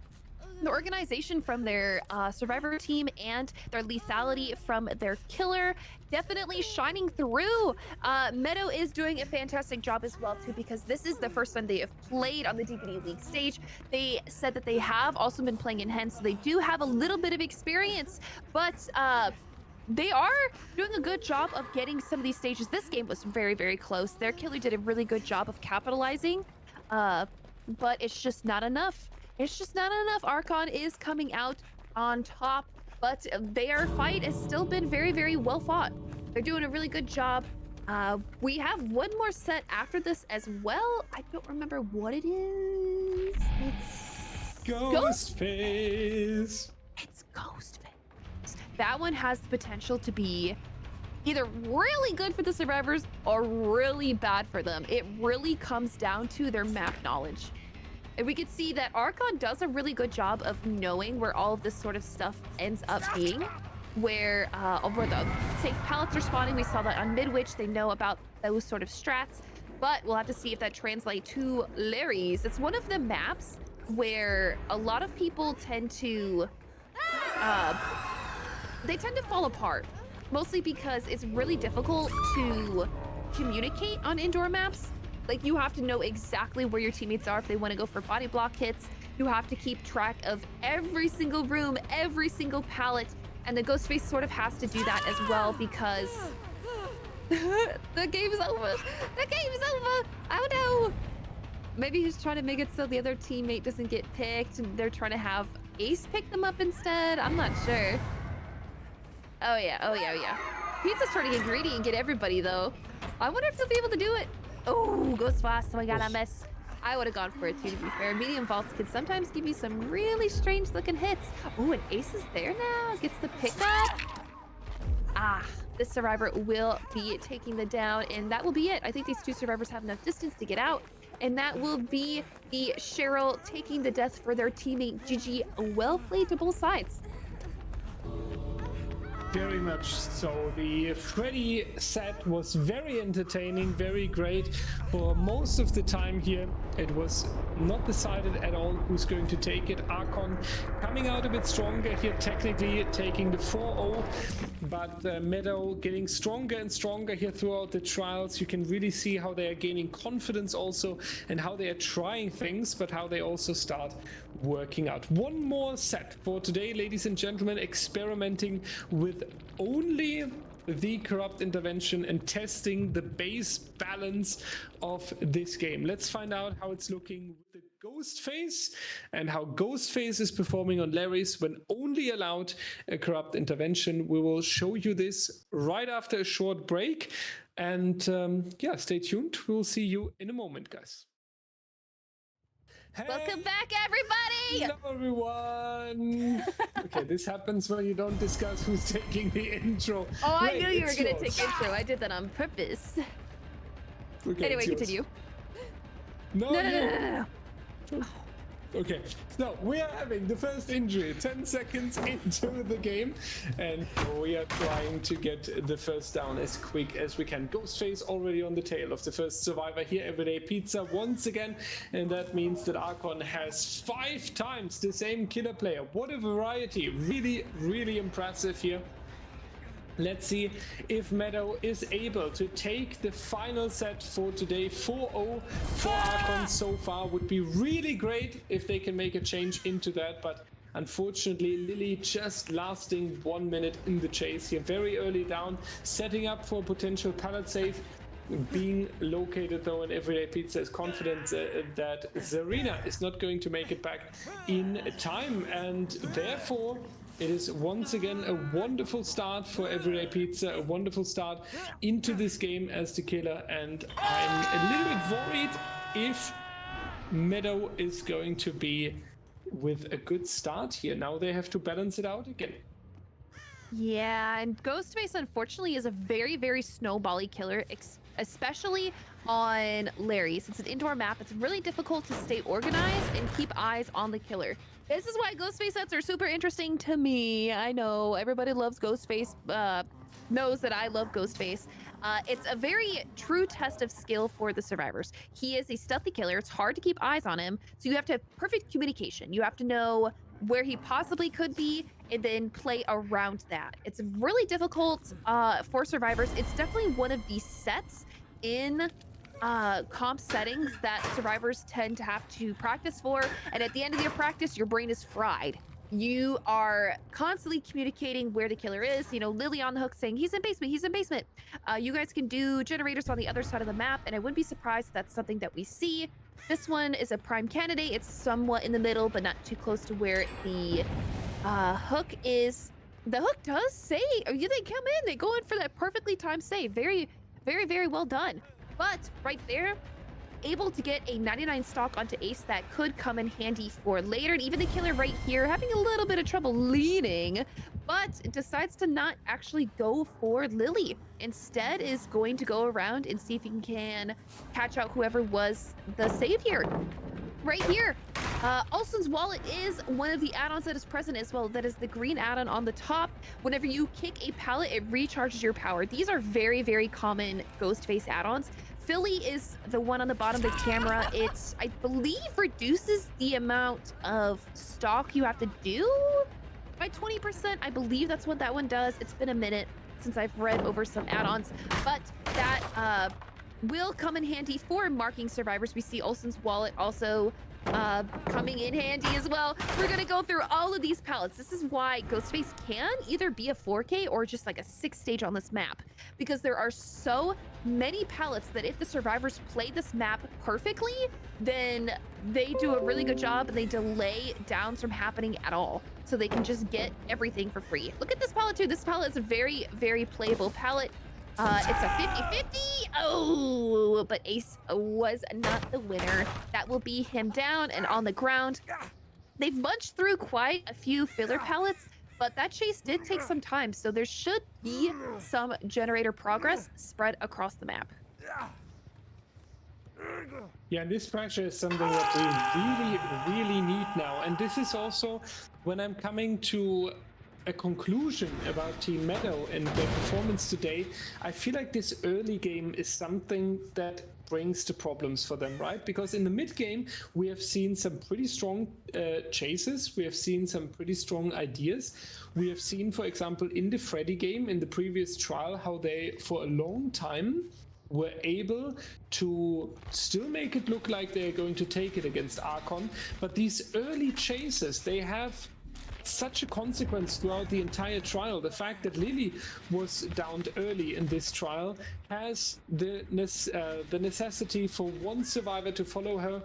The organization from their survivor team and their lethality from their killer definitely shining through. Meadow is doing a fantastic job as well too, because this is the first time they have played on the DBDLeague stage. They said that they have also been playing in Hens, so they do have a little bit of experience, but they are doing a good job of getting some of these stages. This game was very, very close. Their killer did a really good job of capitalizing, but it's just not enough. It's just not enough. Archon is coming out on top, but their fight has still been very, very well fought. They're doing a really good job. We have 1 more set after this as well. I don't remember what it is. It's Ghost Face. It's Ghost Face. That one has the potential to be either really good for the survivors or really bad for them. It really comes down to their map knowledge. And we could see that Archon does a really good job of knowing where all of this sort of stuff ends up being, where the safe pallets are spawning. We saw that on Midwich. They know about those sort of strats, but we'll have to see if that translates to Larry's. It's one of the maps where a lot of people tend to fall apart, mostly because it's really difficult to communicate on indoor maps. Like, you have to know exactly where your teammates are if they want to go for body block hits. You have to keep track of every single room, every single pallet, and the Ghost Face sort of has to do that as well because the game's over. The game's over. Oh no. Maybe he's trying to make it so the other teammate doesn't get picked and they're trying to have Ace pick them up instead. I'm not sure. Oh yeah. Pizza's trying to get greedy and get everybody though. I wonder if they'll be able to do it. Oh, goes fast. Oh my god, I missed. I would have gone for it too, to be fair. Medium vaults can sometimes give you some really strange looking hits. Oh, and Ace is there now. Gets the pickup. Ah, this survivor will be taking the down, and that will be it. I think these two survivors have enough distance to get out, and that will be the Cheryl taking the death for their teammate. GG. Well played to both sides. Very much so. The Freddy set was very entertaining, very great. For most of the time here, it was not decided at all who's going to take it. Archon coming out a bit stronger here, technically taking the 4-0, but Meadow getting stronger and stronger here throughout the trials. You can really see how they are gaining confidence also, and how they are trying things, but how they also start working out. One more set for today, ladies and gentlemen, experimenting with only the corrupt intervention and testing the base balance of this game. Let's find out how it's looking with the Ghost Face and how Ghost Face is performing on Larry's when only allowed a corrupt intervention. We will show you this right after a short break, and yeah, stay tuned. We'll see you in a moment, guys. Hey, welcome back, everybody! Hello, everyone! Okay, this happens when you don't discuss who's taking the intro. Oh, I knew you were going to take intro. I did that on purpose. Okay, anyway, continue. No. Okay, so we are having the first injury 10 seconds into the game, and we are trying to get the first down as quick as we can. Ghostface already on the tail of the first survivor here, Everyday Pizza once again, and that means that Archon has 5 times the same killer player. What a variety. Really, really impressive here. Let's see if Meadow is able to take the final set for today. 4-0 for Archon so far. Would be really great if they can make a change into that, but unfortunately Lily just lasting 1 minute in the chase here. Very early down, setting up for a potential pallet save. Being located though, and Everyday Pizza is confident that Zarina is not going to make it back in time, and therefore it is once again a wonderful start for Everyday Pizza, a wonderful start into this game as the killer, and I'm a little bit worried if Meadow is going to be with a good start here. Now they have to balance it out again. Yeah, and Ghostface unfortunately is a very, very snowbally killer, especially on Larry's. It's an indoor map. It's really difficult to stay organized and keep eyes on the killer. This is why Ghostface sets are super interesting to me. I know everybody loves Ghostface, knows that I love Ghostface. It's a very true test of skill for the survivors. He is a stealthy killer. It's hard to keep eyes on him, so you have to have perfect communication. You have to know where he possibly could be and then play around that. It's really difficult for survivors. It's definitely one of the sets in comp settings that survivors tend to have to practice for, and at the end of your practice your brain is fried. You are constantly communicating where the killer is. You know, Lily on the hook saying he's in basement, he's in basement. You guys can do generators on the other side of the map, and I wouldn't be surprised if that's something that we see. This one is a prime candidate. It's somewhat in the middle, but not too close to where the hook is. The hook does save. They come in, they go in for that perfectly timed save. Very, very, very well done. But right there, able to get a 99 stock onto Ace that could come in handy for later. And even the killer right here having a little bit of trouble leading, but decides to not actually go for Lily. Instead is going to go around and see if he can catch out whoever was the savior. Right here, Olsen's Wallet is one of the add-ons that is present as well. That is the green add-on on the top. Whenever you kick a pallet, it recharges your power. These are very, very common Ghost Face add-ons. Philly is the one on the bottom of the camera. It's, I believe, reduces the amount of stock you have to do by 20%. I believe that's what that one does. It's been a minute since I've read over some add-ons, but that will come in handy for marking survivors. We see Olsen's Wallet also coming in handy as well. We're gonna go through all of these pallets. This is why Ghostface can either be a 4K or just like a 6 stage on this map, because there are so many pallets that if the survivors play this map perfectly, then they do a really good job and they delay downs from happening at all, so they can just get everything for free. Look at this pallet too. This pallet is a very, very playable pallet. It's a 50-50. Oh, but Ace was not the winner. That will be him down and on the ground. They've munched through quite a few filler pallets, but that chase did take some time, so there should be some generator progress spread across the map. Yeah, and this pressure is something that we really need now. And this is also when I'm coming to a conclusion about Team Meadow and their performance today. I feel like this early game is something that brings the problems for them, right? Because in the mid game, we have seen some pretty strong chases. We have seen some pretty strong ideas. We have seen, for example, in the Freddy game, in the previous trial, how they, for a long time, were able to still make it look like they're going to take it against Archon. But these early chases, they have such a consequence throughout the entire trial. The fact that Lily was downed early in this trial has the necessity for one survivor to follow her,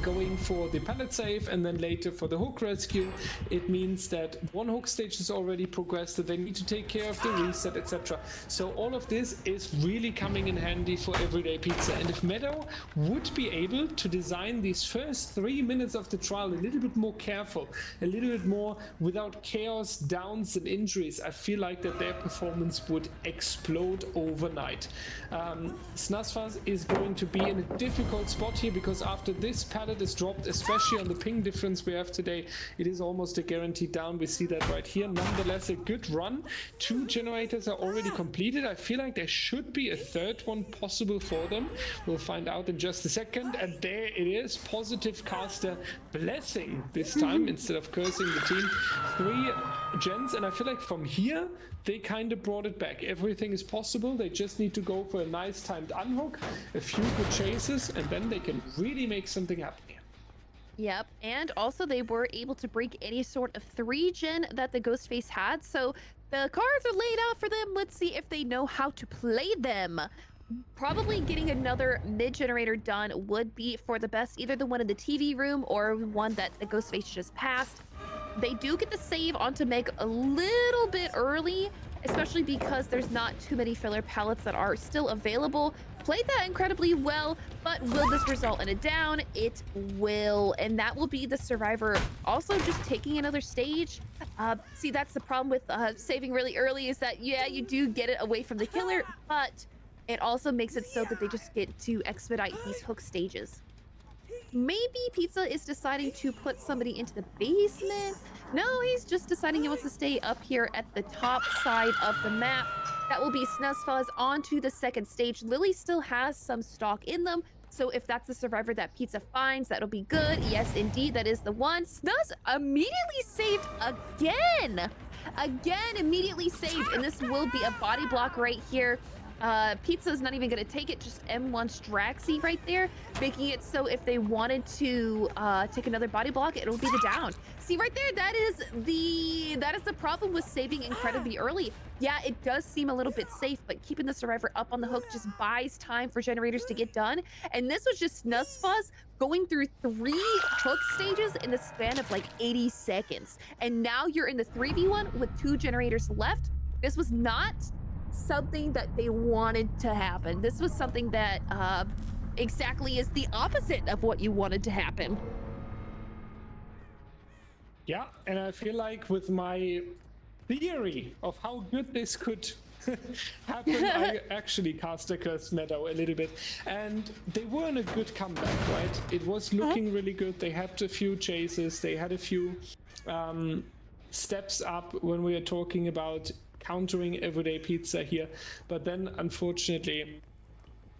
going for the pallet save and then later for the hook rescue. It means that one hook stage is already progressed, that they need to take care of the reset, etc. So all of this is really coming in handy for Everyday Pizza. And if Meadow would be able to design these first 3 minutes of the trial a little bit more careful, a little bit more without chaos, downs and injuries, I feel like that their performance would explode overnight. Snazfaz is going to be in a difficult spot here, because after this pallet is dropped, especially on the ping difference we have today, it is almost a guaranteed down. We see that right here. Nonetheless, a good run. 2 generators are already completed. I feel like there should be a third one possible for them. We'll find out in just a second. And there it is. Positive caster blessing this time instead of cursing the team. 3 gens, and I feel like from here they kind of brought it back. Everything is possible. They just need to go for a nice timed unhook, a few good chases, and then they can really make something happen here. Yep, and also they were able to break any sort of 3-gen that the Ghostface had, so the cards are laid out for them. Let's see if they know how to play them. Probably getting another mid-generator done would be for the best, either the one in the TV room or one that the Ghostface just passed. They do get the save onto Meg a little bit early, especially because there's not too many filler pallets that are still available. Played that incredibly well, but will this result in a down? It will, and that will be the survivor also just taking another stage. See, that's the problem with saving really early, is that, yeah, you do get it away from the killer, but it also makes it so that they just get to expedite these hook stages. Maybe Pizza is deciding to put somebody into the basement. No, he's just deciding he wants to stay up here at the top side of the map. That will be Snuzfuzz onto the second stage. Lily still has some stock in them, so if that's the survivor that Pizza finds, that'll be good. Yes, indeed, that is the one. Snuz immediately saved again. Again, immediately saved, and this will be a body block right here. Pizza's not even gonna take it, just M1 Straxy right there, making it so if they wanted to take another body block, it'll be the down. See right there, that is the problem with saving incredibly early. Yeah, it does seem a little bit safe, but keeping the survivor up on the hook just buys time for generators to get done. And this was just Snuzfuzz going through 3 hook stages in the span of like 80 seconds. And now you're in the 3v1 with 2 generators left. This was not something that they wanted to happen. This was something that exactly is the opposite of what you wanted to happen. Yeah, and I feel like with my theory of how good this could happen, I actually cast across Meadow a little bit. And they were in a good comeback, right? It was looking really good. They had a few chases. They had a few steps up when we are talking about countering Everyday Pizza here. But then, unfortunately,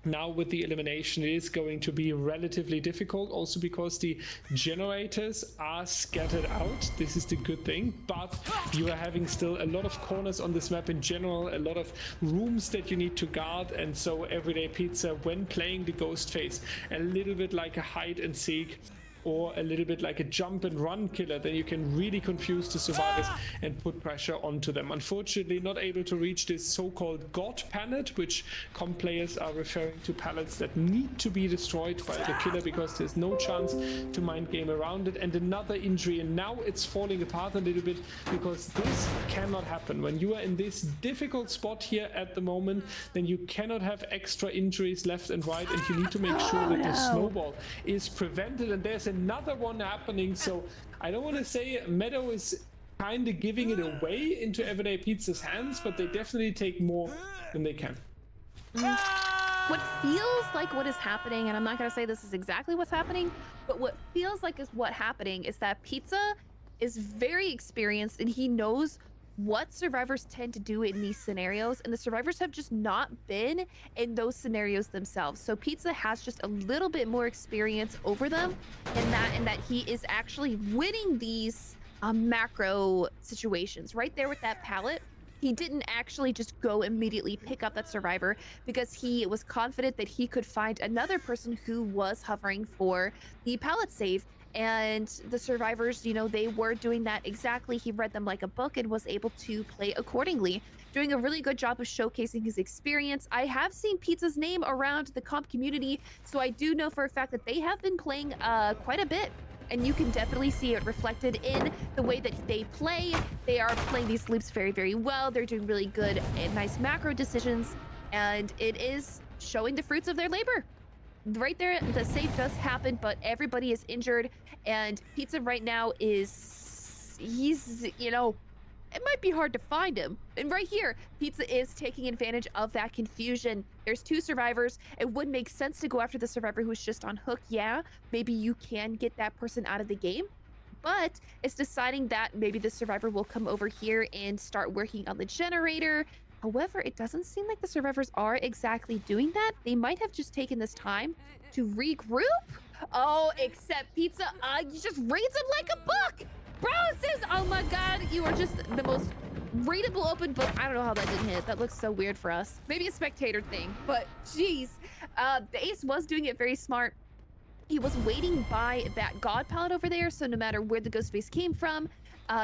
now with the elimination, it is going to be relatively difficult, also because the generators are scattered out. This is the good thing, but you are having still a lot of corners on this map in general, a lot of rooms that you need to guard, and so Everyday Pizza, when playing the Ghost Face, a little bit like a hide and seek, or a little bit like a jump and run killer, then you can really confuse the survivors and put pressure onto them. Unfortunately, not able to reach this so-called God pallet, which comp players are referring to pallets that need to be destroyed by the killer because there's no chance to mind game around it. And another injury, and now it's falling apart a little bit because this cannot happen. When you are in this difficult spot here at the moment, then you cannot have extra injuries left and right, and you need to make sure that the snowball is prevented. And there's another one happening, so I don't want to say Meadow is kind of giving it away into Everyday Pizza's hands, but they definitely take more than they can. What feels like what is happening, and I'm not going to say this is exactly what's happening, but what feels like is what happening is that Pizza is very experienced and he knows what survivors tend to do in these scenarios, and the survivors have just not been in those scenarios themselves. So Pizza has just a little bit more experience over them in that he is actually winning these macro situations. Right there with that pallet, he didn't actually just go immediately pick up that survivor because he was confident that he could find another person who was hovering for the pallet save. And the survivors, you know, they were doing that exactly. He read them like a book and was able to play accordingly, doing a really good job of showcasing his experience. I have seen Pizza's name around the comp community, so I do know for a fact that they have been playing quite a bit. And you can definitely see it reflected in the way that they play. They are playing these loops very, very well. They're doing really good and nice macro decisions, and it is showing the fruits of their labor. Right there, the save does happen, but everybody is injured, and Pizza right now he's, you know, it might be hard to find him. And right here, Pizza is taking advantage of that confusion. There's two survivors. It would make sense to go after the survivor who's just on hook. Yeah, maybe you can get that person out of the game, but it's deciding that maybe the survivor will come over here and start working on the generator. However, it doesn't seem like the survivors are exactly doing that. They might have just taken this time to regroup. Oh, except Pizza, you just reads them like a book. Bro says, oh my God, you are just the most readable open book. I don't know how that didn't hit. That looks so weird for us. Maybe a spectator thing, but geez. The ace was doing it very smart. He was waiting by that God pallet over there, so no matter where the ghost face came from,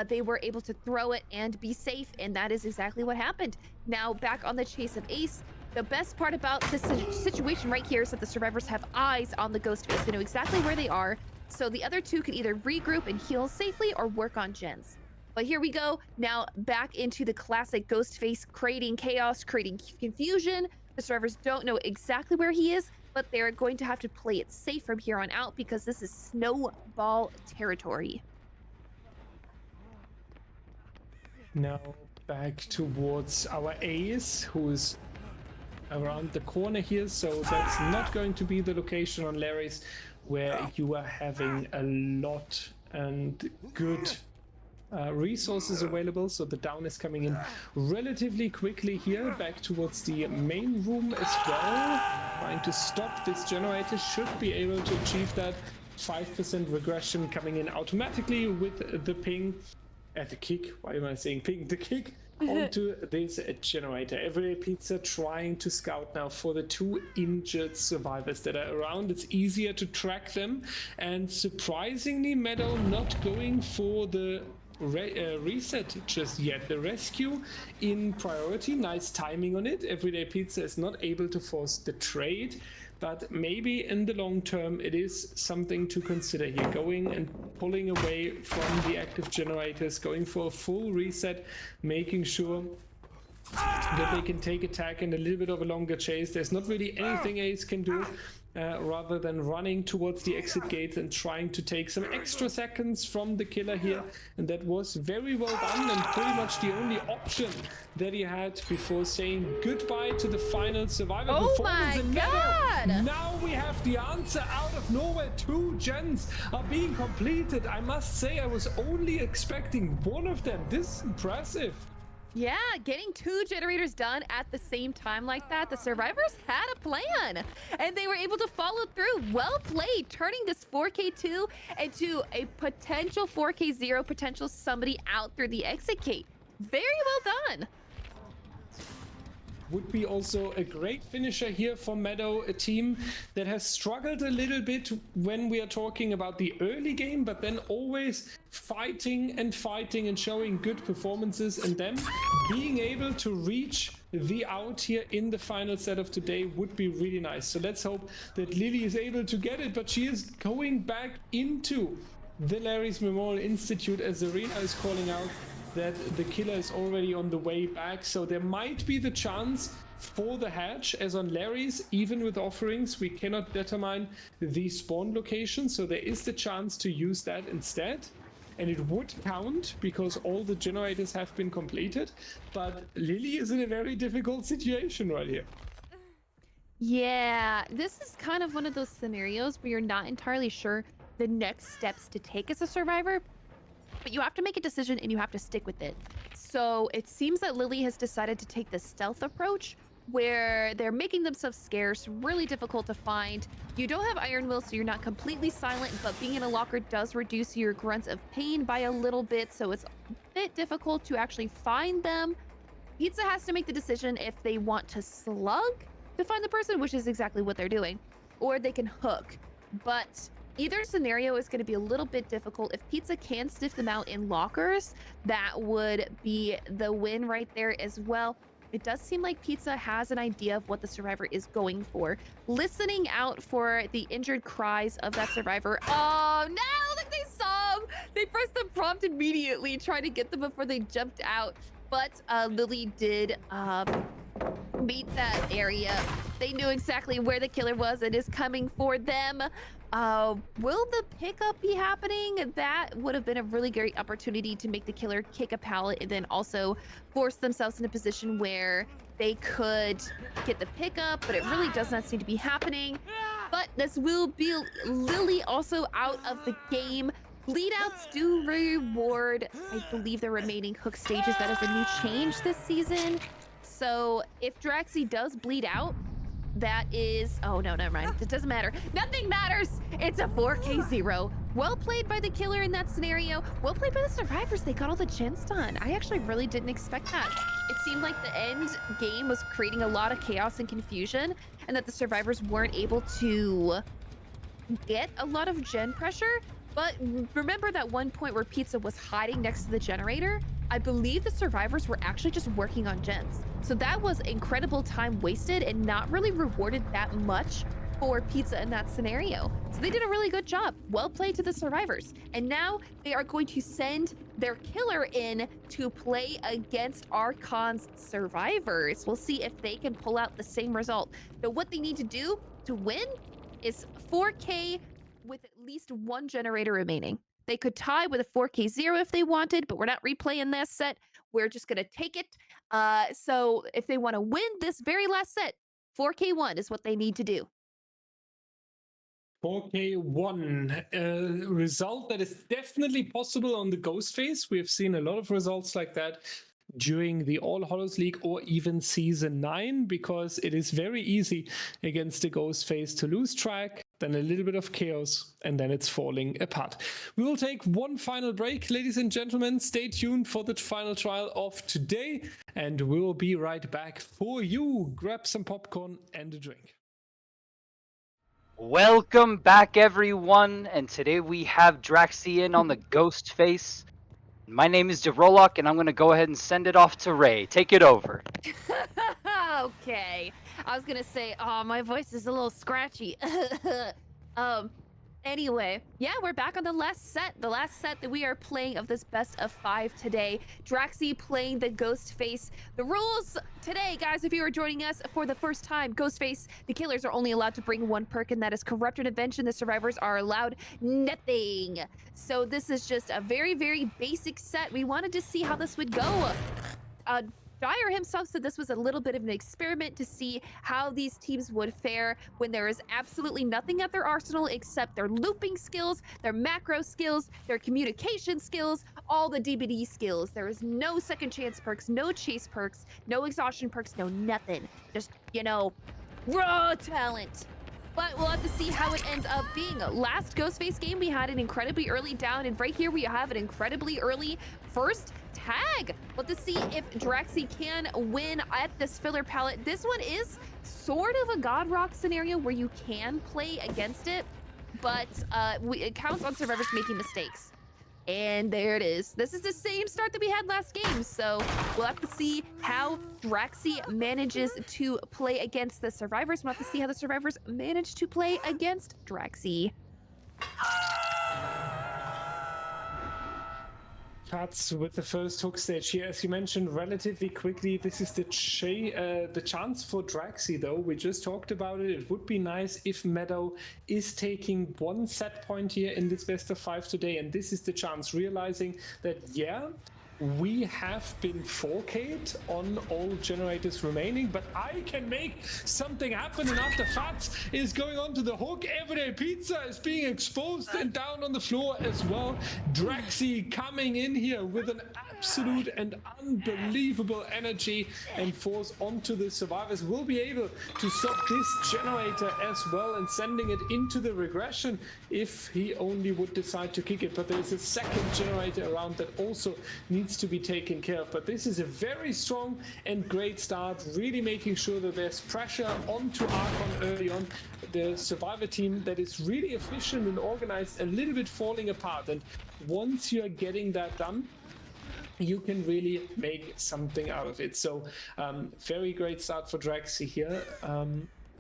they were able to throw it and be safe, and that is exactly what happened. Now, back on the chase of Ace, the best part about this situation right here is that the survivors have eyes on the ghost face. They know exactly where they are, so the other two can either regroup and heal safely or work on gens. But here we go, now back into the classic ghost face, creating chaos, creating confusion. The survivors don't know exactly where he is, but they're going to have to play it safe from here on out because this is snowball territory. Now back towards our ace, who's around the corner here, so that's not going to be the location on Larry's where you are having a lot and good resources available. So the down is coming in relatively quickly here, back towards the main room as well. Trying to stop this generator, should be able to achieve that. 5% regression coming in automatically with the ping. The kick, why am I saying ping? The kick onto this generator. Everyday Pizza trying to scout now for the two injured survivors that are around. It's easier to track them, and surprisingly Meadow not going for the reset just yet. The rescue in priority, nice timing on it. Everyday Pizza is not able to force the trade, but maybe in the long term it is something to consider here, going and pulling away from the active generators, going for a full reset, making sure that they can take attack and a little bit of a longer chase. There's not really anything Ace can do rather than running towards the exit gates and trying to take some extra seconds from the killer here. And that was very well done, and pretty much the only option that he had before saying goodbye to the final survivor performance in Meadow. Now we have the answer out of nowhere. 2 gens are being completed. I must say, I was only expecting one of them. This is impressive. Yeah, getting 2 generators done at the same time like that, the survivors had a plan, and they were able to follow through. Well played, turning this 4K2 into a potential 4K0, potential somebody out through the exit gate. Very well done. Would be also a great finisher here for Meadow, a team that has struggled a little bit when we are talking about the early game, but then always fighting and showing good performances, and then being able to reach the out here in the final set of today would be really nice. So let's hope that Lily is able to get it, but she is going back into the Larry's Memorial Institute as Arena is calling out that the killer is already on the way back. So there might be the chance for the hatch, as on Larry's, even with offerings, we cannot determine the spawn location. So there is the chance to use that instead. And it would count because all the generators have been completed. But Lily is in a very difficult situation right here. Yeah, this is kind of one of those scenarios where you're not entirely sure the next steps to take as a survivor, but you have to make a decision and you have to stick with it. So it seems that Lily has decided to take the stealth approach, where they're making themselves scarce, really difficult to find. You don't have Iron Will, so you're not completely silent, but being in a locker does reduce your grunts of pain by a little bit, so it's a bit difficult to actually find them. Pizza has to make the decision if they want to slug to find the person, which is exactly what they're doing, or they can hook. But either scenario is going to be a little bit difficult. If Pizza can sniff them out in lockers, that would be the win right there as well. It does seem like Pizza has an idea of what the survivor is going for, listening out for the injured cries of that survivor. Oh no, like they saw him. They pressed the prompt immediately, trying to get them before they jumped out. But Lily did beat that area. They knew exactly where the killer was and is coming for them. Will the pickup be happening? That would have been a really great opportunity to make the killer kick a pallet and then also force themselves in a position where they could get the pickup, but it really does not seem to be happening. But this will be Lily also out of the game. Bleed outs do reward, I believe, the remaining hook stages. That is a new change this season. So if Draxi does bleed out, that is... Oh, no, never mind. It doesn't matter. Nothing matters. It's a 4K0. Well played by the killer in that scenario. Well played by the survivors. They got all the gens done. I actually really didn't expect that. It seemed like the end game was creating a lot of chaos and confusion, and that the survivors weren't able to get a lot of gen pressure. But remember that one point where Pizza was hiding next to the generator? I believe the survivors were actually just working on gens. So that was incredible time wasted and not really rewarded that much for Pizza in that scenario. So they did a really good job. Well played to the survivors. And now they are going to send their killer in to play against Archon's survivors. We'll see if they can pull out the same result. But what they need to do to win is 4K with at least one generator remaining. They could tie with a 4K0 if they wanted, but we're not replaying this set. We're just going to take it. So if they want to win this very last set, 4K1 is what they need to do. 4K1, a result that is definitely possible on the Ghost Face. We have seen a lot of results like that during the All Hallows League or even Season 9, because it is very easy against the Ghost Face to lose track, then a little bit of chaos, and then it's falling apart. We will take one final break, ladies and gentlemen. Stay tuned for the final trial of today, and we will be right back for you. Grab some popcorn and a drink. Welcome back, everyone, and today we have Draxi in on the Ghost Face. My name is DeRollock, and I'm going to go ahead and send it off to Ray. Take it over. Okay. I was going to say, oh, my voice is a little scratchy. Anyway, yeah, we're back on the last set that we are playing of this best of 5 today. Draxi playing the Ghost Face. The rules today, guys, if you are joining us for the first time, Ghost Face, the killers are only allowed to bring 1 perk, and that is Corrupt Intervention. The survivors are allowed nothing. So this is just a very, very basic set. We wanted to see how this would go. Dyer himself said this was a little bit of an experiment to see how these teams would fare when there is absolutely nothing at their arsenal except their looping skills, their macro skills, their communication skills, all the DBD skills. There is no second chance perks, no chase perks, no exhaustion perks, no nothing. Just, you know, raw talent. But we'll have to see how it ends up being. Last Ghostface game, we had an incredibly early down, and right here we have an incredibly early first tag. We'll have to see if Draxi can win at this filler palette. This one is sort of a God Rock scenario where you can play against it, but it counts on survivors making mistakes. And there it is. This is the same start that we had last game, so we'll have to see how Draxi manages to play against the survivors. We'll have to see how the survivors manage to play against Draxi. Cuts with the first hook stage here, as you mentioned, relatively quickly. This is the chance for Draxi, though. We just talked about it. It would be nice if Meadow is taking 1 set point here in this best of 5 today, and this is the chance, realizing that, yeah, we have been 4K'd on all generators remaining, but I can make something happen. And after Fats is going on to the hook, Everyday Pizza is being exposed and down on the floor as well. Draxi coming in here with an absolute and unbelievable energy and force onto the survivors. Will be able to stop this generator as well and sending it into the regression if he only would decide to kick it. But there's a second generator around that also needs to be taken care of. But this is a very strong and great start, really making sure that there's pressure onto Archon early on. The survivor team that is really efficient and organized, a little bit falling apart. And once you're getting that done, you can really make something out of it. So very great start for Draxi here.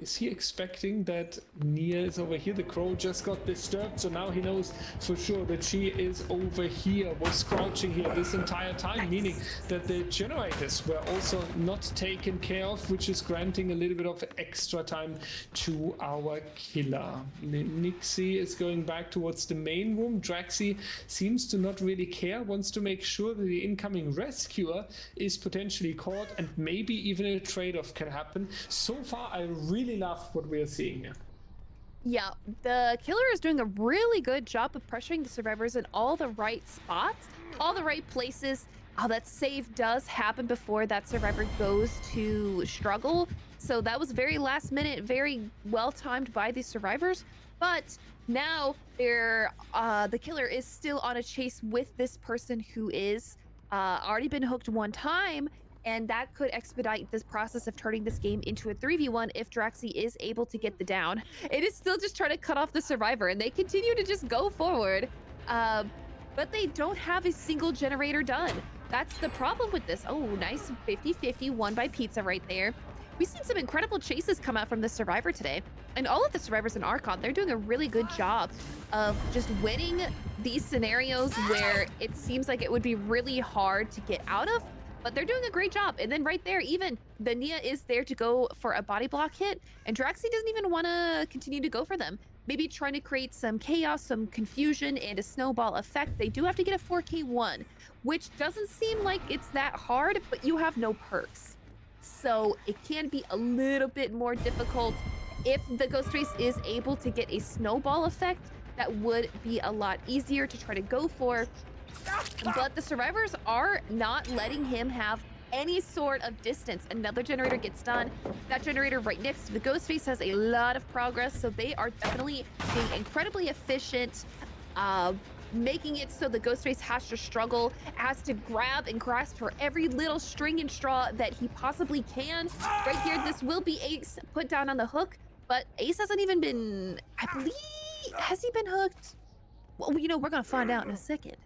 Is he expecting that Nia is over here? The crow just got disturbed, so now he knows for sure that she is over here, was crouching here this entire time, meaning that the generators were also not taken care of, which is granting a little bit of extra time to our killer. Nixie is going back towards the main room. Draxi seems to not really care, wants to make sure that the incoming rescuer is potentially caught, and maybe even a trade-off can happen. So far, I really love what we are seeing here. Yeah, the killer is doing a really good job of pressuring the survivors in all the right spots, all the right places. That save does happen before that survivor goes to struggle. So that was very last minute, very well timed by the survivors. But now the killer is still on a chase with this person who is already been hooked 1 time. And that could expedite this process of turning this game into a 3v1 if Draxi is able to get the down. It is still just trying to cut off the survivor, and they continue to just go forward. But they don't have a single generator done. That's the problem with this. Oh, nice 50-50 won by Pizza right there. We've seen some incredible chases come out from the survivor today. And all of the survivors in Archon, they're doing a really good job of just winning these scenarios where it seems like it would be really hard to get out of. But they're doing a great job. And then right there, even the Nia is there to go for a body block hit, and Draxi doesn't even want to continue to go for them. Maybe trying to create some chaos, some confusion, and a snowball effect. They do have to get a 4K1, which doesn't seem like it's that hard, but you have no perks. So it can be a little bit more difficult. If the Ghostface is able to get a snowball effect, that would be a lot easier to try to go for. But the survivors are not letting him have any sort of distance. Another generator gets done. That generator right next to the Ghostface has a lot of progress, so they are definitely being incredibly efficient, making it so the Ghostface has to struggle, has to grab and grasp for every little string and straw that he possibly can. Right here, this will be Ace put down on the hook, but Ace hasn't even been, I believe, has he been hooked? Well, you know, we're gonna find out in a second.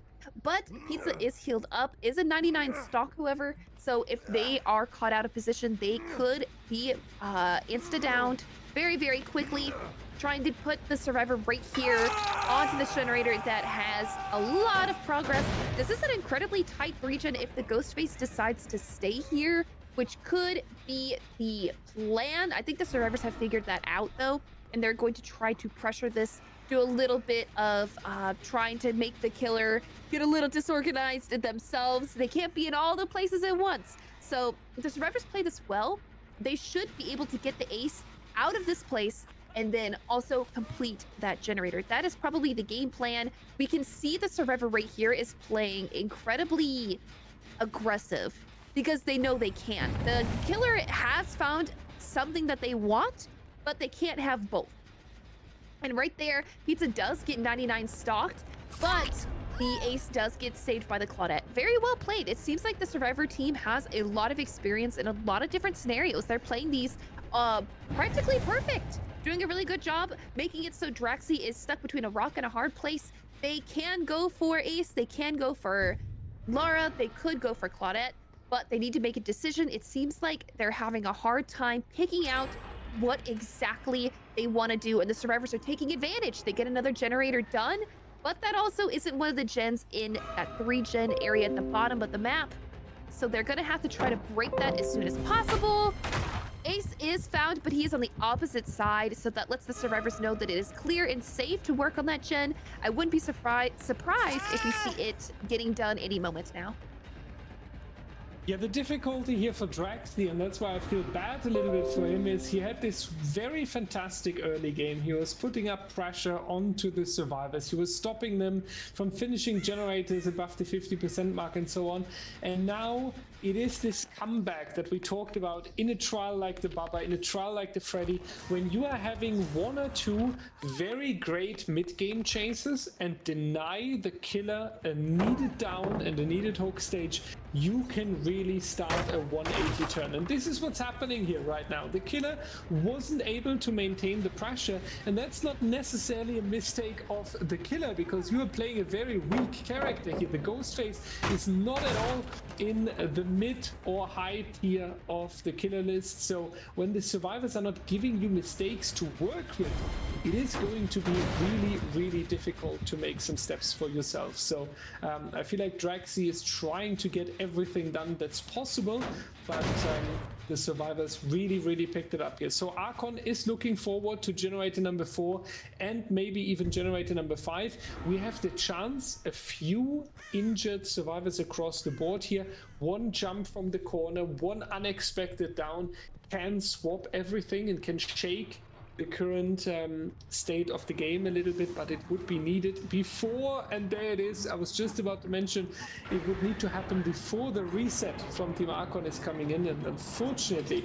but Pizza is healed up, is a 99 stock, however. So if they are caught out of position, they could be insta-downed very, very quickly, trying to put the survivor right here onto this generator that has a lot of progress. This is an incredibly tight region if the Ghost Face decides to stay here, which could be the plan. I think the survivors have figured that out though, and they're going to try to pressure this, do a little bit of trying to make the killer get a little disorganized themselves. They can't be in all the places at once. So if the survivors play this well, they should be able to get the ace out of this place and then also complete that generator. That is probably the game plan. We can see the survivor right here is playing incredibly aggressive because they know they can. The killer has found something that they want, but they can't have both. And right there, Pizza does get 99 stocked, but the ace does get saved by the Claudette. Very well played. It seems like the survivor team has a lot of experience in a lot of different scenarios. They're playing these practically perfect, doing a really good job, making it so Draxi is stuck between a rock and a hard place. They can go for ace, they can go for Lara, they could go for Claudette, but they need to make a decision. It seems like they're having a hard time picking out what exactly they want to do, and the survivors are taking advantage. They get another generator done, but that also isn't one of the gens in that 3-gen area at the bottom of the map, so they're gonna have to try to break that as soon as possible. Ace is found, but he is on the opposite side, so that lets the survivors know that it is clear and safe to work on that gen. I wouldn't be surprised if we see it getting done any moment now. Yeah, the difficulty here for Draxi, and that's why I feel bad a little bit for him, is he had this very fantastic early game. He was putting up pressure onto the survivors. He was stopping them from finishing generators above the 50% mark and so on. And now it is this comeback that we talked about in a trial like the Baba, in a trial like the Freddy, when you are having one or two very great mid-game chases and deny the killer a needed down and a needed hook stage, you can really start a 180 turn. And this is what's happening here right now. The killer wasn't able to maintain the pressure, and that's not necessarily a mistake of the killer, because you are playing a very weak character here. The Ghost Face is not at all in the mid or high tier of the killer list. So when the survivors are not giving you mistakes to work with, it is going to be really, really difficult to make some steps for yourself. So I feel like Draxi is trying to get everything done that's possible, but the survivors really, really picked it up here. So Archon is looking forward to generator number 4 and maybe even generator number 5. We have the chance, a few injured survivors across the board here. One jump from the corner, one unexpected down can swap everything and can shake the current state of the game a little bit, but it would be needed before, and there it is. I was just about to mention it would need to happen before the reset from Team Archon is coming in, and unfortunately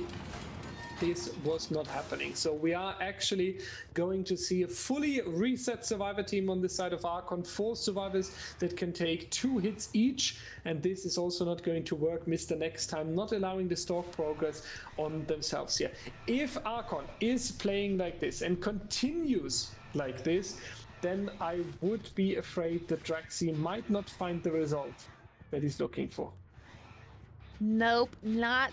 this was not happening. So we are actually going to see a fully reset survivor team on the side of Archon, 4 survivors that can take 2 hits each, and this is also not going to work. Mr. Next Time not allowing the stalk progress on themselves here. If Archon is playing like this and continues like this, then I would be afraid that Draxi might not find the result that he's looking for. Nope, not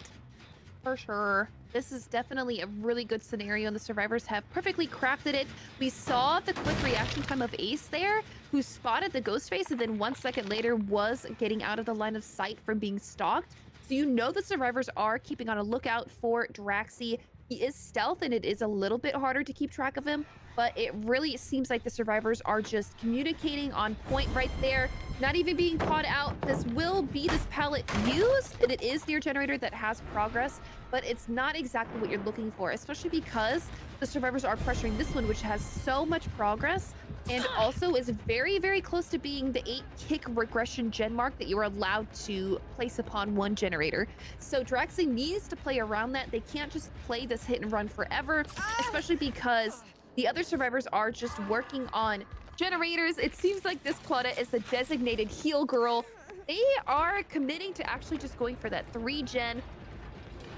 for sure. This is definitely a really good scenario, and the survivors have perfectly crafted it. We saw the quick reaction time of Ace there, who spotted the Ghost Face and then 1 second later was getting out of the line of sight from being stalked. So you know the survivors are keeping on a lookout for Draxi. He is stealth, and it is a little bit harder to keep track of him, but it really seems like the survivors are just communicating on point right there, not even being caught out. This will be this pallet used, and it is near generator that has progress, but it's not exactly what you're looking for, especially because the survivors are pressuring this one, which has so much progress and also is very, very close to being the 8-kick regression gen mark that you are allowed to place upon one generator. So Draxi needs to play around that. They can't just play this hit and run forever, especially because the other survivors are just working on generators. It seems like this Claudette is the designated heal girl. They are committing to actually just going for that 3-gen.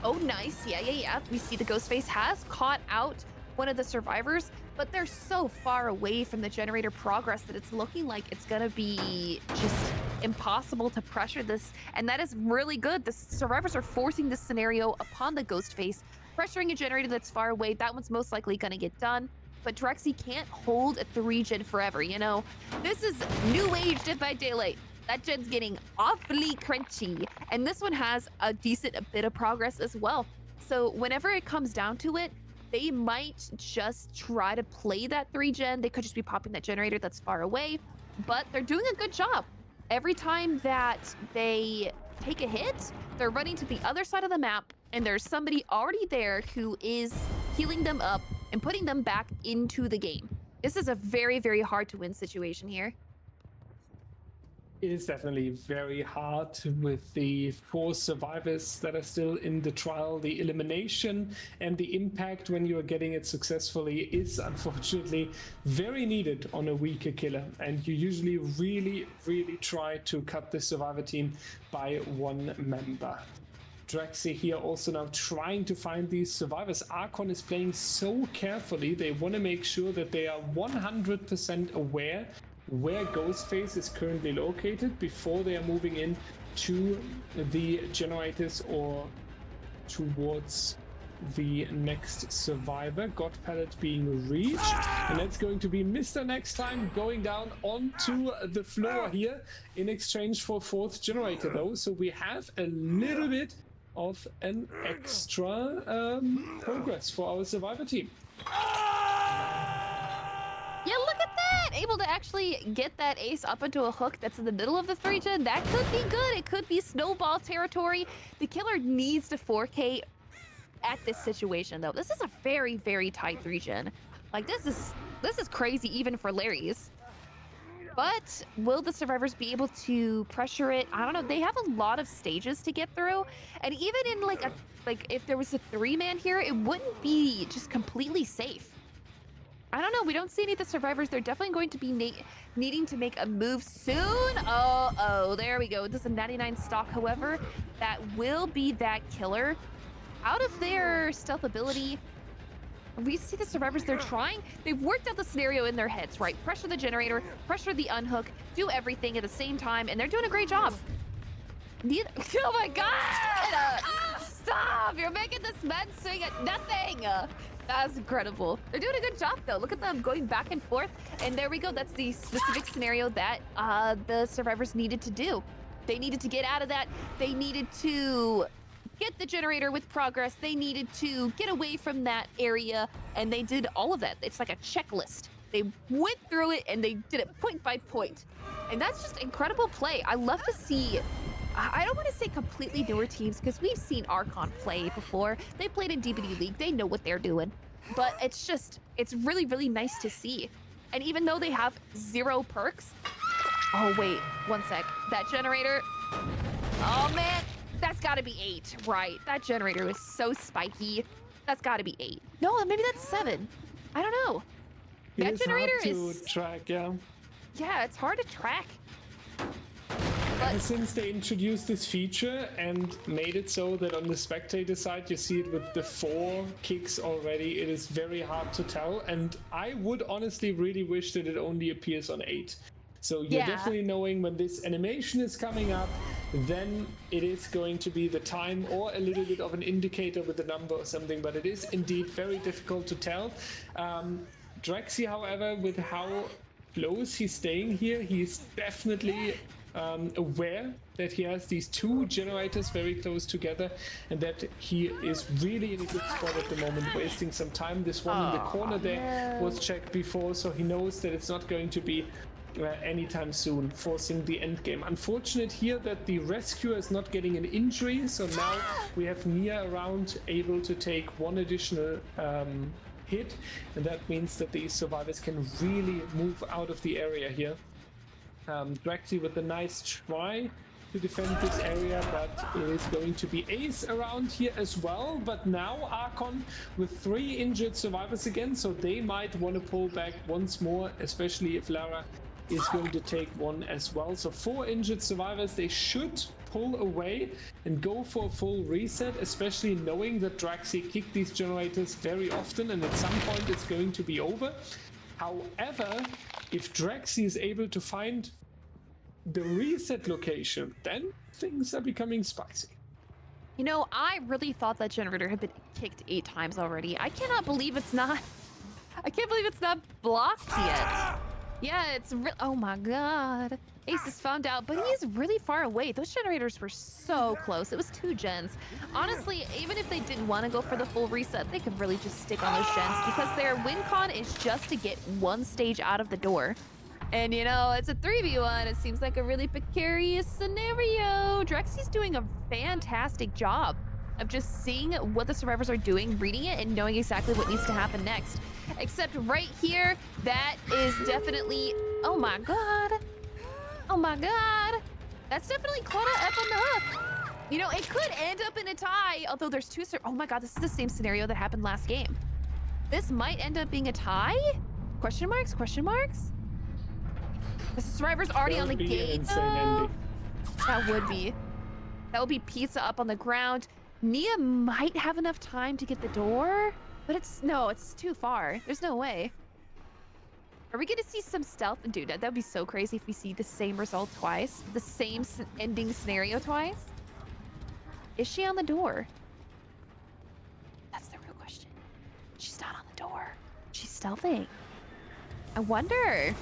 Oh, nice. Yeah. We see the Ghost Face has caught out one of the survivors. but they're so far away from the generator progress that it's looking like it's gonna be just impossible to pressure this, and that is really good. The survivors are forcing this scenario upon the Ghost Face, pressuring a generator that's far away. That one's most likely gonna get done, but Drexy can't hold a 3-gen forever, you know? This is new age Dead by Daylight. That gen's getting awfully crunchy, and this one has a decent bit of progress as well. So whenever it comes down to it, they might just try to play that 3-gen. They could just be popping that generator that's far away, but they're doing a good job. Every time that they take a hit, they're running to the other side of the map, and there's somebody already there who is healing them up and putting them back into the game. This is a very, very hard to win situation here. It is definitely very hard with the 4 survivors that are still in the trial. The elimination and the impact when you are getting it successfully is unfortunately very needed on a weaker killer. And you usually really try to cut the survivor team by 1 member. Drexy here also now trying to find these survivors. Archon is playing so carefully. They want to make sure that they are 100% aware where Ghost Face is currently located before they are moving in to the generators or towards the next survivor. God pallet being reached, and that's going to be Mr. Next Time going down onto the floor here in exchange for 4th generator though. So we have a little bit of an extra progress for our survivor team. Yeah, look at that! Able to actually get that ace up into a hook that's in the middle of the 3-gen. That could be good. It could be snowball territory. The killer needs to 4K at this situation, though. This is a very, very tight 3-gen. Like, this is crazy even for Larry's. But will the survivors be able to pressure it? I don't know. They have a lot of stages to get through. And even in, like if there was a 3-man here, it wouldn't be just completely safe. I don't know. We don't see any of the survivors. They're definitely going to be needing to make a move soon. Oh, there we go. This is a 99 stock, however. That will be that killer. Out of their stealth ability, we see the survivors. They've worked out the scenario in their heads, right? Pressure the generator, pressure the unhook, do everything at the same time, and they're doing a great job. Oh my God! Stop! You're making this man swing at nothing! That's incredible. They're doing a good job, though. Look at them going back and forth. And there we go. That's the specific scenario that the survivors needed to do. They needed to get out of that. They needed to get the generator with progress. They needed to get away from that area. And they did all of that. It's like a checklist. They went through it, and they did it point by point. And that's just incredible play. I love to see... I don't want to say completely newer teams, because we've seen Archon play before. They played in DBDLeague. They know what they're doing. But it's really, really nice to see. And even though they have 0 perks... Oh, wait. 1 sec. That generator... Oh, man. That's got to be 8, right? That generator was so spiky. That's got to be 8. No, maybe that's 7. I don't know. That generator is... to track, yeah. Yeah, it's hard to track. Ever since they introduced this feature and made it so that on the spectator side you see it with the 4 kicks already, it is very hard to tell. And I would honestly really wish that it only appears on 8. So you're definitely knowing when this animation is coming up, then it is going to be the time or a little bit of an indicator with the number or something, but it is indeed very difficult to tell. Drexy, however, with how close he's staying here, he's definitely aware that he has these 2 generators very close together and that he is really in a good spot at the moment, wasting some time. This one in the corner there was checked before, so he knows that it's not going to be anytime soon, forcing the end game. Unfortunate here that the rescuer is not getting an injury, so now we have MEA around, able to take 1 additional hit, and that means that the survivors can really move out of the area here. Drexy with a nice try to defend this area, but it is going to be Ace around here as well. But now Archon with 3 injured survivors again, so they might want to pull back once more, especially if Lara is going to take one as well. So 4 injured survivors, they should pull away and go for a full reset, especially knowing that Draxi kicked these generators very often and at some point it's going to be over. However, if Draxi is able to find the reset location, then things are becoming spicy. You know, I really thought that generator had been kicked 8 times already. I cannot believe it's not. I can't believe it's not blocked yet. Yeah, it's oh my god. Ace has found out, but he's really far away. Those generators were so close. It was 2 gens. Honestly, even if they didn't want to go for the full reset, they could really just stick on those gens because their win con is just to get 1 stage out of the door. And you know, it's a 3v1. It seems like a really precarious scenario. Drexi's doing a fantastic job of just seeing what the survivors are doing, reading it, and knowing exactly what needs to happen next. Except right here, that is definitely, oh my god. Oh my god. That's definitely Claudia up on the hook. You know, it could end up in a tie, although there's 2, oh my god, this is the same scenario that happened last game. This might end up being a tie? Question marks, question marks? The survivor's already on the gate, though. That would be. That would be pizza up on the ground. MEA might have enough time to get the door, but it's too far. There's no way. Are we gonna see some stealth? Dude, that would be so crazy if we see the same result twice. The same ending scenario twice. Is she on the door? That's the real question. She's not on the door. She's stealthing. I wonder.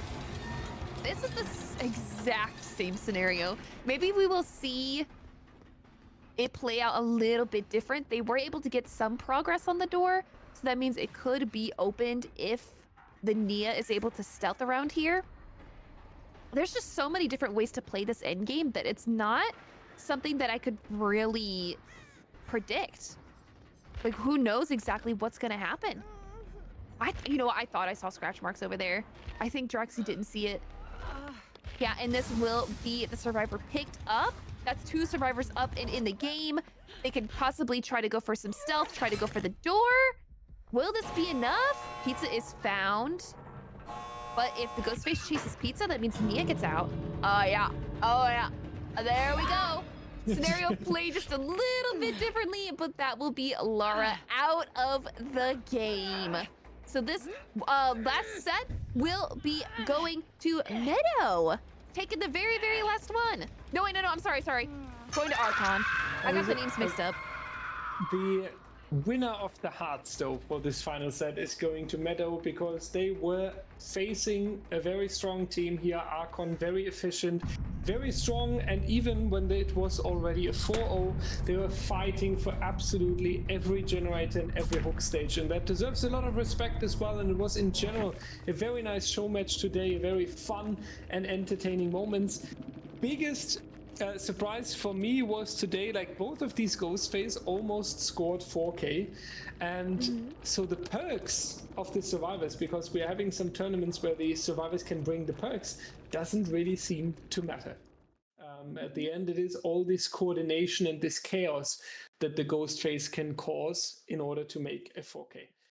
This is the exact same scenario. Maybe we will see it play out a little bit different. They were able to get some progress on the door, so that means it could be opened if the MEA is able to stealth around here. There's just so many different ways to play this endgame that it's not something that I could really predict. Like, who knows exactly what's gonna happen? You know what? I thought I saw scratch marks over there. I think Draxi didn't see it. Yeah, and this will be the survivor picked up. That's 2 survivors up and in the game. They could possibly try to go for some stealth, try to go for the door. Will this be enough? Pizza is found. But if the ghost face chases Pizza, that means MEA gets out. Oh yeah. Oh yeah. There we go. Scenario played just a little bit differently, but that will be Laura out of the game. So this last set will be going to Meadow, taking the very, very last one. No, wait, no, I'm sorry. Going to Archon. I got the names mixed up. The winner of the hearts, though, for this final set is going to Meadow because they were facing a very strong team here. Archon, very efficient, very strong, and even when it was already a 4-0, they were fighting for absolutely every generator and every hook stage, and that deserves a lot of respect as well. And it was in general a very nice show match today, very fun and entertaining moments. Biggest surprise for me was today, like, both of these Ghost Face almost scored 4K, and so the perks of the survivors, because we're having some tournaments where the survivors can bring the perks, doesn't really seem to matter. At the end, it is all this coordination and this chaos that the Ghost Face can cause in order to make a 4K.